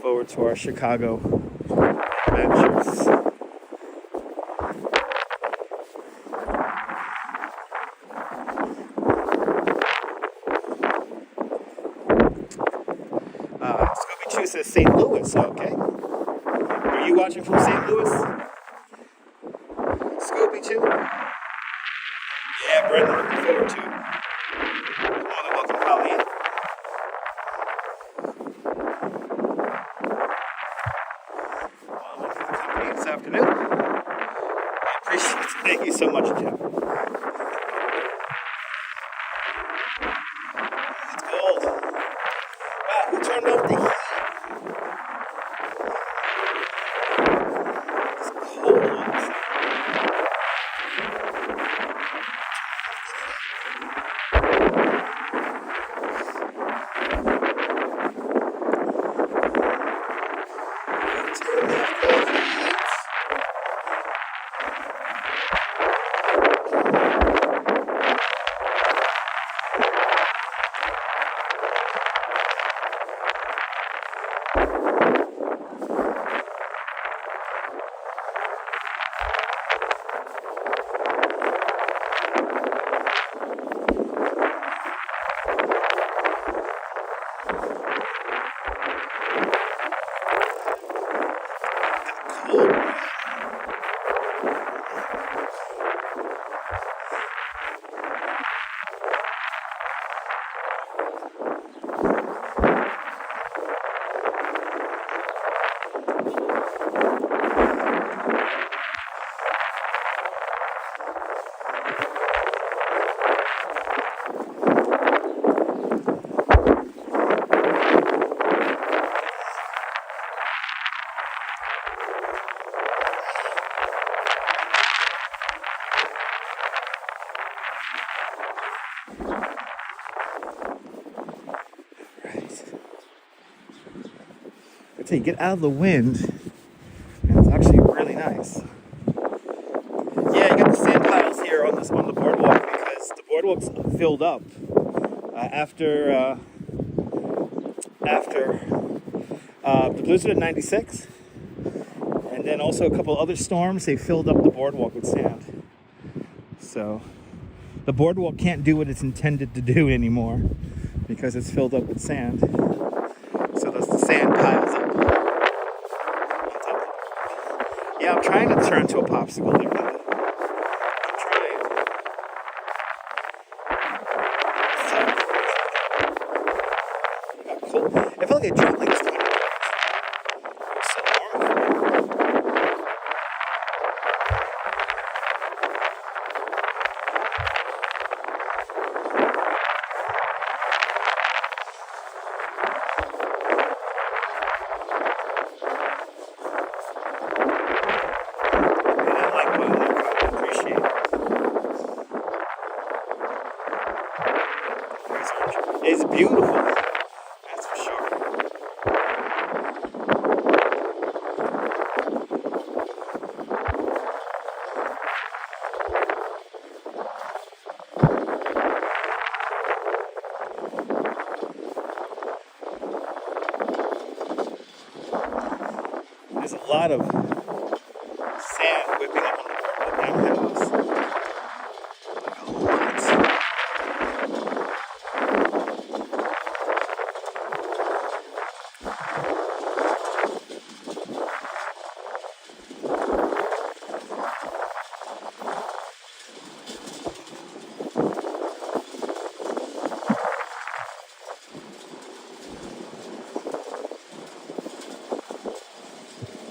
Forward to our Chicago adventures. Scooby-Choo says St. Louis, okay. Are you watching from St. Louis? Scooby-Choo? Yeah, Brendan, looking forward to. More than welcome, Colleen. This afternoon. I appreciate it. Thank you so much, Jim. It's cold. Wow, who turned off the heat? It's cold. You get out of the wind, and it's actually really nice. Yeah, you got the sand piles here on the boardwalk because the boardwalk's filled up after the blizzard of '96, and then also a couple other storms. They filled up the boardwalk with sand, so the boardwalk can't do what it's intended to do anymore because it's filled up with sand. So the sand piles up. Yeah, I'm trying to turn to a popsicle there. I'm trying. Cool. I felt like it dropped like this. It was so warm. It's beautiful, that's for sure. There's a lot of sand whipping up on the downhills.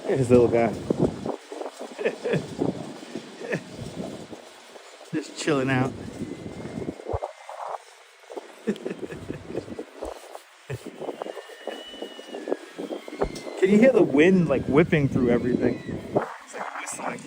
Here's the little guy. Just chilling out. Can you hear the wind like whipping through everything? It's like whistling.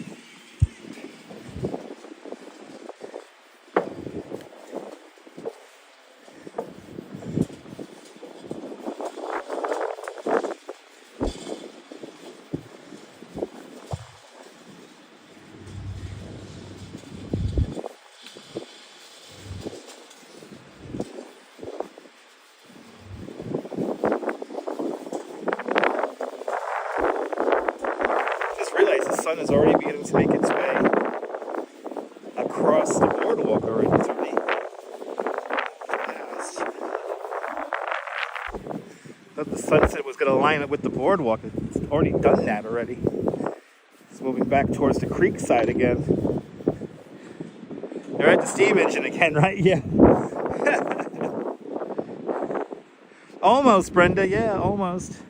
Sun is already beginning to make its way across the boardwalk already. It's already fast. Thought the sunset was going to line up with the boardwalk. It's already done that already. It's moving back towards the creek side again. They're at the steam engine again, right? Yeah. Almost, Brenda. Yeah, almost.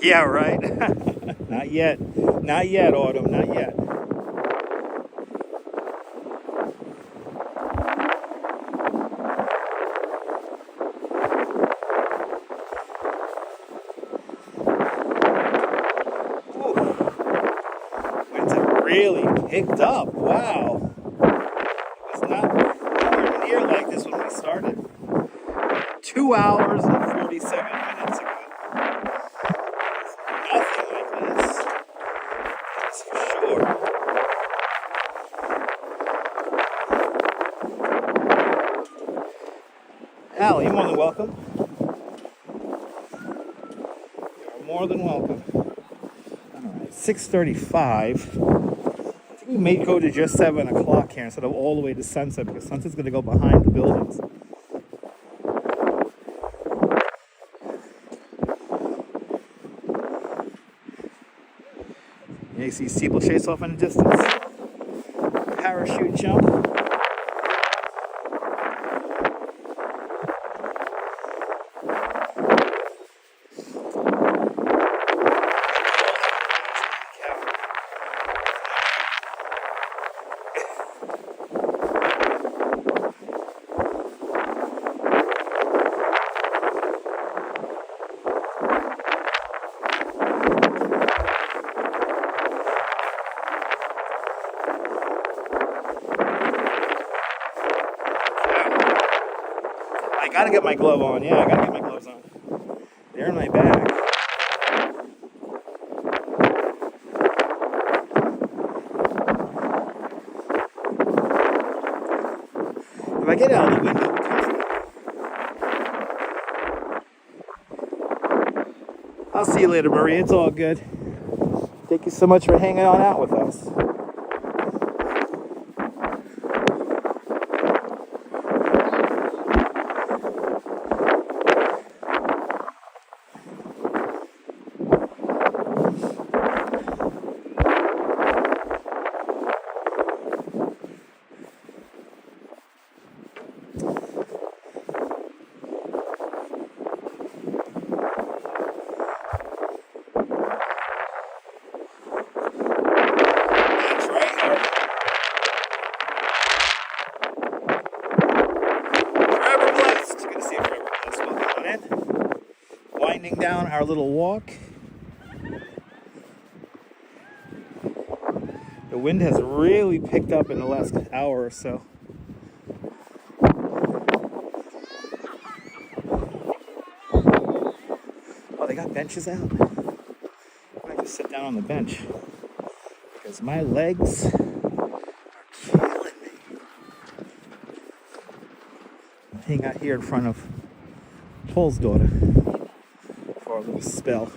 Yeah, right. Not yet. Not yet, Autumn. Not yet. Ooh. Winds have really picked up. Wow. It was not nowhere near like this when we started. 2 hours and 47 minutes ago. Al, you're more than welcome. You're more than welcome. Alright, 6:35. I think we may go to just 7 o'clock here instead of all the way to sunset because sunset's going to go behind the buildings. You see Steeplechase off in the distance. Parachute jump. I gotta get my glove on. Yeah, I gotta get my gloves on. They're in my bag. If I get out of the window, I'll see you later, Marie. It's all good. Thank you so much for hanging on out with us. Down our little walk. The wind has really picked up in the last hour or so. Oh, they got benches out. I might just sit down on the bench because my legs are killing me. I'm hanging out here in front of Paul's daughter. A little spell.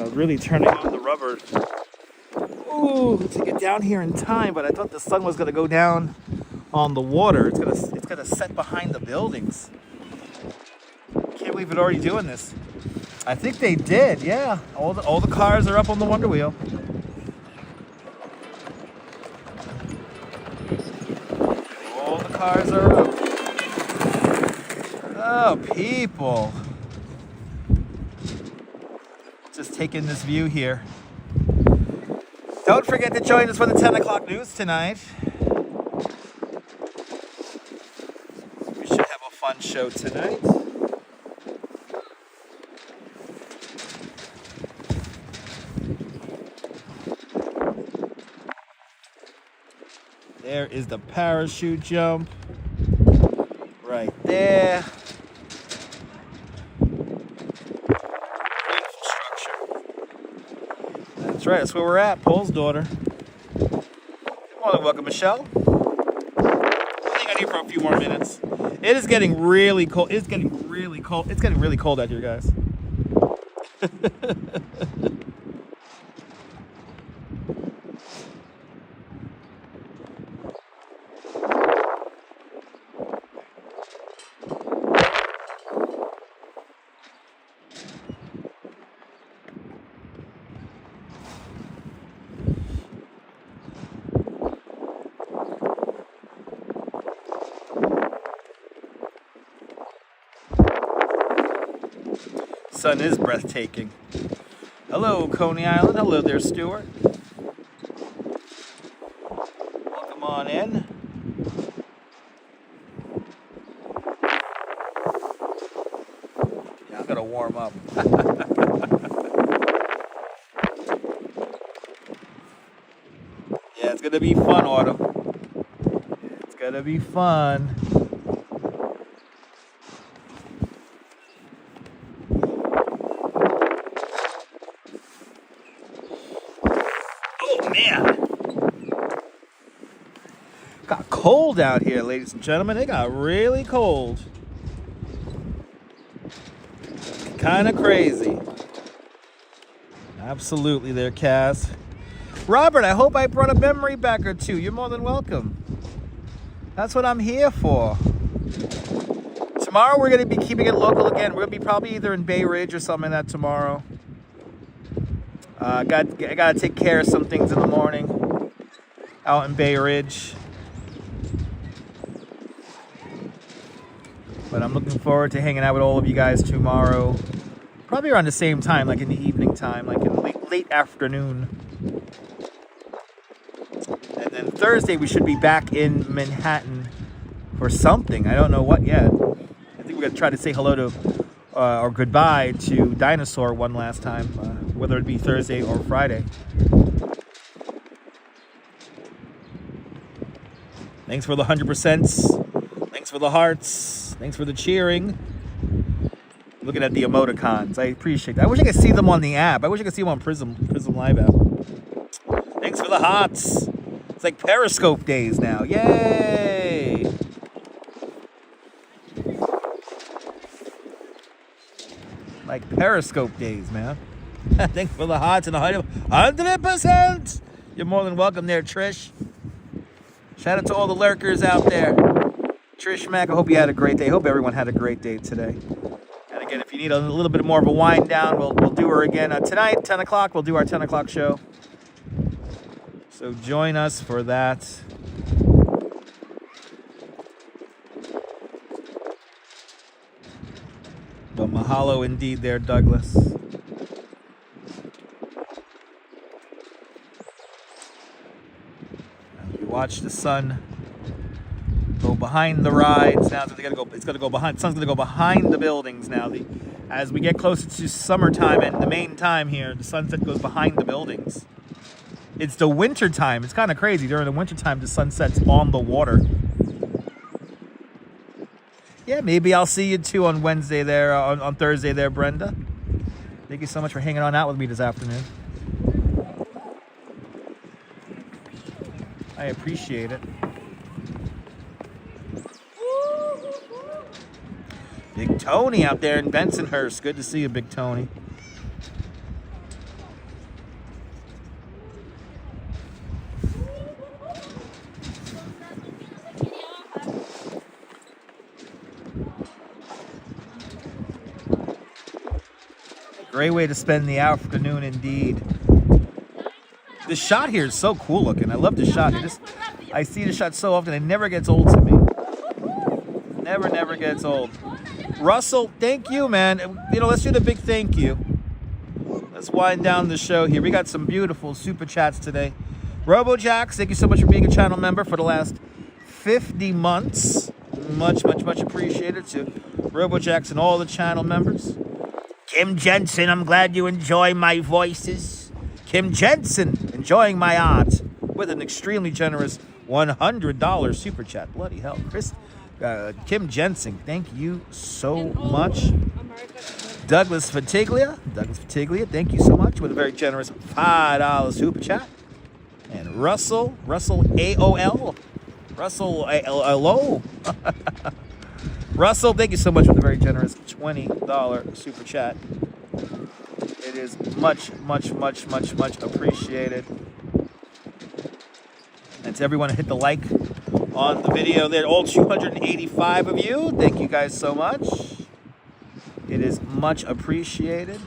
Really turning on the rubber. Ooh, to get down here in time, but I thought the sun was gonna go down on the water. It's gonna set behind the buildings. Can't believe it's already doing this. I think they did, yeah. All the cars are up on the Wonder Wheel. All the cars are up. Oh, people. Just taking this view here. Don't forget to join us for the 10 o'clock news tonight. We should have a fun show tonight. There is the parachute jump. Right there. Beautiful structure. That's right, that's where we're at. Paul's daughter. Good morning, welcome, Michelle. I'll hang out here for a few more minutes. It is getting really cold. It's getting really cold. It's getting really cold out here, guys. Sun is breathtaking. Hello, Coney Island. Hello there, Stuart. Welcome on in. Yeah, I'm gonna warm up. Yeah, it's gonna be fun, Autumn. It's gonna be fun. Cold out here, ladies and gentlemen. It got really cold. Kind of crazy. Absolutely there, Cass. Robert, I hope I brought a memory back or two. You're more than welcome. That's what I'm here for. Tomorrow we're going to be keeping it local again. We're going to be probably either in Bay Ridge or something like that tomorrow. I got to take care of some things in the morning out in Bay Ridge. But I'm looking forward to hanging out with all of you guys tomorrow. Probably around the same time, like in the evening time, like in late afternoon. And then Thursday, we should be back in Manhattan for something. I don't know what yet. I think we're going to try to say hello to, or goodbye to Dinosaur one last time, whether it be Thursday or Friday. Thanks for the 100%. Thanks for the hearts. Thanks for the cheering. Looking at the emoticons. I appreciate that. I wish I could see them on the app. I wish I could see them on Prism Live app. Thanks for the hearts. It's like Periscope days now. Yay! Like Periscope days, man. Thanks for the hearts and the 100%. You're more than welcome there, Trish. Shout out to all the lurkers out there. Trish Mack, I hope you had a great day. I hope everyone had a great day today. And again, if you need a little bit more of a wind down, we'll do her again tonight, 10 o'clock. We'll do our 10 o'clock show. So join us for that. But mahalo indeed there, Douglas. As we watch the sun go behind the rides. Now it's gonna go behind. The sun's gonna go behind the buildings now. As we get closer to summertime and the main time here, the sunset goes behind the buildings. It's the winter time. It's kind of crazy. During the winter time, the sun sets on the water. Yeah, maybe I'll see you too on Wednesday there, on Thursday there, Brenda. Thank you so much for hanging on out with me this afternoon. I appreciate it. Big Tony out there in Bensonhurst. Good to see you, Big Tony. Great way to spend the afternoon indeed. The shot here is so cool looking. I love the shot. I see the shot so often. It never gets old to me. Never gets old. Russell, thank you, man. You know, let's do the big thank you. Let's wind down the show here. We got some beautiful super chats today. RoboJax, thank you so much for being a channel member for the last 50 months. Much appreciated to RoboJax and all the channel members. Kim Jensen, I'm glad you enjoy my voices. Kim Jensen, enjoying my art with an extremely generous $100 super chat. Bloody hell. Kim Jensen, thank you so much. Douglas Fatiglia, thank you so much with a very generous $5 super chat. And Russell AOL, Russell, thank you so much for the very generous $20 super chat. It is much appreciated. And to everyone who hit the like on the video there, all 285 of you, thank you guys so much. It is much appreciated.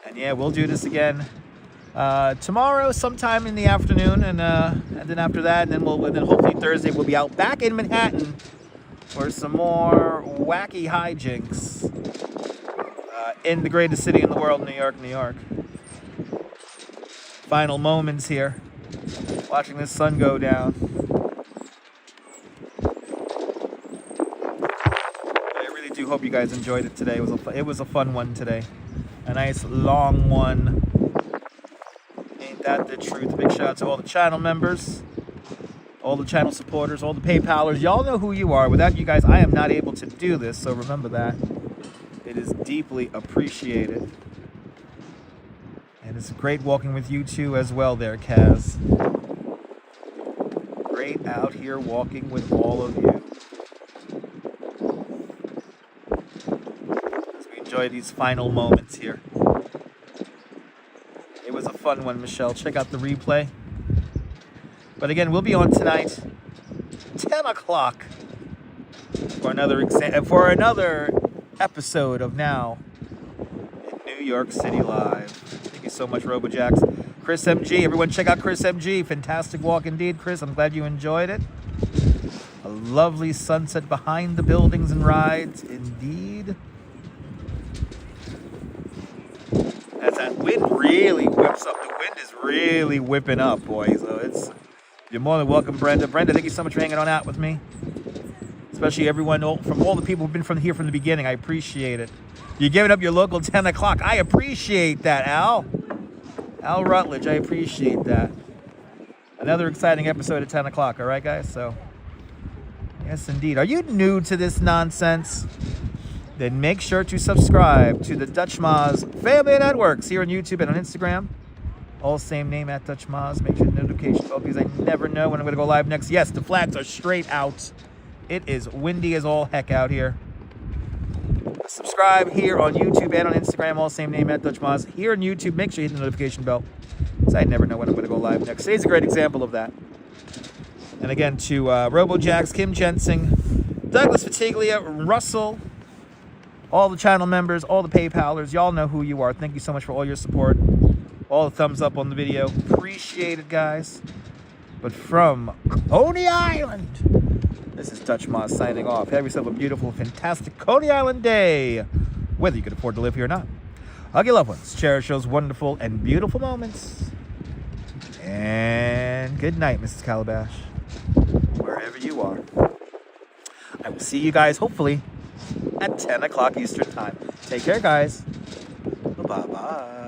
And yeah, we'll do this again tomorrow sometime in the afternoon, and then after that, and then hopefully Thursday we'll be out back in Manhattan for some more wacky hijinks in the greatest city in the world, New York. Final moments here, watching the sun go down. I really do hope you guys enjoyed it today. It was a fun one today, a nice long one. Ain't that the truth? Big shout out to all the channel members, all the channel supporters, all the PayPalers. Y'all know who you are. Without you guys, I am not able to do this, so remember that. It is deeply appreciated. And it's great walking with you too as well there, Kaz. Great out here walking with all of you. As we enjoy these final moments here. It was a fun one, Michelle. Check out the replay. But again, we'll be on tonight, 10 o'clock, for another episode of Now in New York City Live. Thank you so much, RoboJax. Chris MG, everyone check out Chris MG. Fantastic walk indeed, Chris. I'm glad you enjoyed it. A lovely sunset behind the buildings and rides, indeed. As that wind really whips up. The wind is really whipping up, boys. So you're more than welcome, Brenda. Brenda, thank you so much for hanging on out with me. Especially everyone, from all the people who've been from here from the beginning. I appreciate it. You're giving up your local 10 o'clock. I appreciate that, Al. Al Rutledge, I appreciate that. Another exciting episode at 10 o'clock, all right, guys? So, yes, indeed. Are you new to this nonsense? Then make sure to subscribe to the Dutch Maz Family Networks here on YouTube and on Instagram. All same name at Dutch Maz. Make sure the notification bell, because I never know when I'm going to go live next. Yes, the flags are straight out. It is windy as all heck out here. Subscribe here on YouTube and on Instagram. All same name at Dutch Maz. Here on YouTube, make sure you hit the notification bell, because I never know when I'm going to go live next. Today's a great example of that. And again, to RoboJax, Kim Jensen, Douglas Fatiglia, Russell, all the channel members, all the PayPalers, y'all know who you are. Thank you so much for all your support. All the thumbs up on the video. Appreciate it, guys. But from Coney Island, this is Dutch Maz signing off. Have yourself a beautiful, fantastic Coney Island day, whether you can afford to live here or not. Hug your loved ones. Cherish those wonderful and beautiful moments. And good night, Mrs. Calabash, wherever you are. I will see you guys, hopefully, at 10 o'clock Eastern Time. Take care, guys. Bye-bye.